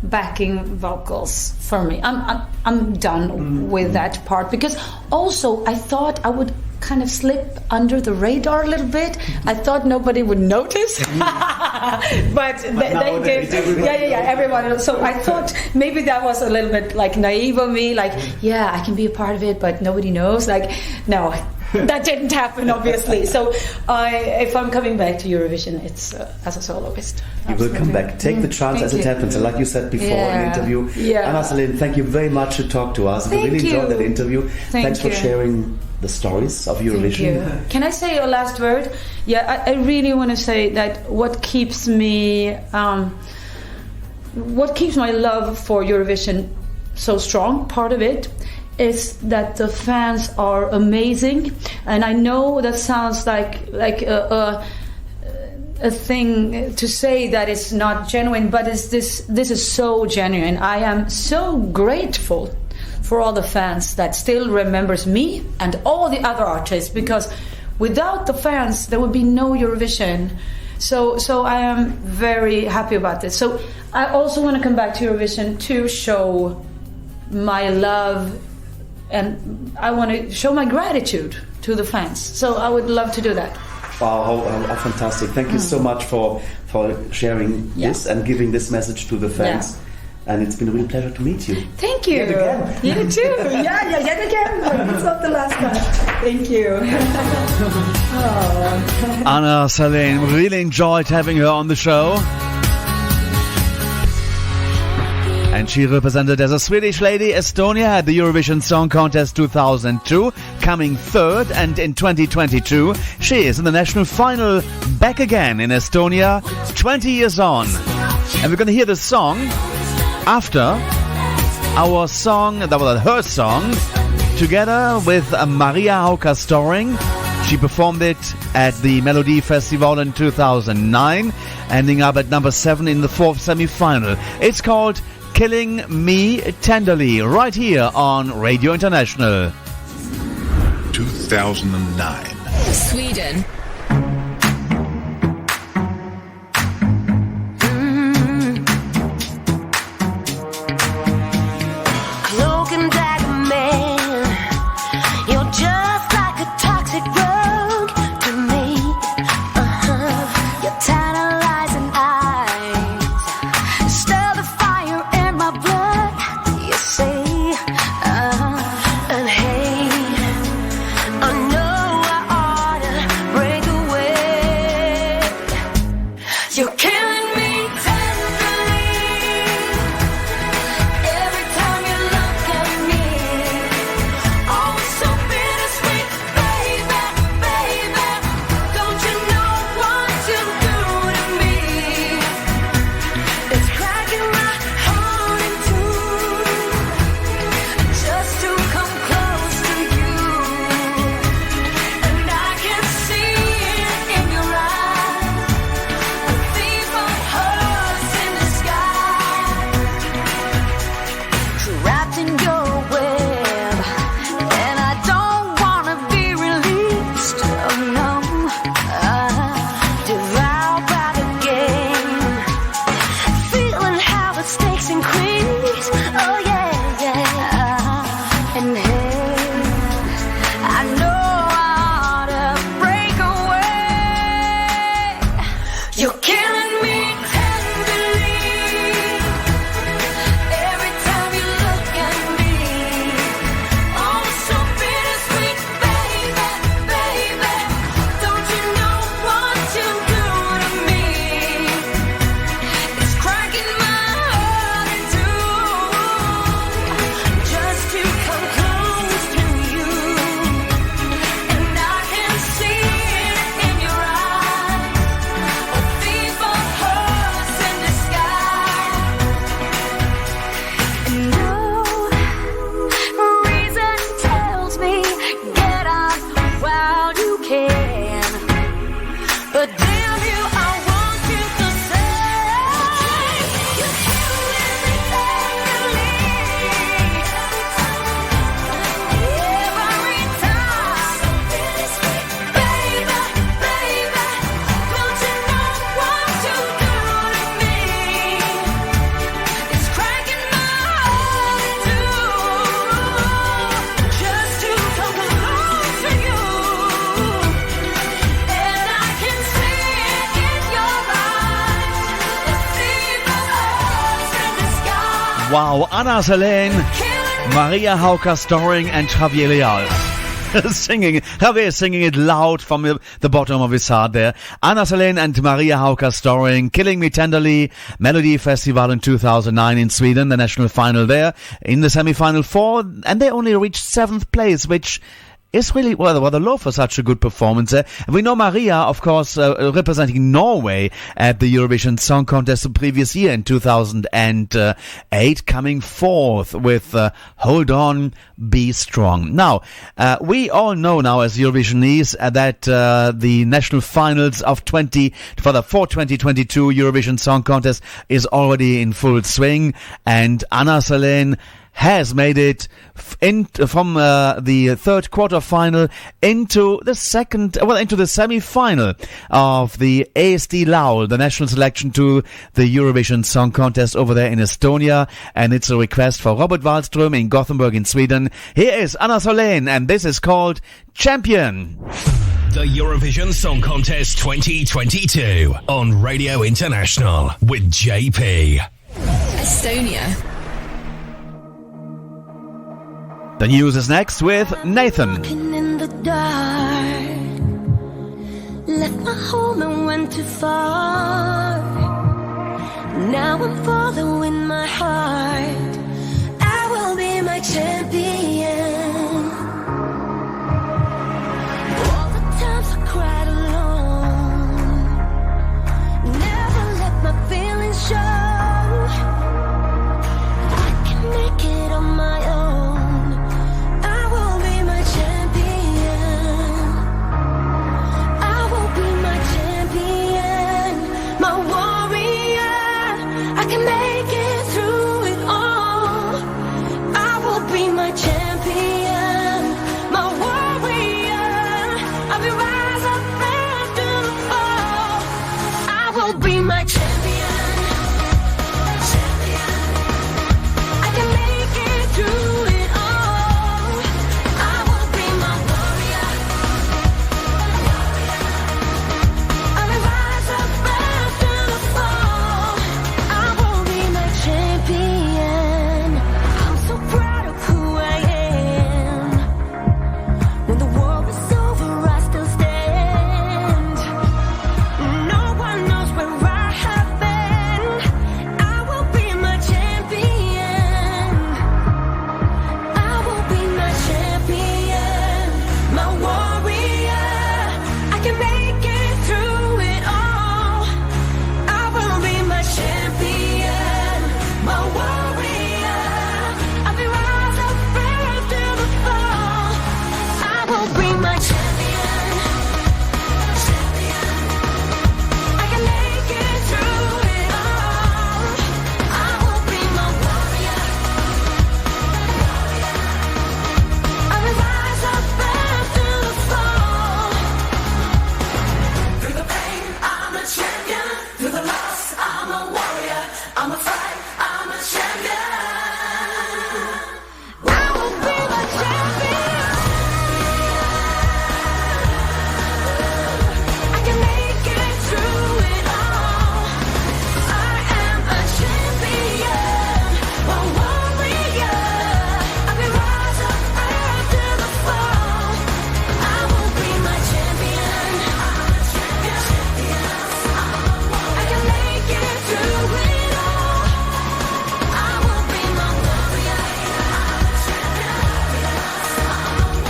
backing vocals for me. I'm done with that part, because also I thought I would kind of slip under the radar a little bit. I thought nobody would notice, but they did. Yeah, everyone. So I thought maybe that was a little bit like naive of me. Like, yeah, I can be a part of it, but nobody knows. Like, no, that didn't happen, obviously. So if I'm coming back to Eurovision, it's as a soloist. You will come back. Take the chance as it happens. And like you said before in the interview, Anna Sahlene, thank you very much to talk to us. We really enjoyed that interview. Thanks for sharing the stories of Eurovision. Can I say a last word? Yeah, I really want to say that what keeps my love for Eurovision so strong, part of it, is that the fans are amazing. And I know that sounds like a thing to say that it's not genuine, but this is so genuine. I am so grateful for all the fans that still remembers me and all the other artists, because without the fans there would be no Eurovision. So I am very happy about this. So I also want to come back to Eurovision to show my love, and I want to show my gratitude to the fans. So I would love to do that. Wow, how fantastic. Thank you so much for sharing this and giving this message to the fans. And it's been a real pleasure to meet you. Thank you. Yet again. You too. Yet again. It's not the last time. Thank you. Anna Sahlene, really enjoyed having her on the show. And she represented as a Swedish lady Estonia at the Eurovision Song Contest 2002, coming third, and in 2022 she is in the national final, back again in Estonia, 20 years on. And we're going to hear the song after our song, that was her song, together with Maria Hauker-Storing. She performed it at the Melody Festival in 2009, ending up at number 7 in the 4th semi-final. It's called Killing Me Tenderly, right here on Radio International. 2009. Sweden. Cloak and dagger man, you're just like a toxic drug to me. Your tantalizing eyes stir the fire in my blood, you see. And hey, I know I ought to break away. You're killing me tenderly. Every time you look at me, oh, it's so bittersweet, baby, baby. Don't you know what you do to me? It's cracking my heart in two, just to come close to you. And I can see it in your eyes, a thief of hearts in the sky, trapped in your web, and I don't wanna be released. Oh no, devoured by the game, feeling how the stakes increase. Oh yeah, yeah. And hey, I know I ought to break away. You're killing me tenderly. Every time you look at me, oh, it's so bittersweet, baby, baby. Don't you know what you do to me? It's cracking my heart in two, just to come close to you. And I can see it in your eyes, a thief of hearts in disguise. And no reason tells me get out while you can, but damn you, I want you to say you're killing me tenderly. Every time, baby, baby, don't you know what you do to me? It's cracking my heart in two, just to come close to you. And I can see it in your eyes, a thief of hearts in disguise. Wow, Anna Sahlene, Maria Hauker-Storing and Javier Leal. Singing, Javier is singing it loud from the bottom of his heart there. Anna Sahlene and Maria Hauker-Storing, Killing Me Tenderly, Melody Festival in 2009 in Sweden, the national final there, in the semi-final 4, and they only reached 7th place, which is really rather low for such a good performance. We know Maria, of course, representing Norway at the Eurovision Song Contest the previous year in 2008, coming 4th with Hold On, Be Strong. Now, we all know now as Eurovisionists that the national finals of 2022 Eurovision Song Contest is already in full swing, and Anna Sahlene has made it from the third quarterfinal into the semi-final of the ASD Laul, the national selection to the Eurovision Song Contest over there in Estonia, and it's a request for Robert Wallström in Gothenburg in Sweden. Here is Anna Sahlene, and this is called Champion. The Eurovision Song Contest 2022 on Radio International with JP. Estonia. The news is next with Nathan. Walking in the dark, left my home and went too far. Now I'm following my heart. I will be my champion. All the times I cried alone, never let my feelings show. I can make it on my own. I will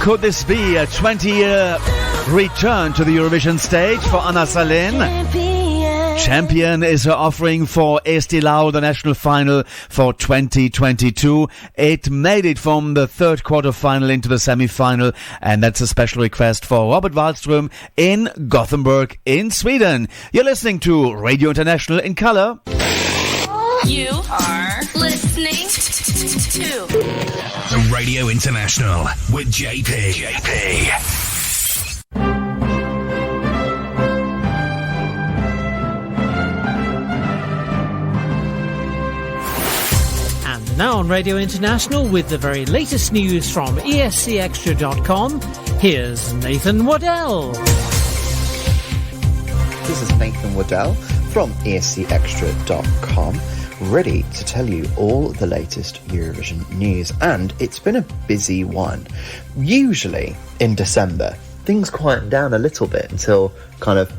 Could this be a 20-year return to the Eurovision stage for Anna Sahlene? Champion is her offering for Estilau, the national final for 2022. It made it from the third quarter-final into the semi-final, and that's a special request for Robert Wallström in Gothenburg in Sweden. You're listening to Radio International in color. You are listening to Radio International with JP. Now on Radio International with the very latest news from escextra.com, here's Nathan Waddell. This is Nathan Waddell from escextra.com, ready to tell you all the latest Eurovision news, and it's been a busy one. Usually in December, things quieten down a little bit until kind of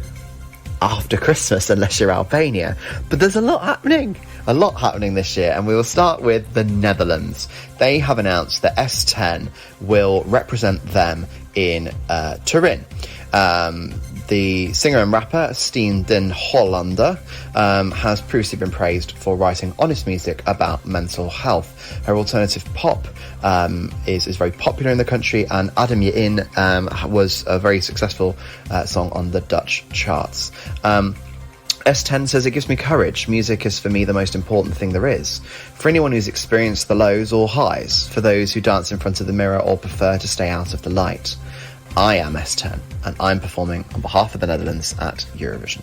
after Christmas, unless you're Albania, but there's a lot happening this year, and we will start with the Netherlands. They have announced that S10 will represent them in Turin. The singer and rapper Steen den Hollander has previously been praised for writing honest music about mental health. Her alternative pop is very popular in the country, and Adem Je In was a very successful song on the Dutch charts. S10 says, "It gives me courage. Music is for me the most important thing there is. For anyone who's experienced the lows or highs, for those who dance in front of the mirror or prefer to stay out of the light. I am S10, and I'm performing on behalf of the Netherlands at Eurovision."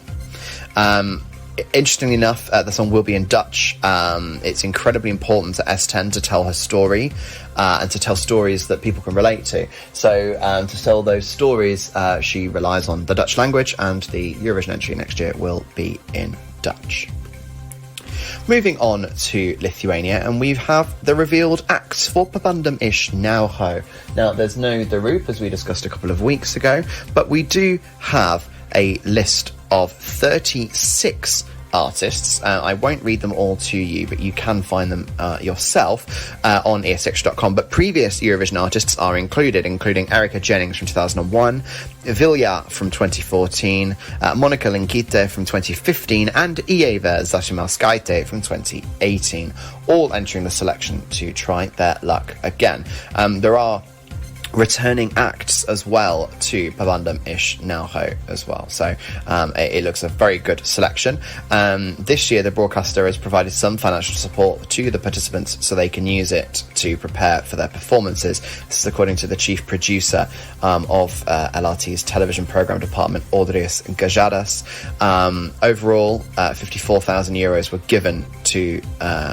Interestingly enough, the song will be in Dutch. It's incredibly important to S10 to tell her story and to tell stories that people can relate to. So to tell those stories, she relies on the Dutch language, and the Eurovision entry next year will be in Dutch. Moving on to Lithuania, and we have the revealed acts for Pabandum Ish Nauho. Now, there's no The Roop, as we discussed a couple of weeks ago, but we do have a list of 36 artists. I won't read them all to you, but you can find them yourself on ESX.com. But previous Eurovision artists are included, including Erika Jennings from 2001, Vilja from 2014, Monica Linkite from 2015, and Ieva Zachimalskaite from 2018, all entering the selection to try their luck again. There are returning acts as well to Pabandum Ish Nauho as well, so it looks a very good selection. This year the broadcaster has provided some financial support to the participants so they can use it to prepare for their performances. This is according to the chief producer of LRT's television programme department, Audrius Gajadas. Overall, 54,000 euros were given to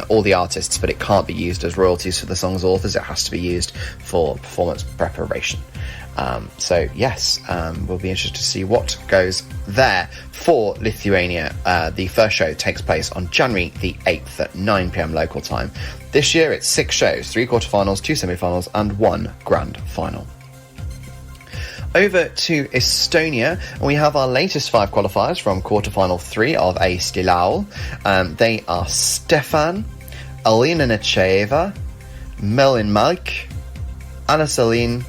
all the artists, but it can't be used as royalties for the song's authors. It has to be used for performance preparation. So yes, we'll be interested to see what goes there for Lithuania. The first show takes place on January the 8th at 9 p.m. local time. This year it's 6 shows, 3 quarterfinals, 2 semi-finals and 1 grand final. Over to Estonia, and we have our latest 5 qualifiers from quarterfinal 3 of Estilau. They are Stefan, Alina Necheva, Melin Malk, Anna Sahlene,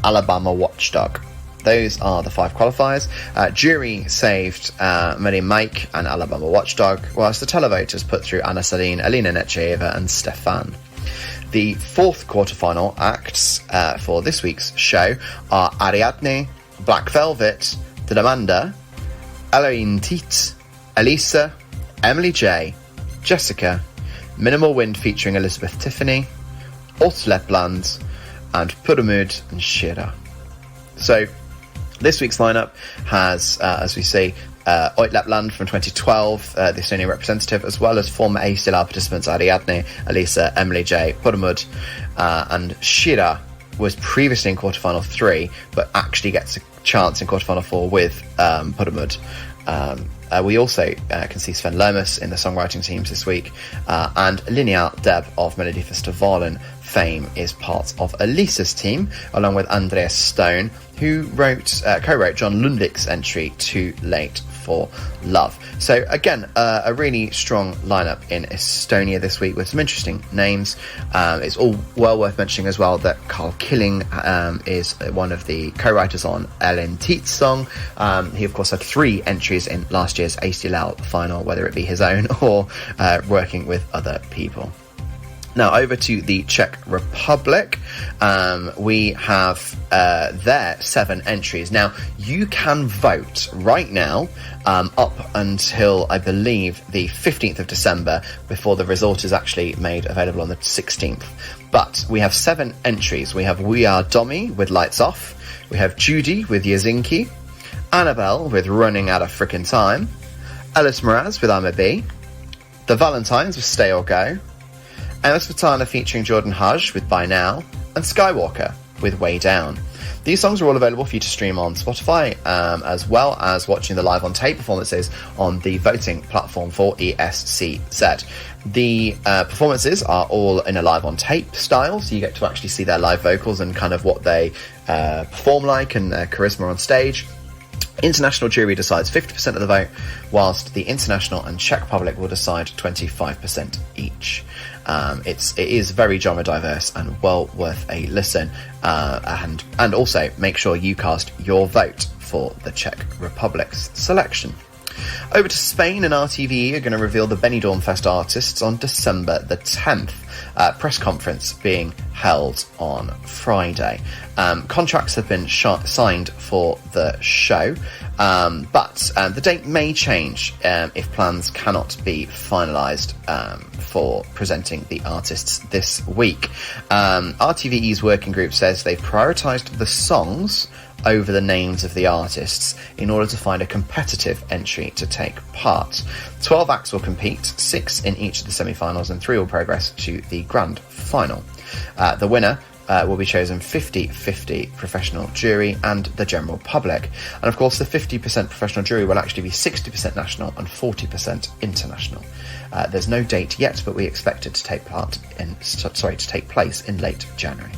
Alabama Watchdog. Those are the 5 qualifiers. Jury saved Melin Malk and Alabama Watchdog, whilst the televoters put through Anna Sahlene, Alina Necheva and Stefan. The 4th quarterfinal acts for this week's show are Ariadne, Black Velvet, Didamanda, Elaine Teet, Elisa, Emily J, Jessica, Minimal Wind featuring Elizabeth Tiffany, Otslepland, and Pudamud and Shira. So this week's lineup has, as we see, Oitlepland from 2012, the Estonian representative, as well as former Estilau participants Ariadne, Elisa, Emily J, Pudamud, and Shira was previously in quarterfinal 3, but actually gets a chance in quarterfinal 4 with Pudamud. We also can see Sven Lermus in the songwriting teams this week, and Lineal Deb of Melodifestivalen fame is part of Elisa's team, along with Andreas Stone, who co-wrote John Lundvik's entry Too Late for Love. So again, a really strong lineup in Estonia this week with some interesting names. It's all well worth mentioning as well that Carl Killing is one of the co-writers on Ellen Tiet's song. He of course had 3 entries in last year's ACLL final, whether it be his own or working with other people. Now over to the Czech Republic. We have their 7 entries. Now you can vote right now up until I believe the 15th of December before the result is actually made available on the 16th. But we have 7 entries. We have We Are Domi with Lights Off. We have Judy with Yazinki. Annabelle with Running Out of Frickin' Time. Ellis Mraz with I'm a Bee. The Valentines with Stay or Go. Emma Smetana featuring Jordan Hudge with By Now, and Skywalker with Way Down. These songs are all available for you to stream on Spotify, as well as watching the live on tape performances on the voting platform for ESCZ. The performances are all in a live on tape style, so you get to actually see their live vocals and kind of what they perform like and their charisma on stage. International jury decides 50% of the vote, whilst the international and Czech Republic will decide 25% each. It is very genre diverse and well worth a listen, and also make sure you cast your vote for the Czech Republic's selection. Over to Spain, and RTVE are going to reveal the Benidorm Fest artists on December the 10th. Press conference being held on Friday. Contracts have been signed for the show, but the date may change if plans cannot be finalised for presenting the artists this week. RTVE's working group says they've prioritised the songs over the names of the artists in order to find a competitive entry to take part. 12 acts will compete, 6 in each of the semi-finals and 3 will progress to the grand final. The winner will be chosen 50-50 professional jury and the general public. And of course the 50% professional jury will actually be 60% national and 40% international. There's no date yet, but we expect it to take place in late January.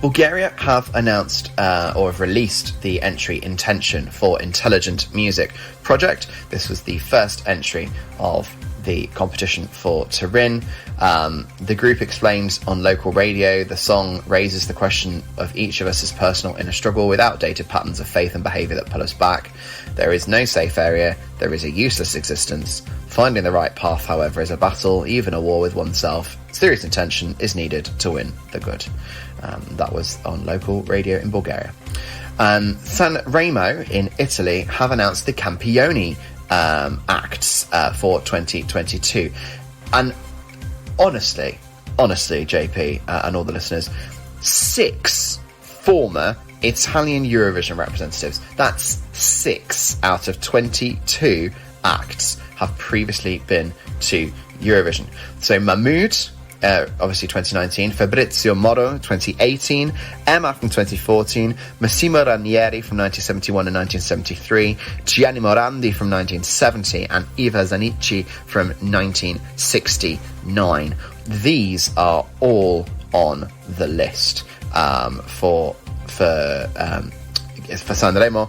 Bulgaria have announced or have released the entry intention for Intelligent Music project. This was the first entry of the competition for Turin. The group explains on local radio the song raises the question of each of us as personal in a struggle with outdated patterns of faith and behaviour that pull us back. There is no safe area, there is a useless existence. Finding the right path, however, is a battle, even a war with oneself. Serious intention is needed to win the good. That was on local radio in Bulgaria. San Remo in Italy have announced the Campioni acts for 2022. And honestly, JP and all the listeners, 6 former Italian Eurovision representatives, that's 6 out of 22 acts, have previously been to Eurovision. So Mahmood, obviously 2019, Fabrizio Moro 2018, Emma from 2014, Massimo Ranieri from 1971 and 1973, Gianni Morandi from 1970, and Eva Zanicci from 1969. These are all on the list for Sanremo.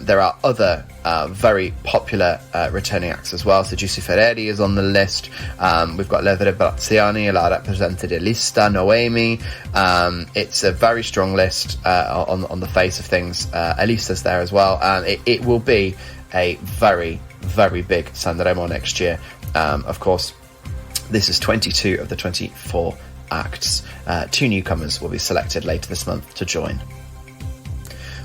There are other very popular returning acts as well. So Giussi Ferreri is on the list. We've got Levere Brazziani, La Rappresentante Lista, Noemi. It's a very strong list on the face of things. Elisa's there as well. It will be a very, very big Sanremo next year. Of course, this is 22 of the 24 acts. 2 newcomers will be selected later this month to join.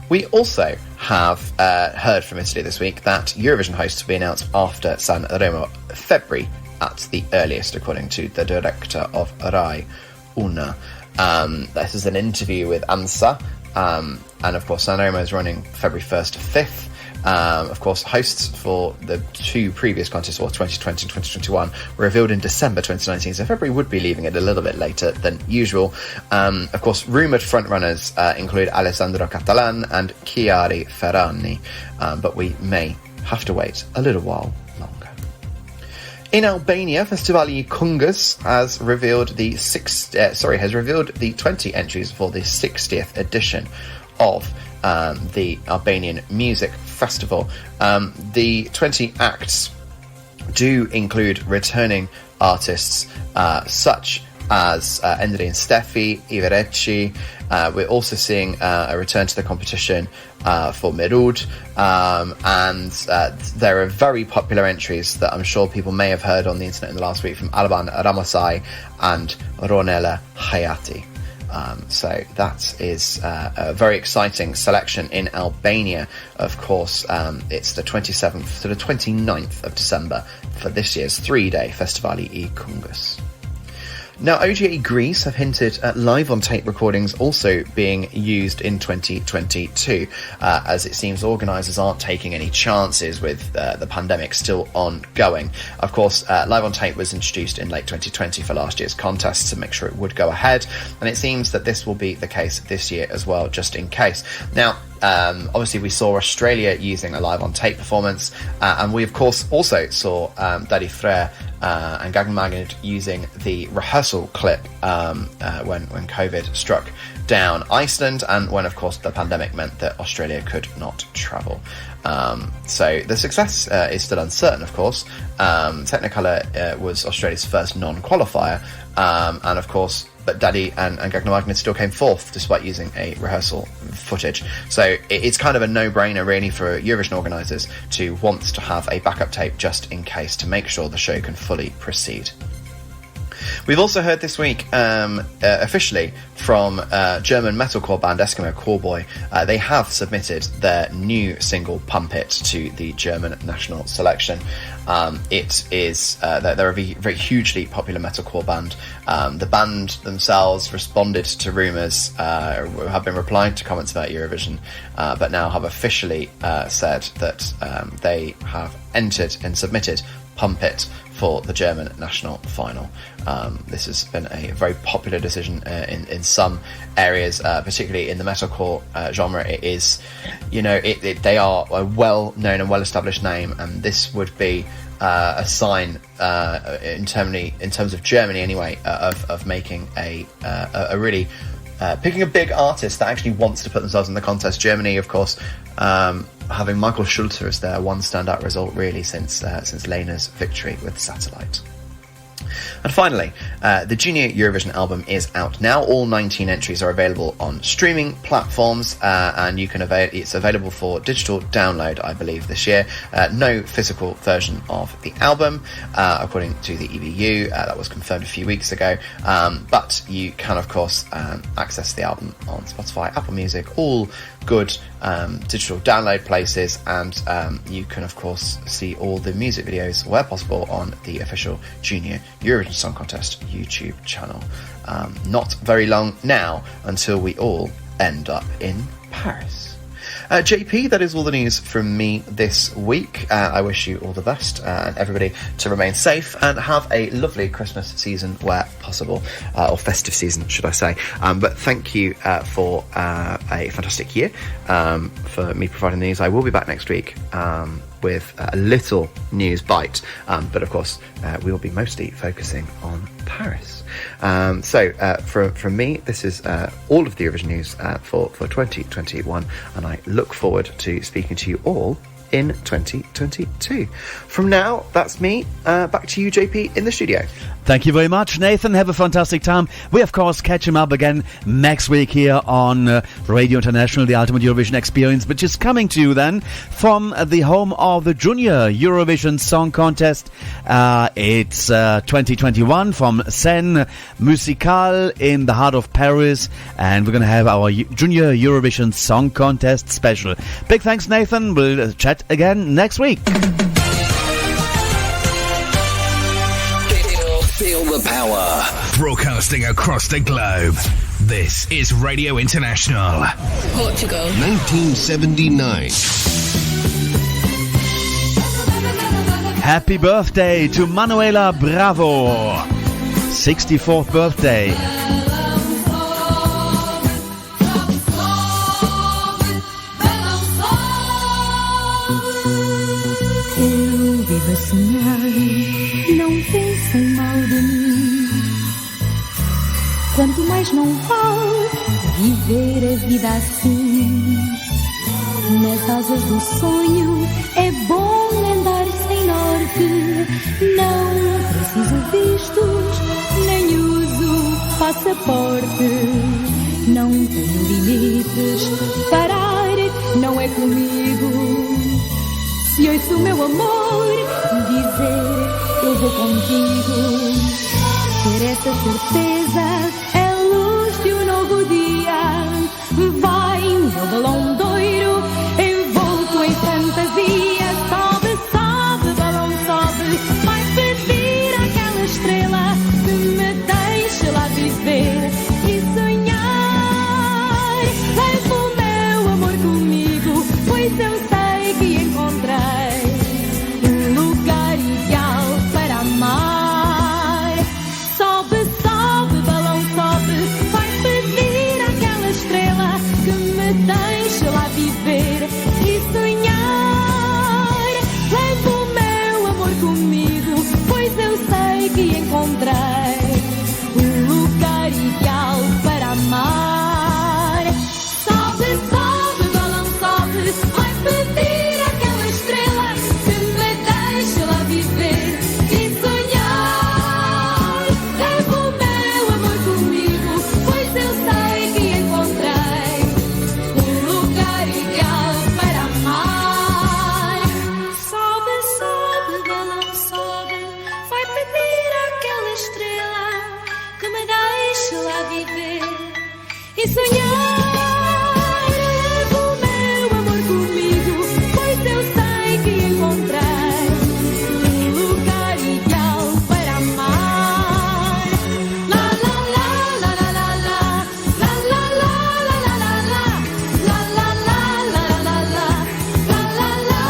We also have heard from Italy this week that Eurovision hosts will be announced after San Remo, February at the earliest, according to the director of Rai Una. This is an interview with ANSA, and of course San Remo is running February 1st to 5th. Of course, hosts for the 2 previous contests, or 2020 and 2021, were revealed in December 2019, so February would be leaving it a little bit later than usual. Of course, rumoured frontrunners include Alessandro Catalan and Chiari Ferrani, but we may have to wait a little while longer. In Albania, Festivali Kungus has revealed the 20 entries for the 60th edition of the Albanian Music Festival. The 20 acts do include returning artists such as Endrin Steffi, Ivereci. We're also seeing a return to the competition for Merud, and there are very popular entries that I'm sure people may have heard on the internet in the last week from Alban Ramosai and Ronela Hayati. So that is a very exciting selection in Albania. Of course, it's the 27th to the 29th of December for this year's 3-day Festivali I Kungus. Now, OGA Greece have hinted at live-on-tape recordings also being used in 2022, as it seems organisers aren't taking any chances with the pandemic still ongoing. Of course, live-on-tape was introduced in late 2020 for last year's contest to make sure it would go ahead, and it seems that this will be the case this year as well, just in case. Now, obviously we saw Australia using a live-on-tape performance, and we of course also saw Daddy Frere and Gagn Magnet using the rehearsal clip when COVID struck down Iceland, and when of course the pandemic meant that Australia could not travel. So the success is still uncertain, of course. Technicolor was Australia's first non-qualifier, and of course but Daddy and Gagn Magnet still came fourth despite using a rehearsal footage. So it's kind of a no-brainer really for Eurovision organisers to want to have a backup tape just in case, to make sure the show can fully proceed. We've also heard this week officially from German metalcore band Eskimo Callboy. They have submitted their new single Pump It to the German national selection. It is they're a very hugely popular metalcore band. The band themselves responded to rumours, have been replying to comments about Eurovision, but now have officially said that they have entered and submitted Pump It for the German national final. This has been a very popular decision in some areas, particularly in the metalcore genre. It is, they are a well-known and well-established name, and this would be a sign in terms of Germany anyway, of making a really picking a big artist that actually wants to put themselves in the contest. Germany, of course, having Michael Schulze as their one standout result really since Lena's victory with Satellite. And finally, the Junior Eurovision album is out now. All 19 entries are available on streaming platforms, and you can it's available for digital download, I believe, this year. No physical version of the album, according to the EBU. That was confirmed a few weeks ago. But you can, of course, access the album on Spotify, Apple Music, all good digital download places, and you can, of course, see all the music videos where possible on the official Junior Eurovision Song Contest YouTube channel. Not very long now until we all end up in Paris. JP, that is all the news from me this week. I wish you all the best and everybody to remain safe and have a lovely Christmas season where possible, or festive season, should I say. But thank you for a fantastic year, for me providing the news. I will be back next week with a little news bite, but of course we will be mostly focusing on Paris. So from me, this is all of the Eurovision news for 2021, and I look forward to speaking to you all in 2022. From now, that's me. Back to you, JP, in the studio. Thank you very much, Nathan. Have a fantastic time. We, of course, catch him up again next week here on Radio International, the Ultimate Eurovision Experience, which is coming to you then from the home of the Junior Eurovision Song Contest. It's 2021 from Seine Musicale in the heart of Paris, and we're going to have our Junior Eurovision Song Contest special. Big thanks, Nathan. We'll chat again next week. Feel the power. Broadcasting across the globe. This is Radio International. Portugal. 1979. Happy birthday to Manuela Bravo. 64th birthday. Eu vivo a sonhar, não mais não vale viver a vida assim. Nas asas do sonho é bom andar sem norte. Não preciso vistos, nem uso passaporte. Não tenho limites, parar não é comigo. Se ouço o meu amor dizer eu vou contigo, ter essa certeza é luz de um novo dia. Vai meu balão doiro, envolto em fantasia. Sobe, sobe, balão sobe, vai pedir àquela estrela que me deixe lá viver e sonhar. Levo o meu amor comigo, pois eu sei que encontrei um lugar ideal para amar. Sobe, sobe, balão sobe, vai pedir àquela estrela que me deixe lá viver e sonhar. Levo o meu amor comigo, pois eu sei que encontrei um lugar ideal para amar. Sobe, sobe, balão sobe, vai pedir àquela estrela que me deixe lá viver e sonhar. Levo o meu amor comigo, pois eu sei que encontrei um lugar ideal para amar. Sobe, sobe, balão sobe, vai pedir àquela estrela que me deixe lá viver e sonhar. Levo o meu amor comigo, pois eu sei que encontrei um lugar ideal para amar. La la la la la la la, la la la la la la la, la la la la la la, la la la.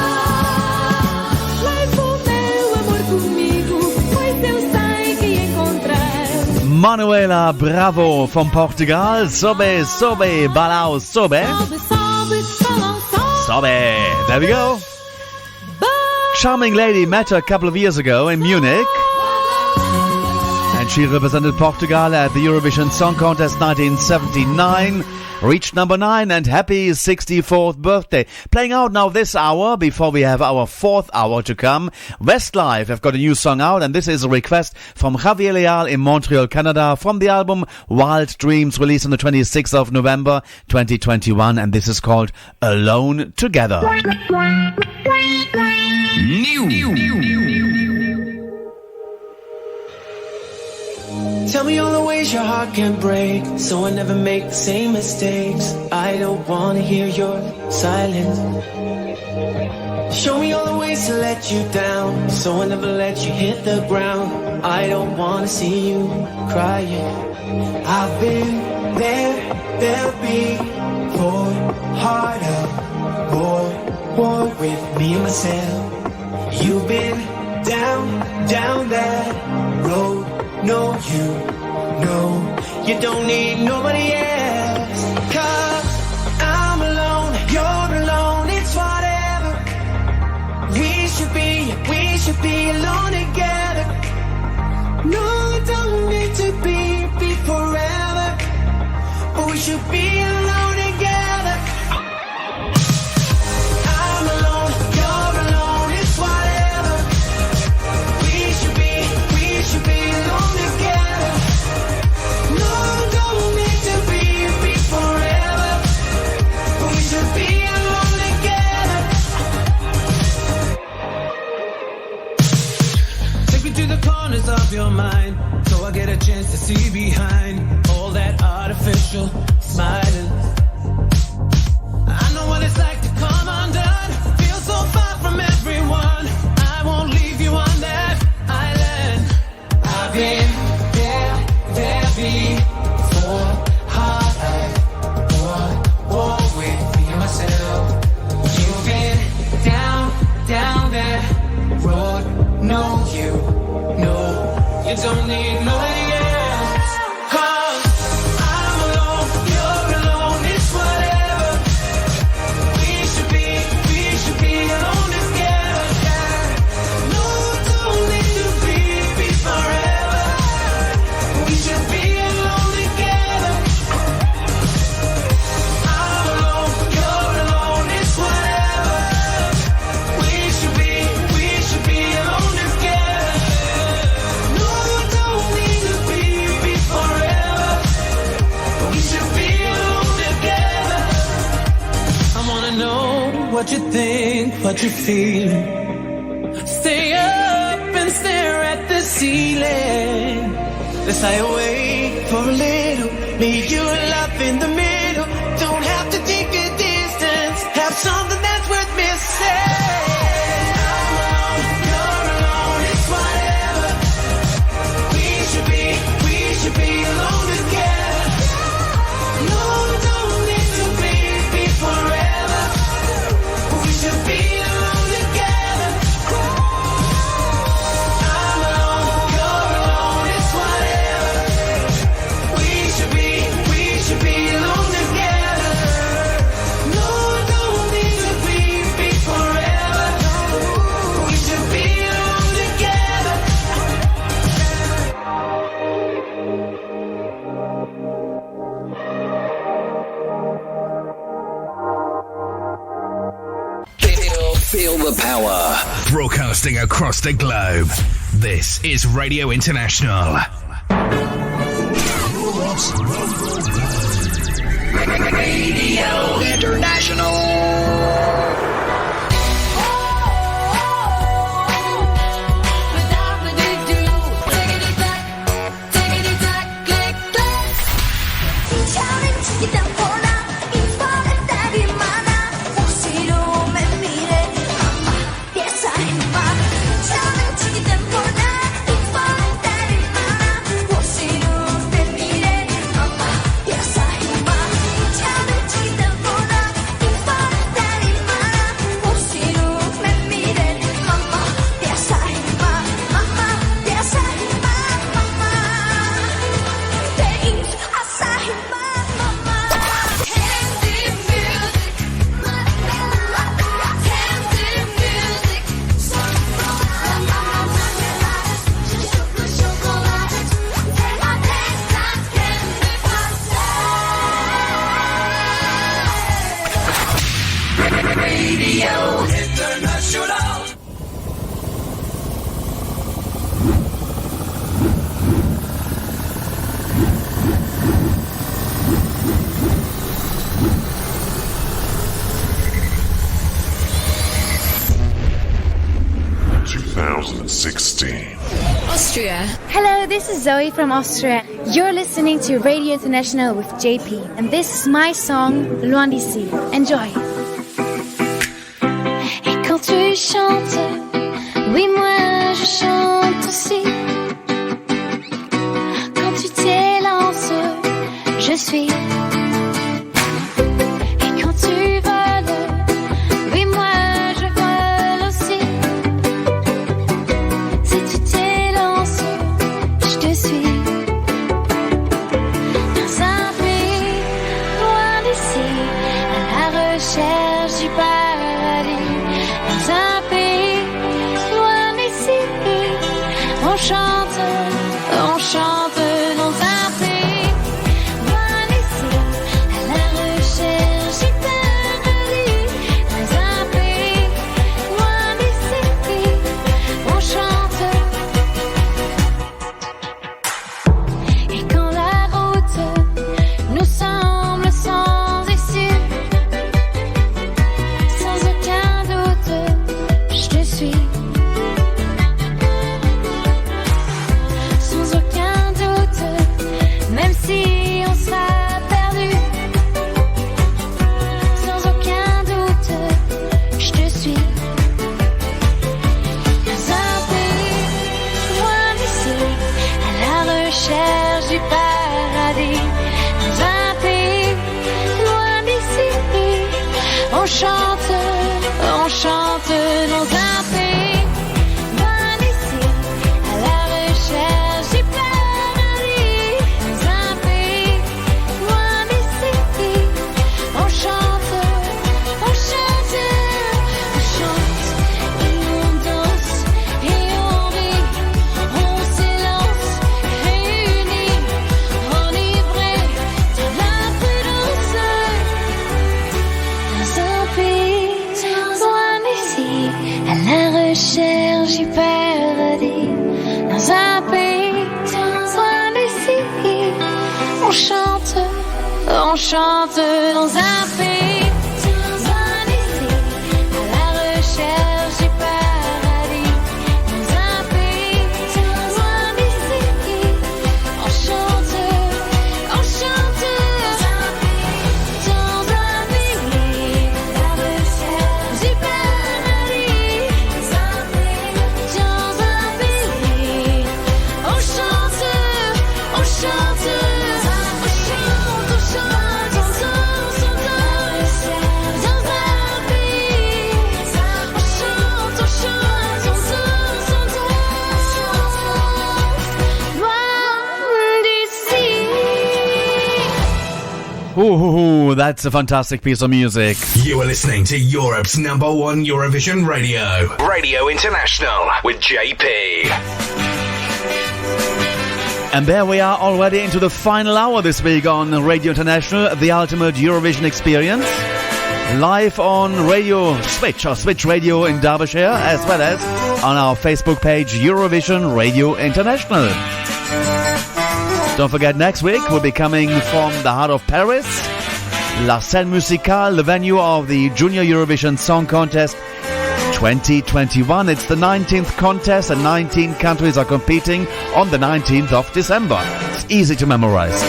Levo o meu amor comigo, pois eu sei que encontrei. Manuela Bravo from Portugal. Sobe, sobe, balao, sobe. Sobe. There we go. Charming lady, met her a couple of years ago in Munich. And she represented Portugal at the Eurovision Song Contest 1979. Reached number 9 and happy 64th birthday. Playing out now this hour before we have our 4th hour to come. Westlife have got a new song out, and this is a request from Javier Leal in Montreal, Canada, from the album Wild Dreams, released on the 26th of November 2021, and this is called Alone Together. Tell me all the ways your heart can break, so I never make the same mistakes. I don't wanna hear your silence. Show me all the ways to let you down, so I never let you hit the ground. I don't wanna see you crying. I've been there before. Harder, war with me and myself. You've been down that road. No, you don't need nobody else. 'Cause I'm alone, you're alone, it's whatever. We should be alone together. No, it don't need to be forever, but we should be alone together. I'm alone, you're alone, it's whatever. We should be alone together. No, don't need to be forever, but we should be alone together. Take me to the corners of your mind, so I get a chance to see behind all that artificial smiling. I know what it's like to come undone, feel so far from everyone. I won't leave you on that island. I've been there before. Hard war with me and myself. You've been down that road. No, you don't need nobody else. 'Cause I'm alone, you're alone, it's whatever. We should be alone together. No, don't need to be forever. We should be alone together. what you feel. Stay up and stare at the ceiling. Let's stay awake for a little. Me, you, love in the middle. Don't have to take a distance. Have something that's worth missing. Should be alone together. No, don't need to be forever. We should be alone together. I'm alone, you're alone, it's whatever. We should be alone together. No, don't need to be forever. We should be alone together. Feel the power. Broadcasting across the globe. This is Radio International. Radio International. Radio International. Austria. Hello, this is Zoe from Austria. You're listening to Radio International with JP, and this is my song Loin d'ici. Enjoy. Et quand tu chantes, oui moi je chante aussi. Quand tu t'élances, je suis. Et quand tu voles, oui moi je vole aussi. Si tu t'élances, je te suis. Dans un pays loin d'ici, à la recherche du paradis. Dans un pays loin d'ici, on chante dans un pays loin d'ici, à la recherche du paradis. Dans un pays loin d'ici, on chante. Et quand la route nous semble sans issue, sans aucun doute, je te suis. Sans aucun doute, même si on sera perdu. Sans aucun doute, je te suis. Dans un pays loin d'ici, à la recherche du paradis. Dans un pays loin d'ici, on chante dans un pays loin d'ici, à la recherche du paradis. Dans un pays loin d'ici, on chante, et on danse, et on rit, on s'élance, réunis, enivrés de la prudence. Dans un pays loin d'ici, à la recherche du paradis. Dans un pays loin d'ici, on chante dans un pays loin d'ici, à la recherche Ooh, that's a fantastic piece of music. You are listening to Europe's #1 Eurovision Radio. Radio International with JP. And there we are already into the final hour this week on Radio International, the ultimate Eurovision experience. Live on Radio Switch, or Switch Radio in Derbyshire, as well as on our Facebook page, Eurovision Radio International. Don't forget, next week we'll be coming from the heart of Paris, La Scène Musicale, the venue of the Junior Eurovision Song Contest 2021. It's the 19th contest and 19 countries are competing on the 19th of December. It's easy to memorize.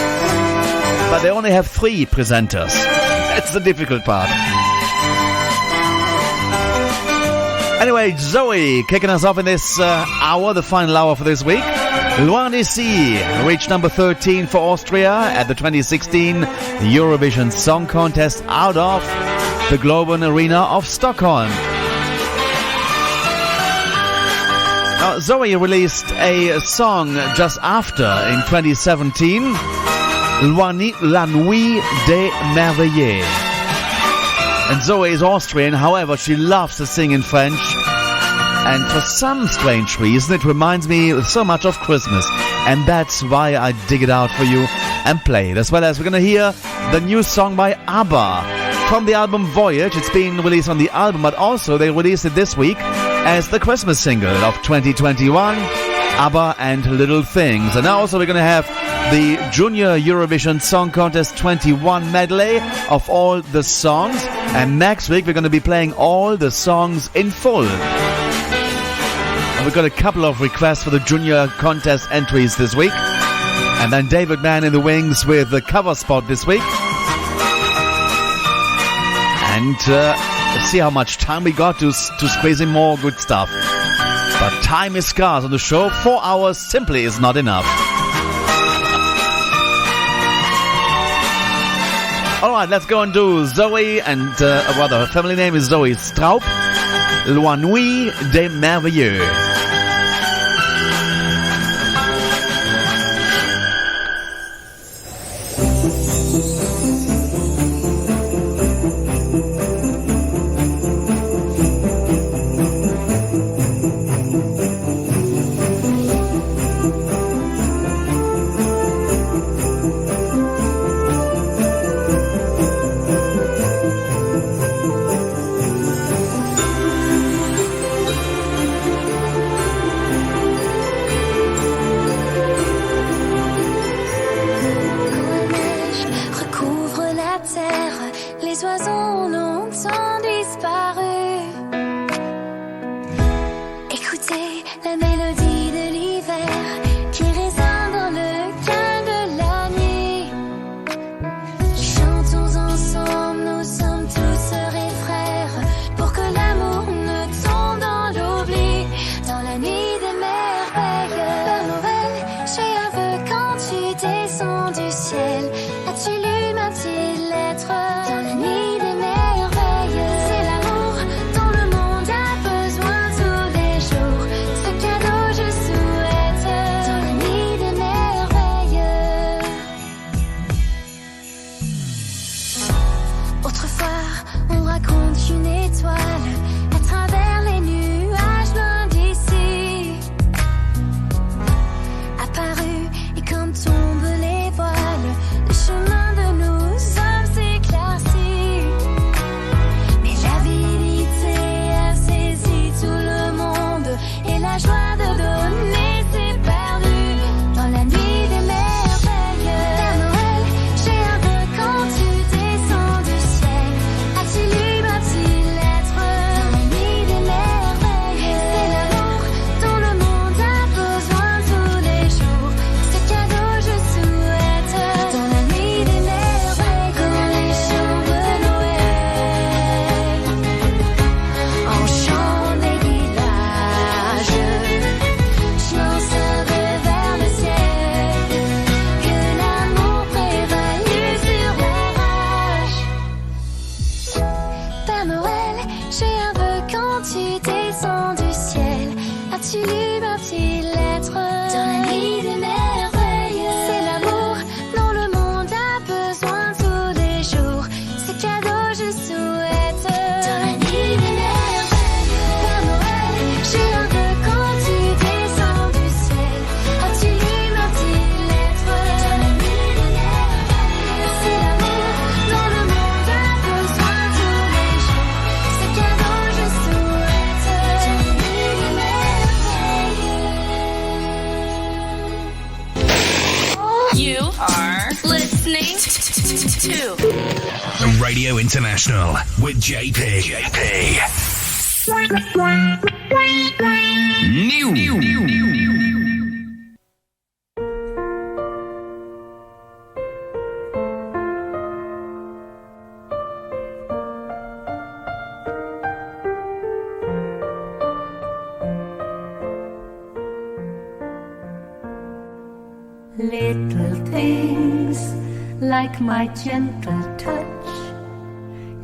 But they only have 3 presenters. That's the difficult part. Anyway, Zoe kicking us off in this hour, the final hour for this week. Loin d'ici reached number 13 for Austria at the 2016 Eurovision Song Contest out of the Globen Arena of Stockholm. Zoe released a song just after in 2017, La Nuit des Merveilleux. And Zoe is Austrian, however, she loves to sing in French. And for some strange reason, it reminds me so much of Christmas. And that's why I dig it out for you and play it. As well as we're going to hear the new song by ABBA from the album Voyage. It's been released on the album, but also they released it this week as the Christmas single of 2021, ABBA and Little Things. And now also we're going to have the Junior Eurovision Song Contest 21 medley of all the songs. And next week we're going to be playing all the songs in full. And we've got a couple of requests for the Junior Contest entries this week. And then David Mann in the wings with the cover spot this week. And let's see how much time we got to squeeze in more good stuff. But time is scarce on the show. 4 hours simply is not enough. Alright, let's go and do Zoe, and her family name is Zoe Straub. La Nuit des Merveilleux. Écoutez la mélodie de l'hiver qui 2. Radio International with JP. New. Little things like my gentle touch.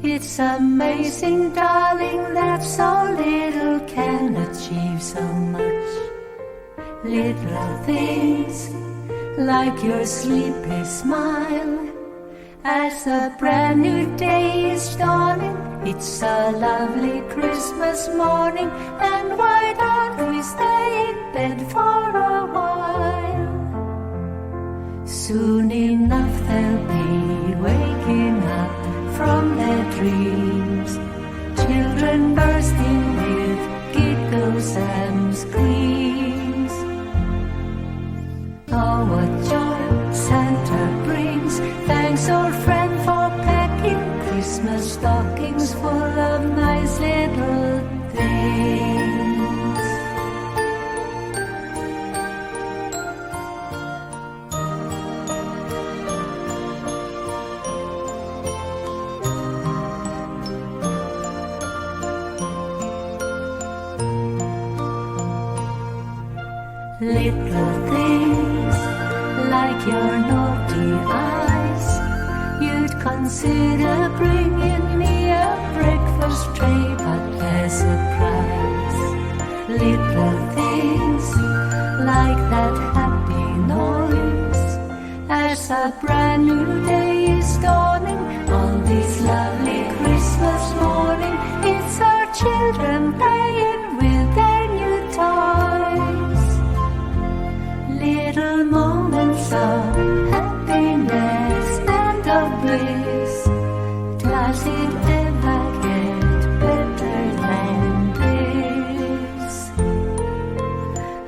It's amazing, darling, that so little can achieve so much. Little things like your sleepy smile as a brand new day is dawning. It's a lovely Christmas morning, and why don't we stay in bed for a while? Soon enough they'll be waking up from their dreams, children bursting with giggles and screams. Oh, what joy Santa brings! Thanks, old friend, for packing Christmas stockings full of nice little things. Little things like your naughty eyes, you'd consider bringing me a breakfast tray, but there's a price. Little things like that happy noise as a brand new day is dawning on this lovely Christmas morning. It's our children playing with their new toys. Little moments of happiness and of bliss. Does it ever get better than this?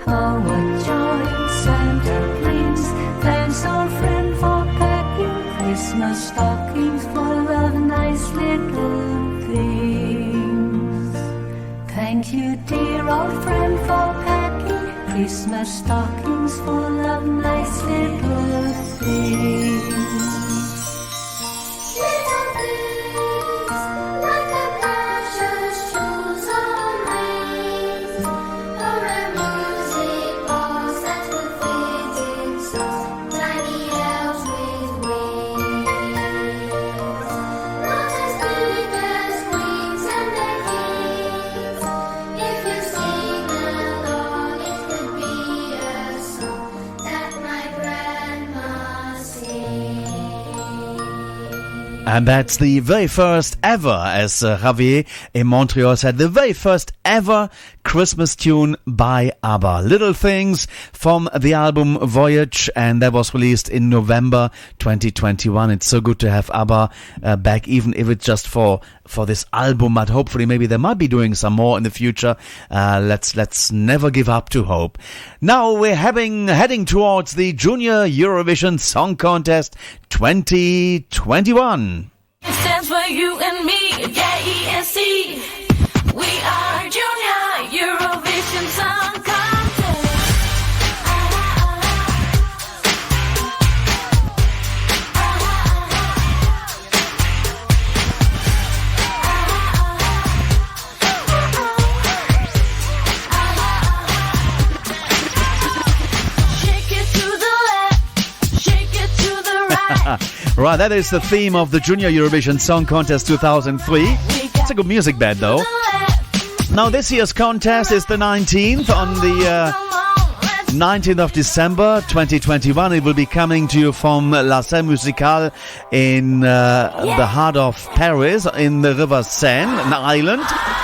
Oh, what joy Santa brings! Thanks, old friend, for packing Christmas stockings full of nice little things. Thank you, dear old friend, for packing Christmas stockings full of nice little things. Little things like a precious jewels on wings, or a music box that will fit in songs, tiny elves with wings, not as big as wings and their kings. If you sing along, it could be a song that my grandma sings. And that's the very first ever, as Javier in Montreal said, the very first ever Christmas tune by ABBA. Little Things from the album Voyage, and that was released in November 2021. It's so good to have ABBA back, even if it's just for this album, but hopefully maybe they might be doing some more in the future. Let's never give up to hope. Now we're heading towards the Junior Eurovision Song Contest 2021. It stands for you and me, K-E-S-C. We are Junior Eurovision Song Contest. Shake it to the left, shake it to the right. Right, that is the theme of the Junior Eurovision Song Contest 2003. It's a good music bed, though. Now, this year's contest is the 19th, on the 19th of December 2021. It will be coming to you from La Seine Musicale in the heart of Paris, in the River Seine, an island.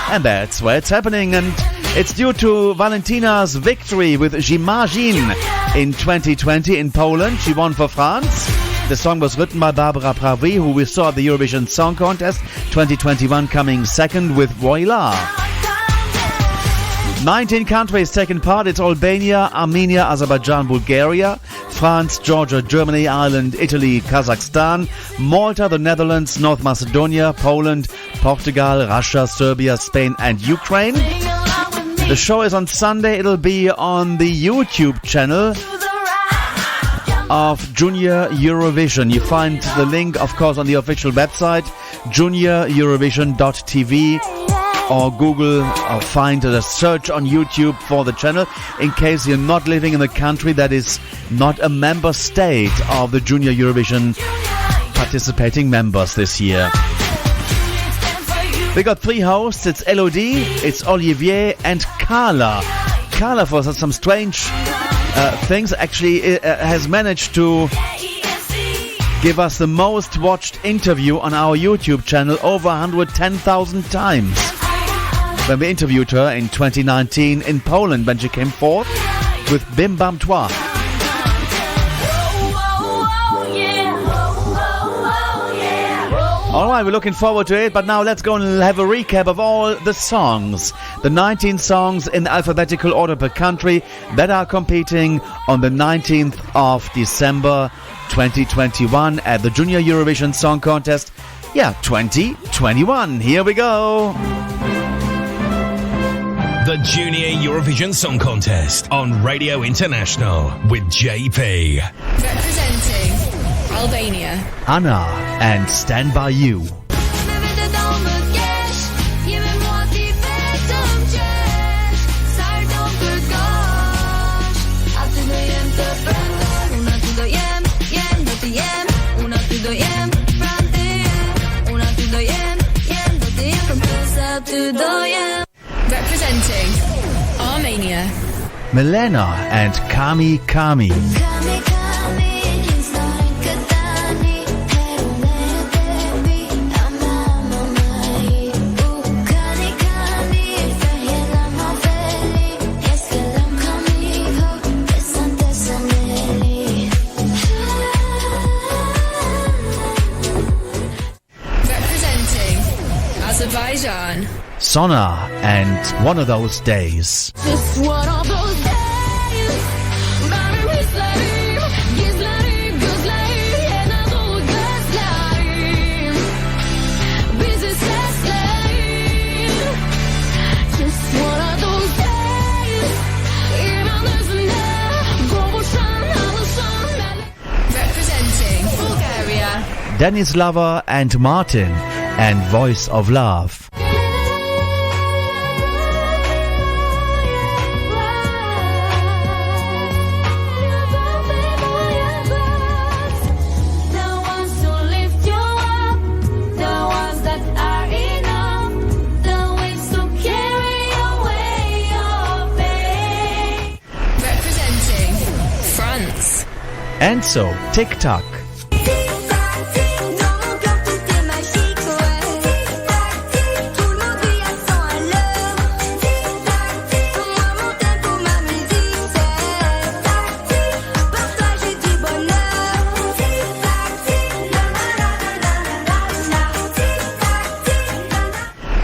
And that's where it's happening. And it's due to Valentina's victory with J'imagine in 2020 in Poland. She won for France. The song was written by Barbara Pravi, who we saw at the Eurovision Song Contest 2021, coming second with Voila. 19 countries taking part. It's Albania, Armenia, Azerbaijan, Bulgaria, France, Georgia, Germany, Ireland, Italy, Kazakhstan, Malta, the Netherlands, North Macedonia, Poland, Portugal, Russia, Serbia, Spain and Ukraine. The show is on Sunday. It'll be on the YouTube channel of Junior Eurovision. You find the link, of course, on the official website, junioreurovision.tv, or Google, or find a search on YouTube for the channel, in case you're not living in a country that is not a member state of the Junior Eurovision participating members this year. We got 3 hosts. It's Elodie, it's Olivier and Carla. Carla, for some strange things, actually has managed to give us the most watched interview on our YouTube channel, over 110,000 times. When we interviewed her in 2019 in Poland, when she came forth with Bim Bam Toi. Alright, we're looking forward to it, but now let's go and have a recap of all the songs. The 19 songs in alphabetical order per country that are competing on the 19th of December 2021 at the Junior Eurovision Song Contest. 2021. Here we go. The Junior Eurovision Song Contest on Radio International with JP. Representing Albania, Anna and Stand By You. representing Armenia, Milena and Kami Kami. Azerbaijan, Sona and One of Those Days. Just one of those days. representing Bulgaria, Denislava and Martin and Voice of Love. representing France, Enzo, Tic Tac.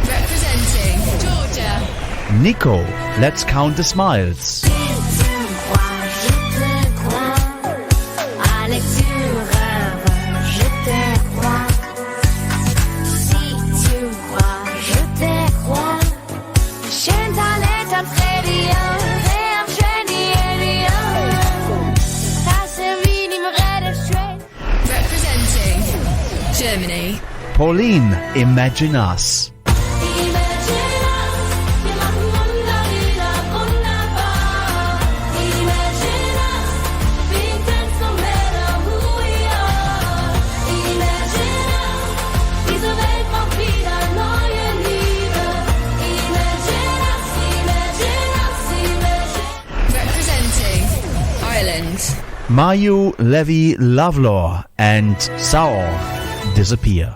representing Georgia, Nico, Let's Count the Smiles. representing Germany, Pauline, Imagine Us. representing Ireland, Mayu, Levy, Lovelore and Saul, Disappear.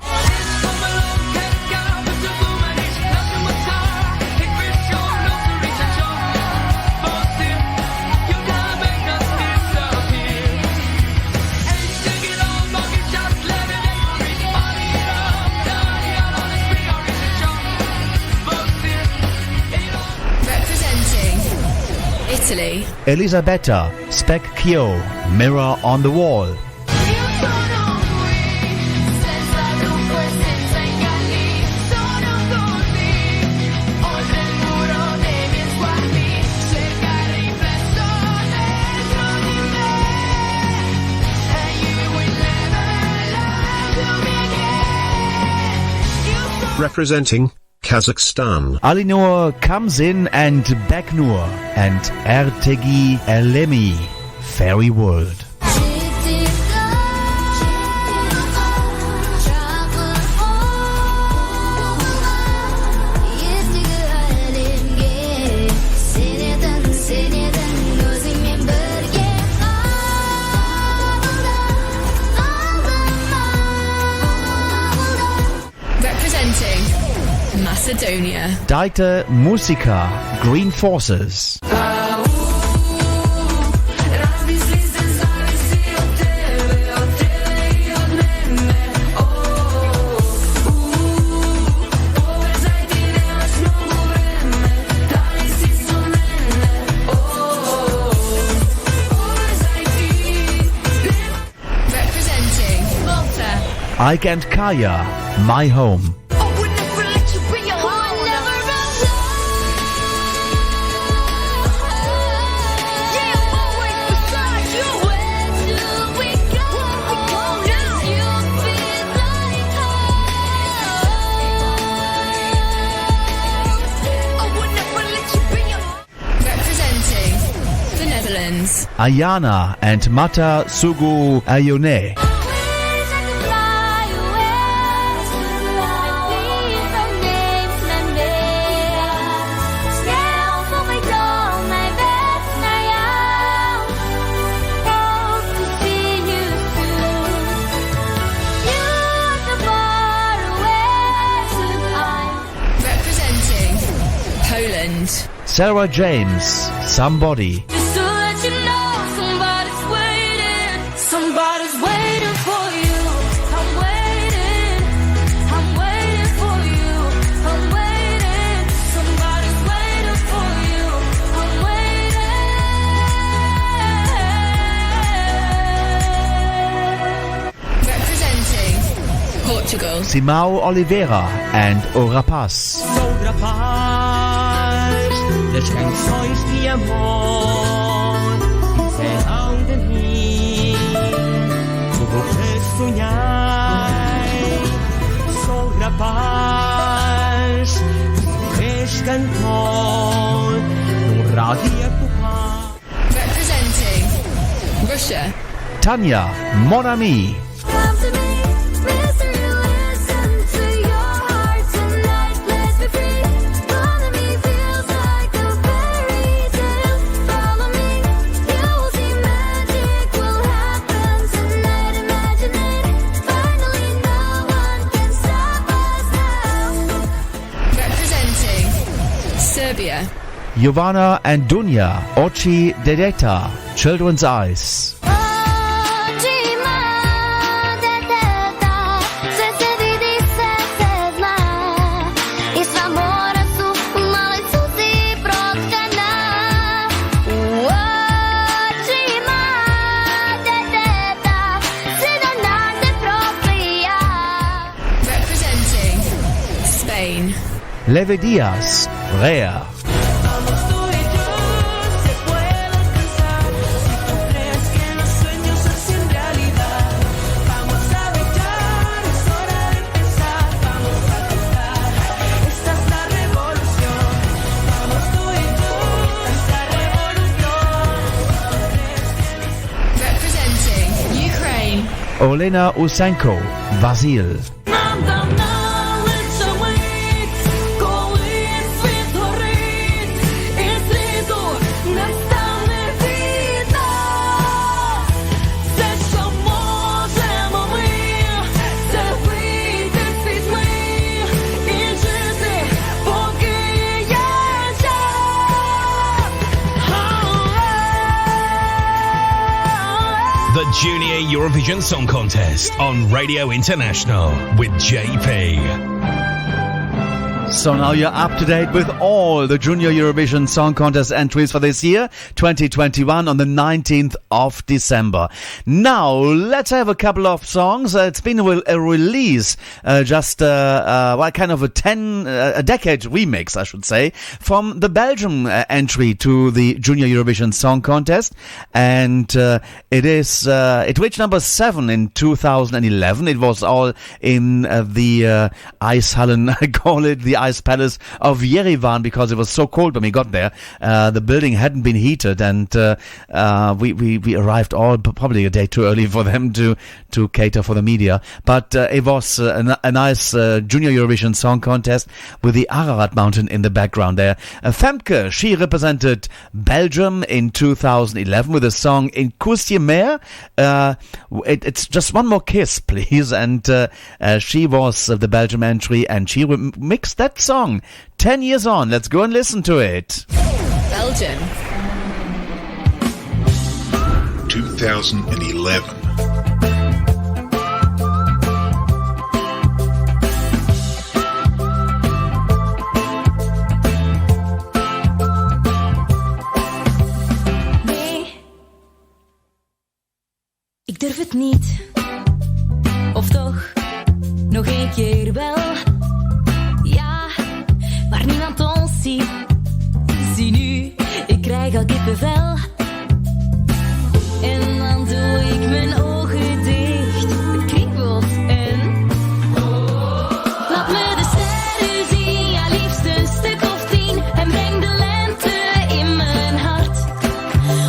representing Elisabetta Specchio, Mirror on the Wall. Representing Kazakhstan, Alinor Kamzin and Beknur and Ertegi Elemi, Fairy World. Macedonia. Daite Musica, Green Forces. Representing Malta. Ike and Kaya, My Home. Ayana and Mata Sugu Ayone. Representing Poland. Sarah James, Somebody. Somebody's waiting for you. I'm waiting. I'm waiting for you. I'm waiting. Somebody's waiting for you. I'm waiting. Representing Portugal. Simão Oliveira and O Rapaz. Sou rapaz das canções de amor que serão de mim tudo que sonhei. Sou rapaz que és cantor num rádio a tocar. Representing Russia. Tanya, Mon Ami. Serbia. Giovanna and Dunya, Ochi Dedeta, Children's Eyes. Representing Spain. Leve Diaz, Rea. Representing Ukraine. Olena Usenko, Vasil. The Junior Eurovision Song Contest on Radio International with JP. So now you're up to date with all the Junior Eurovision Song Contest entries for this year, 2021, on the 19th of December. Now, let's have a couple of songs. It's been a release, kind of a decade remix, I should say, from the Belgium entry to the Junior Eurovision Song Contest. And it reached number 7 in 2011. It was all in the Eishallen, I call it the Ice Palace of Yerevan, because it was so cold when we got there. The building hadn't been heated, and we arrived all probably a day too early for them to cater for the media. But it was a nice Junior Eurovision Song Contest with the Ararat Mountain in the background there. Femke, she represented Belgium in 2011 with a song In Kusje Meer. It's just one more kiss, please. And she was the Belgium entry, and she mixed that song 10 years on. Let's go and listen to it. Belgium. 2011. Ik durf het niet, of toch, nog een keer wel. Ja, waar niemand ons ziet. Zie nu, ik krijg al kippenvel. En dan doe ik mijn ogen dicht. Het kriebelt en... Laat me de sterren zien, ja liefst een stuk of 10. En breng de lente in mijn hart.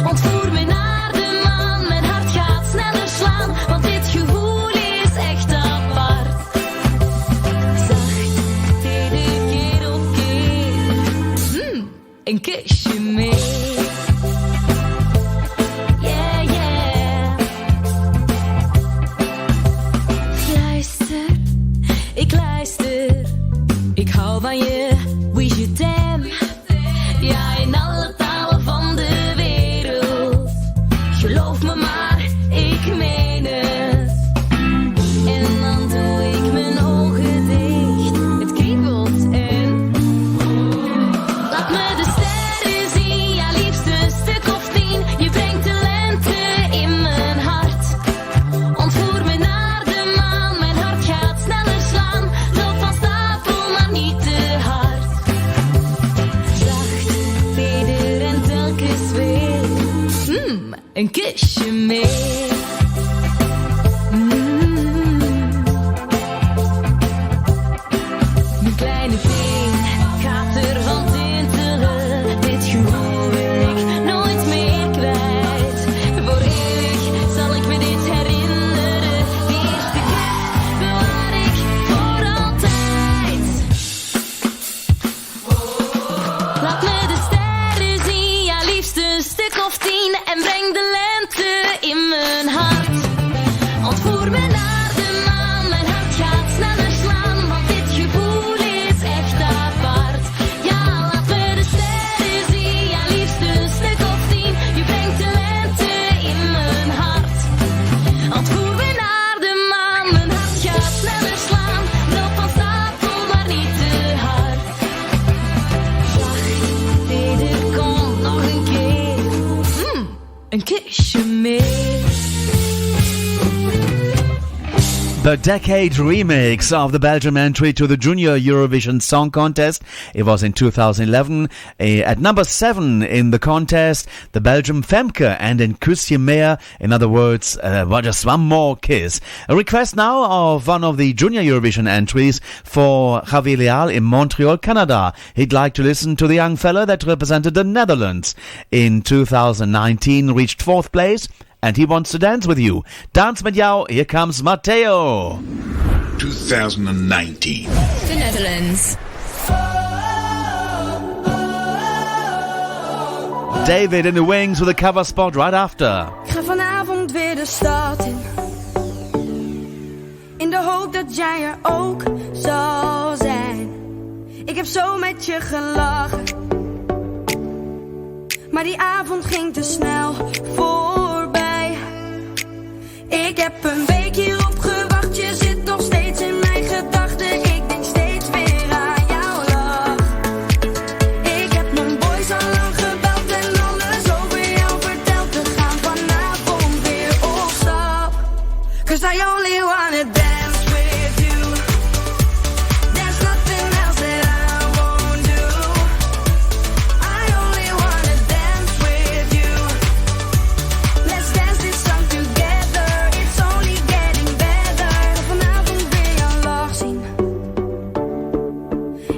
Ontvoer me naar de maan, mijn hart gaat sneller slaan. Want dit gevoel is echt apart. Zacht, teder, keer op keer. Een kusje mee. Yeah, yeah. Luister, ik luister. Ik hou van je, wie je t'aime. Ja, in alle talen van de wereld. Geloof me maar, ik meen het. En dan doe ik mijn ogen dicht. Het kriebelt en... Laat me de sterren zien, ja liefst een stuk of 10. Je brengt de lente in mijn hart. Ontvoer me naar de maan, mijn hart gaat sneller slaan. Loop van stapel, maar niet te hard. Zacht, teder en telkens weer. Een kusje mee. Mijn kleine been gaat ervan tintelen. Dit gevoel wil ik nooit meer kwijt. Voor eeuwig zal ik me dit herinneren. Die eerste kus bewaar ik voor altijd. Laat me de sterren zien, ja liefst een stuk of 10. En breng de lente in mijn hart. Ontvoer me naar de maan, mijn hart gaat sneller slaan. Want dit gevoel is echt apart. Ja, laat me de sterren zien, ja liefst een stuk of 10. Je brengt de lente in mijn hart. Ontvoer me naar de maan, mijn hart gaat sneller slaan. Loop van stapel, maar niet te hard. Zacht, teder, kom nog een keer. Een kusje mee. The decade remix of the Belgium entry to the Junior Eurovision Song Contest. It was in 2011. At number 7 in the contest, the Belgium Femke and In Kusje Meer. In other words, just one more kiss. A request now of one of the Junior Eurovision entries for Javier Leal in Montreal, Canada. He'd like to listen to the young fella that represented the Netherlands in 2019, reached 4th place. And he wants to dance with you. Dance met jou, here comes Matteo. 2019. The Netherlands. David in the wings with a cover spot right after. Ik ga vanavond weer de stad in. In de hoop dat jij er ook zal zijn. Ik heb zo met je gelachen. Maar die avond ging te snel voorbij. Ik heb een week hierop gewacht. Je zit nog steeds in mijn gedachten. Ik denk steeds weer aan jou. I only wanna dance with you. There's nothing else that I won't do. I only wanna dance with you. Let's dance this song together. It's only getting better. Vanavond weer jouw lach zien.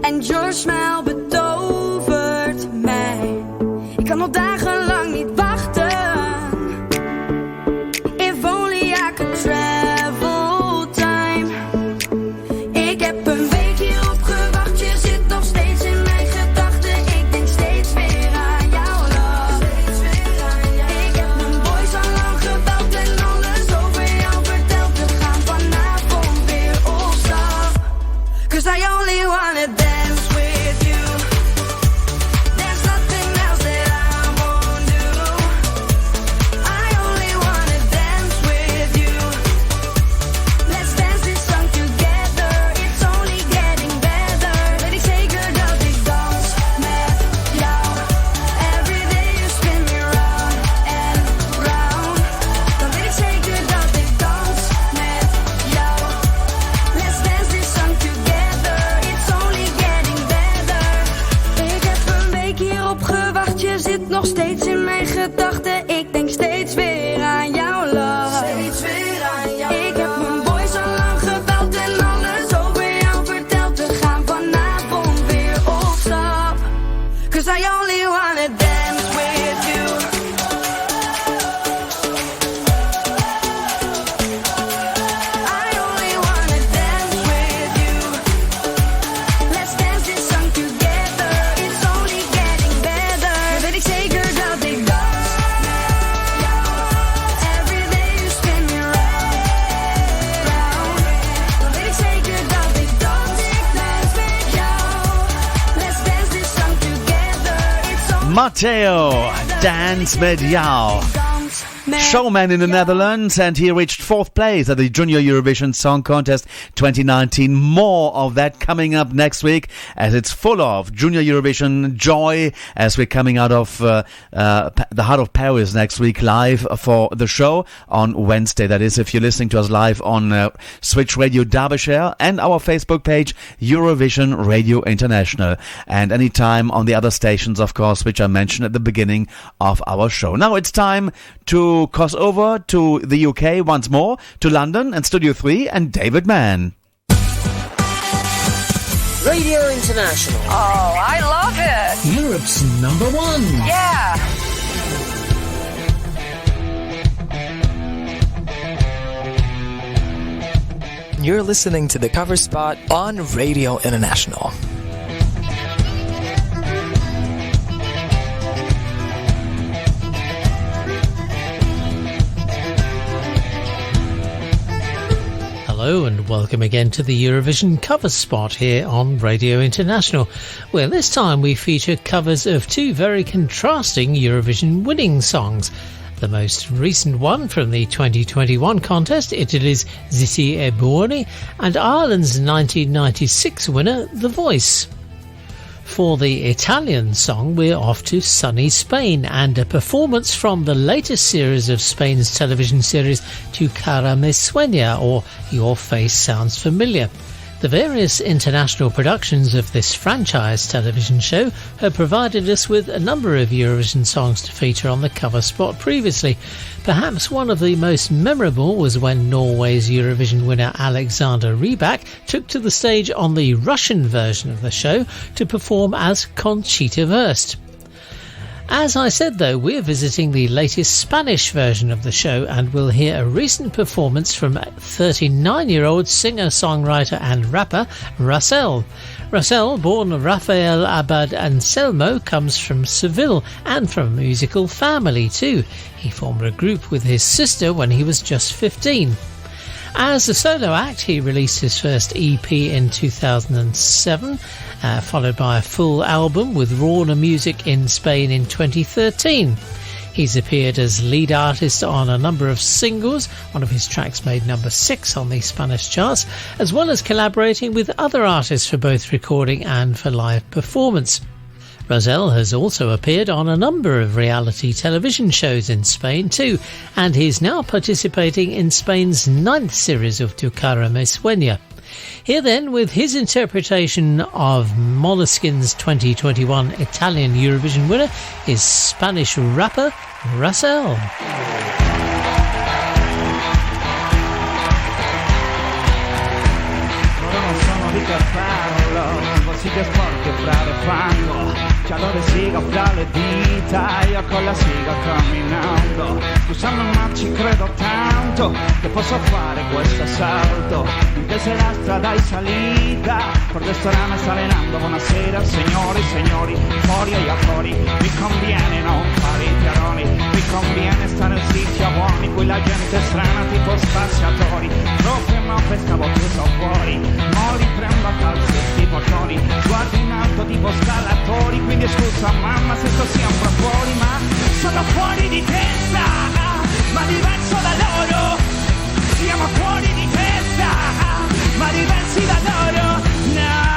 En your smile betovert mij. Ik kan al dagenlang niet wachten. If only I could travel time. Ik heb een week hierop gewacht. Je zit nog steeds in mijn gedachten. Ik denk steeds weer aan jou, love. Ik heb mijn boys al lang gebeld en alles over jou verteld. We gaan vanavond weer op stap. 'Cause I only wanna dance with you. There's nothing else that I won't do. I only wanna dance with you. Let's dance this song together. It's only getting better. Weet ik zeker dat ik dans met jou. Every day you spin me round and round. Dan weet ik zeker dat ik dans met jou. Let's dance this song together. It's only getting better. Ik heb een week hierop gewacht. Je zit nog steeds in mijn gedachten. Ik denk steeds weer aan jou, love. Steeds weer aan jou. Ik heb mijn boys al lang gebeld en alles over jou verteld. We gaan vanavond weer op stap. 'Cause I only wanna dance with you. I only wanna dance with you. Let's dance this song together. It's only getting better. Weet ik zeker dat ik dans met jou. Every day you spin me round, round. Dan weet ik zeker dat ik dans met jou. Let's dance this song together. It's only Matteo, Dance with Jou. Showman in the Netherlands, and he reached 4th place at the Junior Eurovision Song Contest 2019. More of that coming up next week, as it's full of Junior Eurovision joy as we're coming out of the heart of Paris next week live for the show on Wednesday. That is, if you're listening to us live on Switch Radio Derbyshire and our Facebook page Eurovision Radio International, and anytime on the other stations, of course, which I mentioned at the beginning of our show. Now it's time to cross over to the UK once more, to London and Studio 3 and David Mann. Radio International. Oh, I love it. Europe's number one. Yeah. You're listening to the Cover Spot on Radio International. Hello and welcome again to the Eurovision Cover Spot here on Radio International, where this time we feature covers of two very contrasting Eurovision winning songs. The most recent one from the 2021 contest, Italy's Zitti e Buoni, and Ireland's 1996 winner, The Voice. For the Italian song, we're off to sunny Spain and a performance from the latest series of Spain's television series Tu cara me sueña, or Your Face Sounds Familiar. The various international productions of this franchise television show have provided us with a number of Eurovision songs to feature on the cover spot previously. Perhaps one of the most memorable was when Norway's Eurovision winner Alexander Rybak took to the stage on the Russian version of the show to perform as Conchita Wurst. As I said though, we're visiting the latest Spanish version of the show, and we'll hear a recent performance from 39-year-old singer-songwriter and rapper Rachel. Rachel, born Rafael Abad Anselmo, comes from Seville and from a musical family too. He formed a group with his sister when he was just 15. As a solo act, he released his first EP in 2007, followed by a full album with Rauna Music in Spain in 2013. He's appeared as lead artist on a number of singles. One of his tracks made number 6 on the Spanish charts, as well as collaborating with other artists for both recording and for live performance. Rosell has also appeared on a number of reality television shows in Spain too, and he's now participating in Spain's 9th series of Tu cara me sueña. Here then, with his interpretation of Måneskin's 2021 Italian Eurovision winner, is Spanish rapper Rosell. Siga sporche fra le fango, calore siga fra le dita, io con la siga camminando, scusami ma ci credo tanto, che posso fare questo salto, anche se la strada è salita, por questo rame sta allenando, buonasera signori, signori, fuori e fuori, mi conviene non fare i piaroni, mi conviene stare in siti buoni, qui la gente è strana tipo spaziatori, troppe ma pescavo chiuso fuori, mo li prendo a calzi tipo coni, guardi in alto tipo scalatori, quindi scusa mamma se sto sempre fuori, ma sono fuori di testa, ma diverso da loro, siamo fuori di testa, ma diversi da loro, no.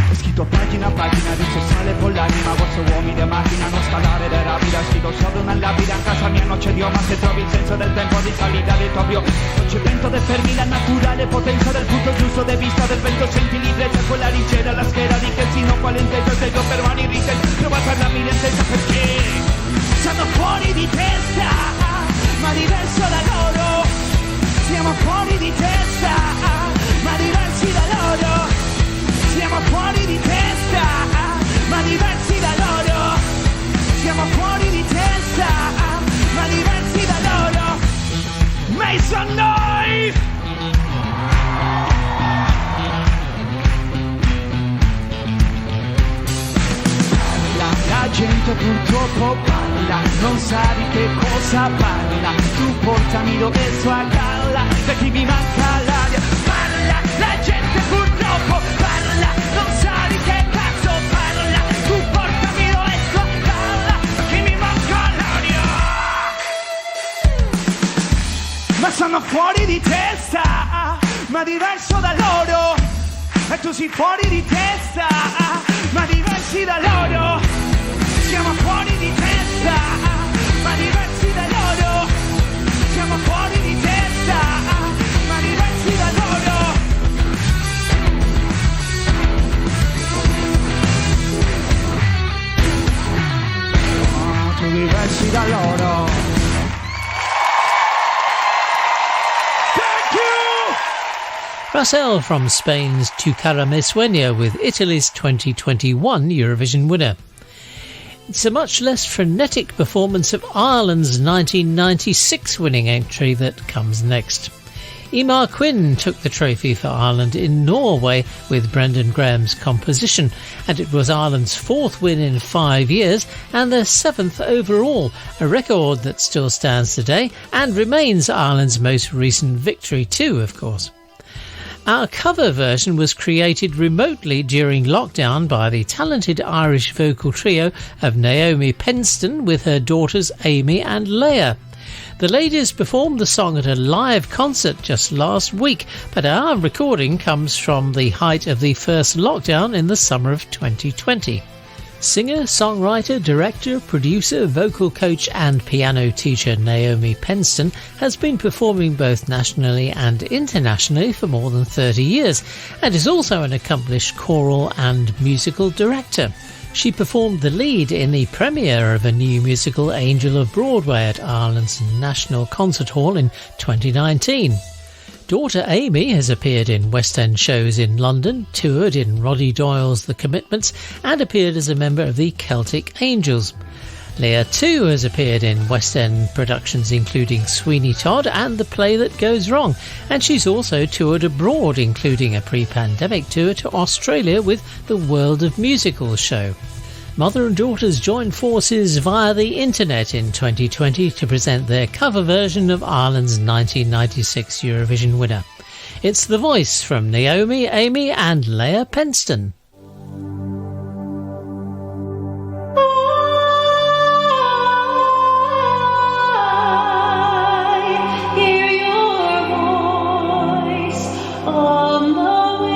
Ho scritto pagina a pagina di sociale con l'anima, questo uomini e macchina non scalare le rapida, scritto sopra una lapida, a casa mia non c'è Dio, ma se trovi il senso del tempo di salita del proprio, non c'è vento del fermi la naturale potenza del punto giusto di vista del vento, senti librezza quella leggera, la scheda di casino, quale intesa, se io per mani riten, prova a parlarmi l'intesa perché sono fuori di testa, ma diverso da loro, siamo fuori di testa, ma diversi da loro, siamo fuori di testa, ma diversi da loro, siamo fuori di testa, ma diversi da loro, Mason noi! La gente purtroppo parla, non sa di che cosa parla, tu portami dove so a galla, per chi mi manca l'aria, parla, la gente purtroppo parla, non sa di che cazzo parla, tu portami dove so a galla, per chi mi manca l'aria, ma sono fuori di testa, ma diverso da loro, e tu sei fuori di testa, ma diversi da loro. Siamo fuori di testa, ma diversi da loro. Siamo fuori di testa, ma diversi da loro. Oh, tu diversi da loro. Thank you! Rosell from Spain's Tu cara me sueña with Italy's 2021 Eurovision winner. It's a much less frenetic performance of Ireland's 1996 winning entry that comes next. Emer Quinn took the trophy for Ireland in Norway with Brendan Graham's composition, and it was Ireland's 4th win in 5 years and their 7th overall, a record that still stands today and remains Ireland's most recent victory too, of course. Our cover version was created remotely during lockdown by the talented Irish vocal trio of Naomi Penston with her daughters Amy and Leah. The ladies performed the song at a live concert just last week, but our recording comes from the height of the first lockdown in the summer of 2020. Singer, songwriter, director, producer, vocal coach and piano teacher Naomi Penston has been performing both nationally and internationally for more than 30 years and is also an accomplished choral and musical director. She performed the lead in the premiere of a new musical Angel of Broadway at Ireland's National Concert Hall in 2019. Daughter Amy has appeared in West End shows in London, toured in Roddy Doyle's The Commitments and appeared as a member of the Celtic Angels. Leah too has appeared in West End productions including Sweeney Todd and The Play That Goes Wrong, and she's also toured abroad, including a pre-pandemic tour to Australia with the World of Musicals show. Mother and daughters joined forces via the internet in 2020 to present their cover version of Ireland's 1996 Eurovision winner. It's The Voice from Naomi, Amy and Leah Penston. On the way.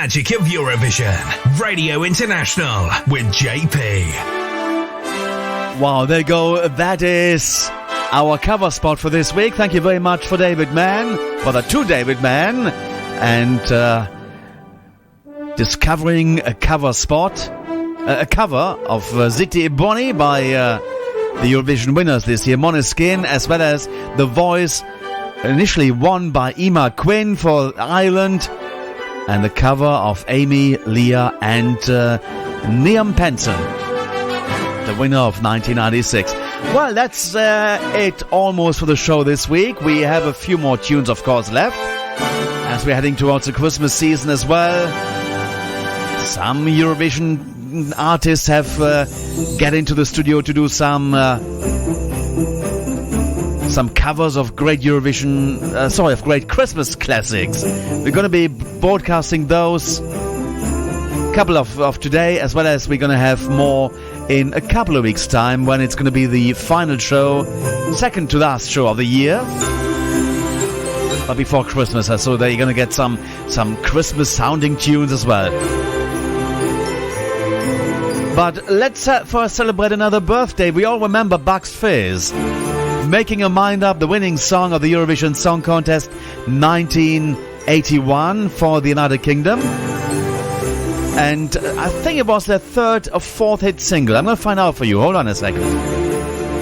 magic of Eurovision. Radio International with JP. Wow, there you go. That is our cover spot for this week. Thank you very much for David Mann, to David Mann, and discovering a cover spot, a cover of Ziti Bonnie by the Eurovision winners this year, Måneskin, as well as The Voice, initially won by Emma Quinn for Ireland, and the cover of Amy, Leah, and Niamh Penson, the winner of 1996. Well, that's it almost for the show this week. We have a few more tunes, of course, left, as we're heading towards the Christmas season as well. Some Eurovision artists have get into the studio to do some covers of great of great Christmas classics. We're going to be broadcasting those, couple of today, as well as we're going to have more in a couple of weeks' time when it's going to be the final show, second to last show of the year, but before Christmas, so that you're going to get some Christmas sounding tunes as well. But let's first celebrate another birthday. We all remember Bucks Fizz, Making Your Mind Up, the winning song of the Eurovision Song Contest 1981 for the United Kingdom. And I think it was their third or fourth hit single. I'm going to find out for you. Hold on a second.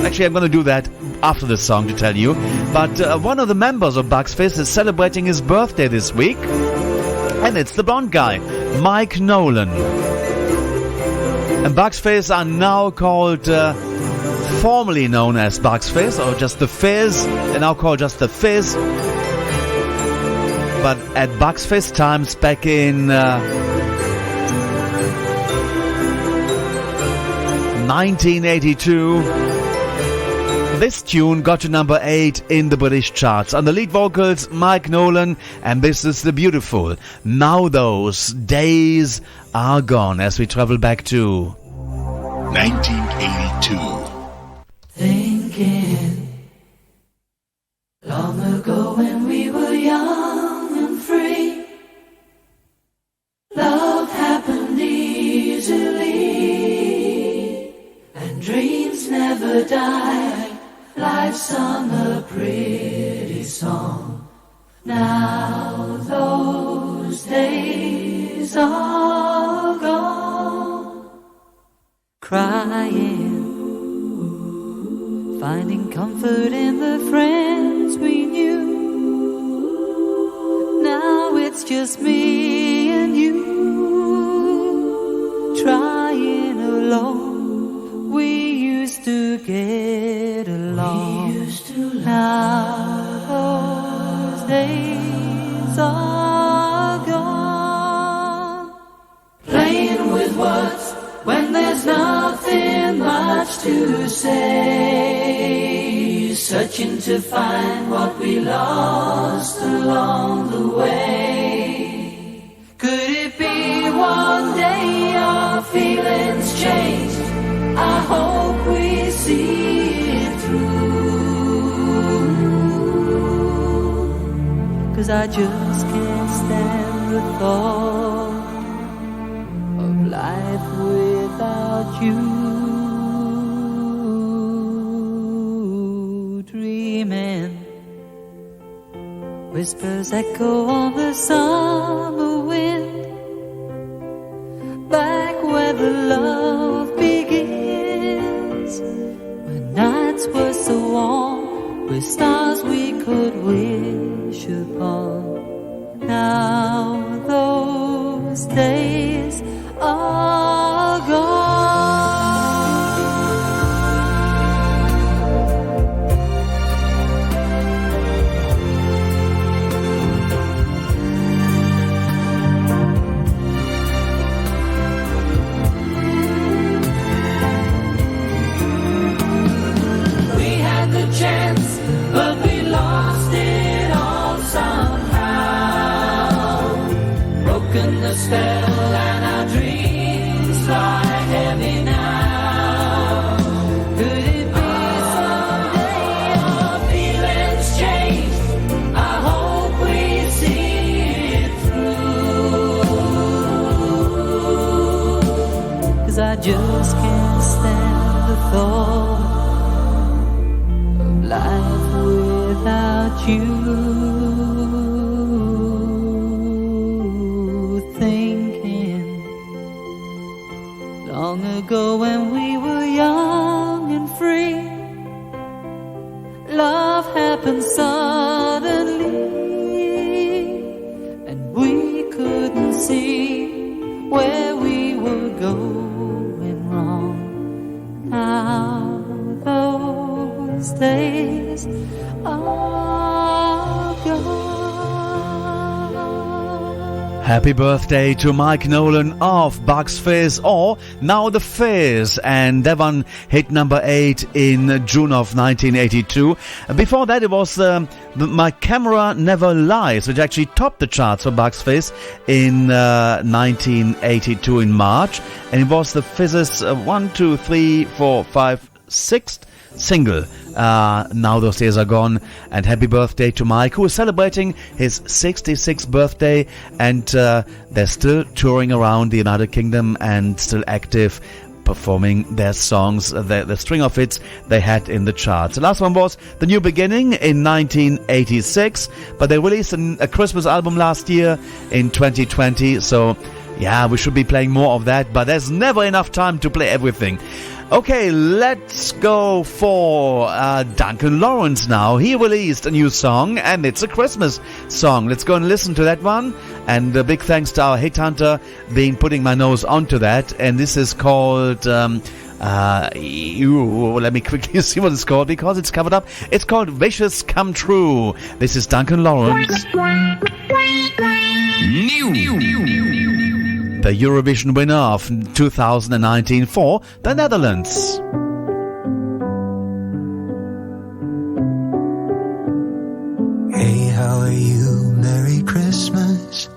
Actually, I'm going to do that after the song to tell you. But one of the members of Bucks Fizz is celebrating his birthday this week. And it's the blonde guy, Mike Nolan. And Bucks Fizz are now called, formerly known as Bucks Fizz, or just the Fizz. They're now called just the Fizz. But at Bucks Fizz times back in 1982, this tune got to number 8 in the British charts. On the lead vocals, Mike Nolan, and this is the beautiful Now Those Days Are Gone, as we travel back to 1982. Thinking long ago when we were young and free, love happened easily, and dreams never die. Life sung a pretty song. Now those days are gone. Crying, finding comfort in the friends we knew. Now it's just me and you, trying alone. We used to get along. Now those days are gone. Playing with words when there's nothing much to say, searching to find what we lost along the way. Could it be one day our feelings change? I hope we see it through, 'cause I just can't stand the thought of life without you. Dreaming, whispers echo on the summer wind, back where the love begins, when nights were so warm with stars we could wish upon. Now those days are gone. We had the chance, but we lost it all somehow. Broken the spell about you, thinking long ago when we were young and free. Love happened suddenly, and we couldn't see where we were going wrong. Now those days are gone. Happy birthday to Mike Nolan of Bucks Fizz, or Now the Fizz, and that one hit number 8 in June of 1982. Before that it was My Camera Never Lies, which actually topped the charts for Bucks Fizz in 1982 in March, and it was the Fizz's 6th single. Now those days are gone, and happy birthday to Mike, who is celebrating his 66th birthday, and they're still touring around the United Kingdom and still active, performing their songs, the string of hits they had in the charts. The last one was The New Beginning in 1986, but they released a Christmas album last year in 2020, so yeah, we should be playing more of that, but there's never enough time to play everything. Okay, let's go for Duncan Lawrence now. He released a new song, and it's a Christmas song. Let's go and listen to that one. And a big thanks to our hit hunter being putting my nose onto that. And this is called... let me quickly see what it's called, because it's covered up. It's called Wishes Come True. This is Duncan Lawrence. The Eurovision winner of 2019 for the Netherlands. Hey, how are you? Merry Christmas.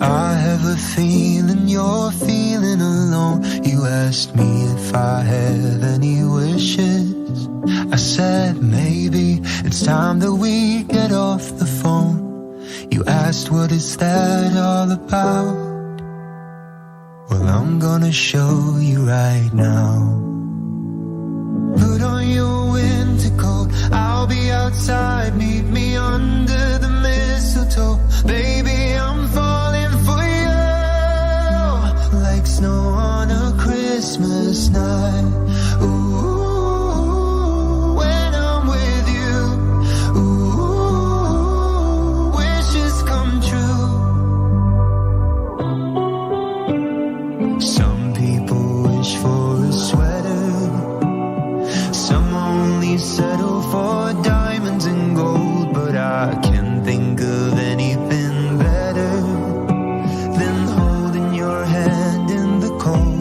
I have a feeling you're feeling alone. You asked me if I have any wishes. I said maybe it's time that we get off the phone. You asked what is that all about? Well, I'm gonna show you right now. Put on your winter coat, I'll be outside, meet me under the mistletoe. Baby, I'm falling for you, like snow on a Christmas night. Ooh, when I'm with you, ooh, wishes come true. Some people wish for a sweater, some only settle for diamonds and gold, but I can't think of anything better than holding your hand in the cold.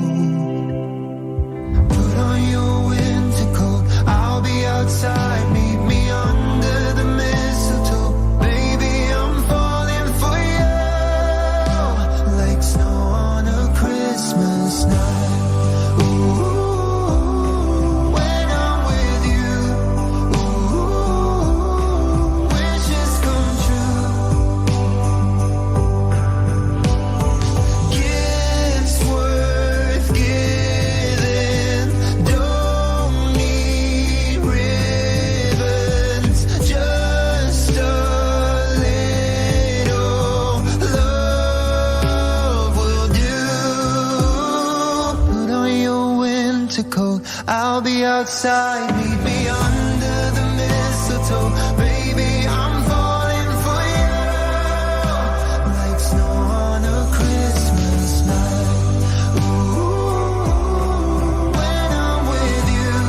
Put on your winter coat, I'll be outside, meet me under the mistletoe. Baby, I'm falling for you, like snow on a Christmas night. Ooh, when I'm with you, ooh, wishes come true. Gifts worth giving, don't need ribbons, just a little love will do. Put on your winter coat, I'll be outside, meet me under the mistletoe. Baby, I'm falling for you, like snow on a Christmas night. Ooh, when I'm with you,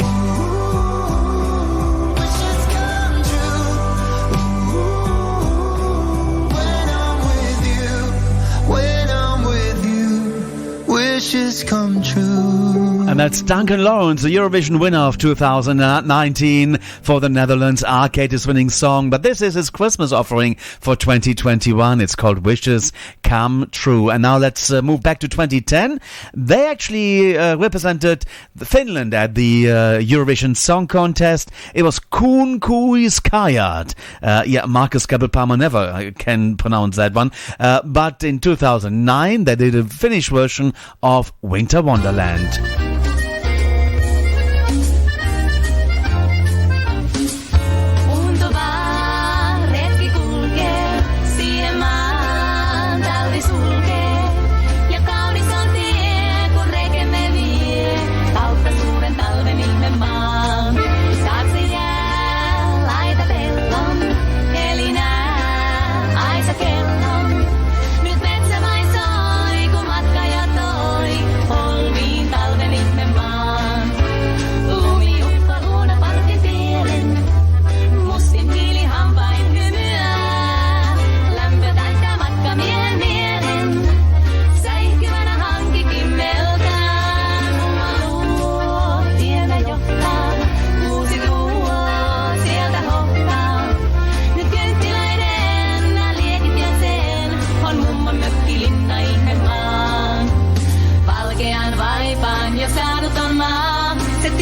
ooh, wishes come true. Ooh, when I'm with you, wishes come true. And that's Duncan Lawrence, the Eurovision winner of 2019 for the Netherlands. Arcade is winning song, but this is his Christmas offering for 2021. It's called Wishes Come True. And now let's move back to 2010. They actually represented Finland at the Eurovision Song Contest. It was Kuun Kuiskajat. Marcus Gabel-Palmer never can pronounce that one. But in 2009, they did a Finnish version of Winter Wonderland.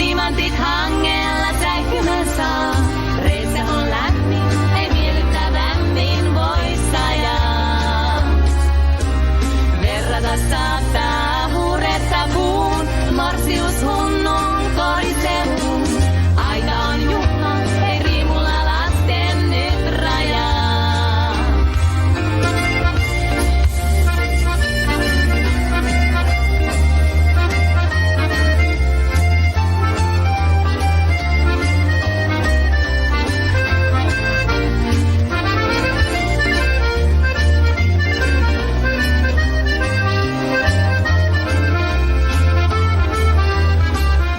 timantit hangella säikymässä. Reitse on lämmin, ei miellyttävämmin voi sajaa. Verrata saattaa huuretta kuun, Marsius hunnun korisemuun. Aina on juhla, ei riimulla lasten nyt rajaa.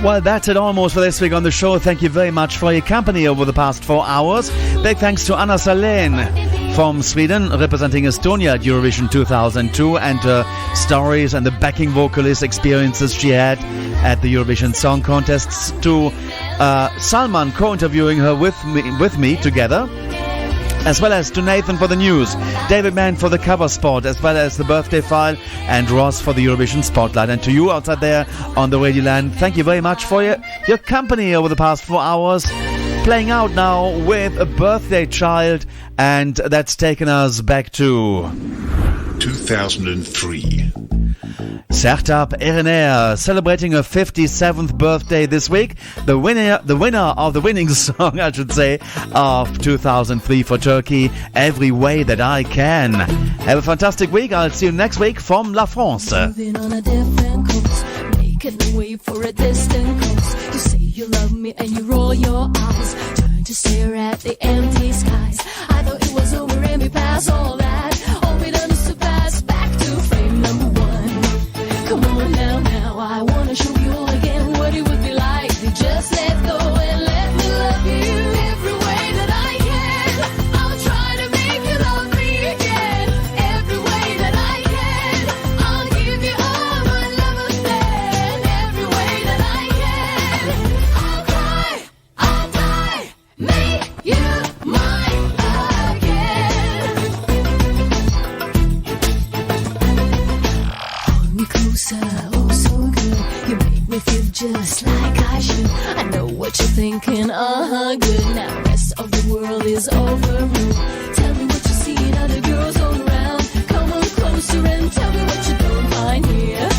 Well, that's it almost for this week on the show. Thank you very much for your company over the past 4 hours. Big thanks to Anna Sahlene from Sweden, representing Estonia at Eurovision 2002, and her stories and the backing vocalist experiences she had at the Eurovision Song Contest. To Salman co-interviewing her with me together. As well as to Nathan for the news, David Mann for the cover spot, as well as the birthday file, and Ross for the Eurovision Spotlight. And to you outside there on the Radio Land, thank you very much for your company over the past 4 hours. Playing out now with a birthday child, and that's taken us back to 2003. Sertab Erener celebrating her 57th birthday this week. The winner of the winning song, I should say, of 2003 for Turkey, Every Way That I Can. Have a fantastic week. I'll see you next week from La France. Moving on a different course, making a way for a distant coast. You say you love me and you roll your eyes, turn to stare at the empty skies. I thought it was over and we passed all that. All we done is to pass back to frame number one. Come on now, I wanna show you all again what it would be like to just let go and let me love you every way that I can. I'll try to make you love me again every way that I can. I'll give you all my love again every way that I can. I'll cry, I'll die, make you mine again. Hold me closer, oh so good. You make me feel just like I should. I know what you're thinking, good. Now the rest of the world is overruled. Tell me what you see in other girls all around. Come on closer and tell me what you don't find here.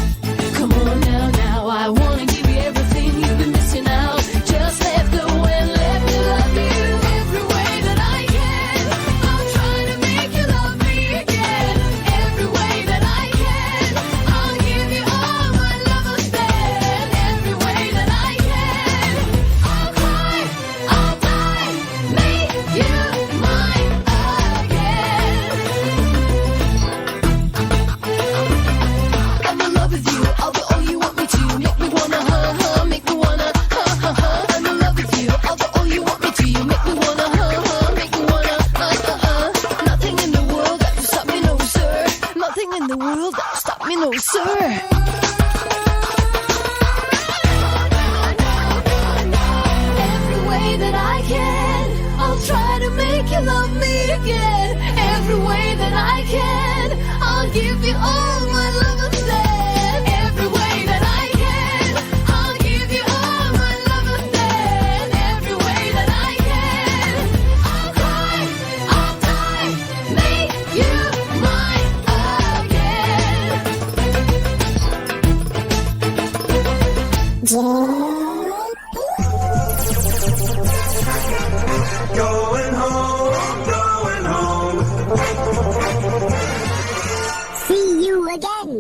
Come on now, I wanna give you everything you've been missing out. Just let go and let me love you every way that I can. I'll try to make you love me again every way that I can. I'll give you all my love again every way that I can. I'll cry, I'll die, make you mine again. I'm in love with you, I'll do all you want me to. Make me wanna make me wanna I'm in love with you, I'll do all you want me to. You make me wanna make me wanna Nothing in the world that will stop me, no sir. Nothing in the world that will stop me, no sir. Every way that I can, I'll try to make you love me again. Every way that I can, I'll give you all my love again. Every way that I can, I'll give you all my love again. Every way that I can, I'll cry, I'll die, make you mine again. Going home, going home. See you again.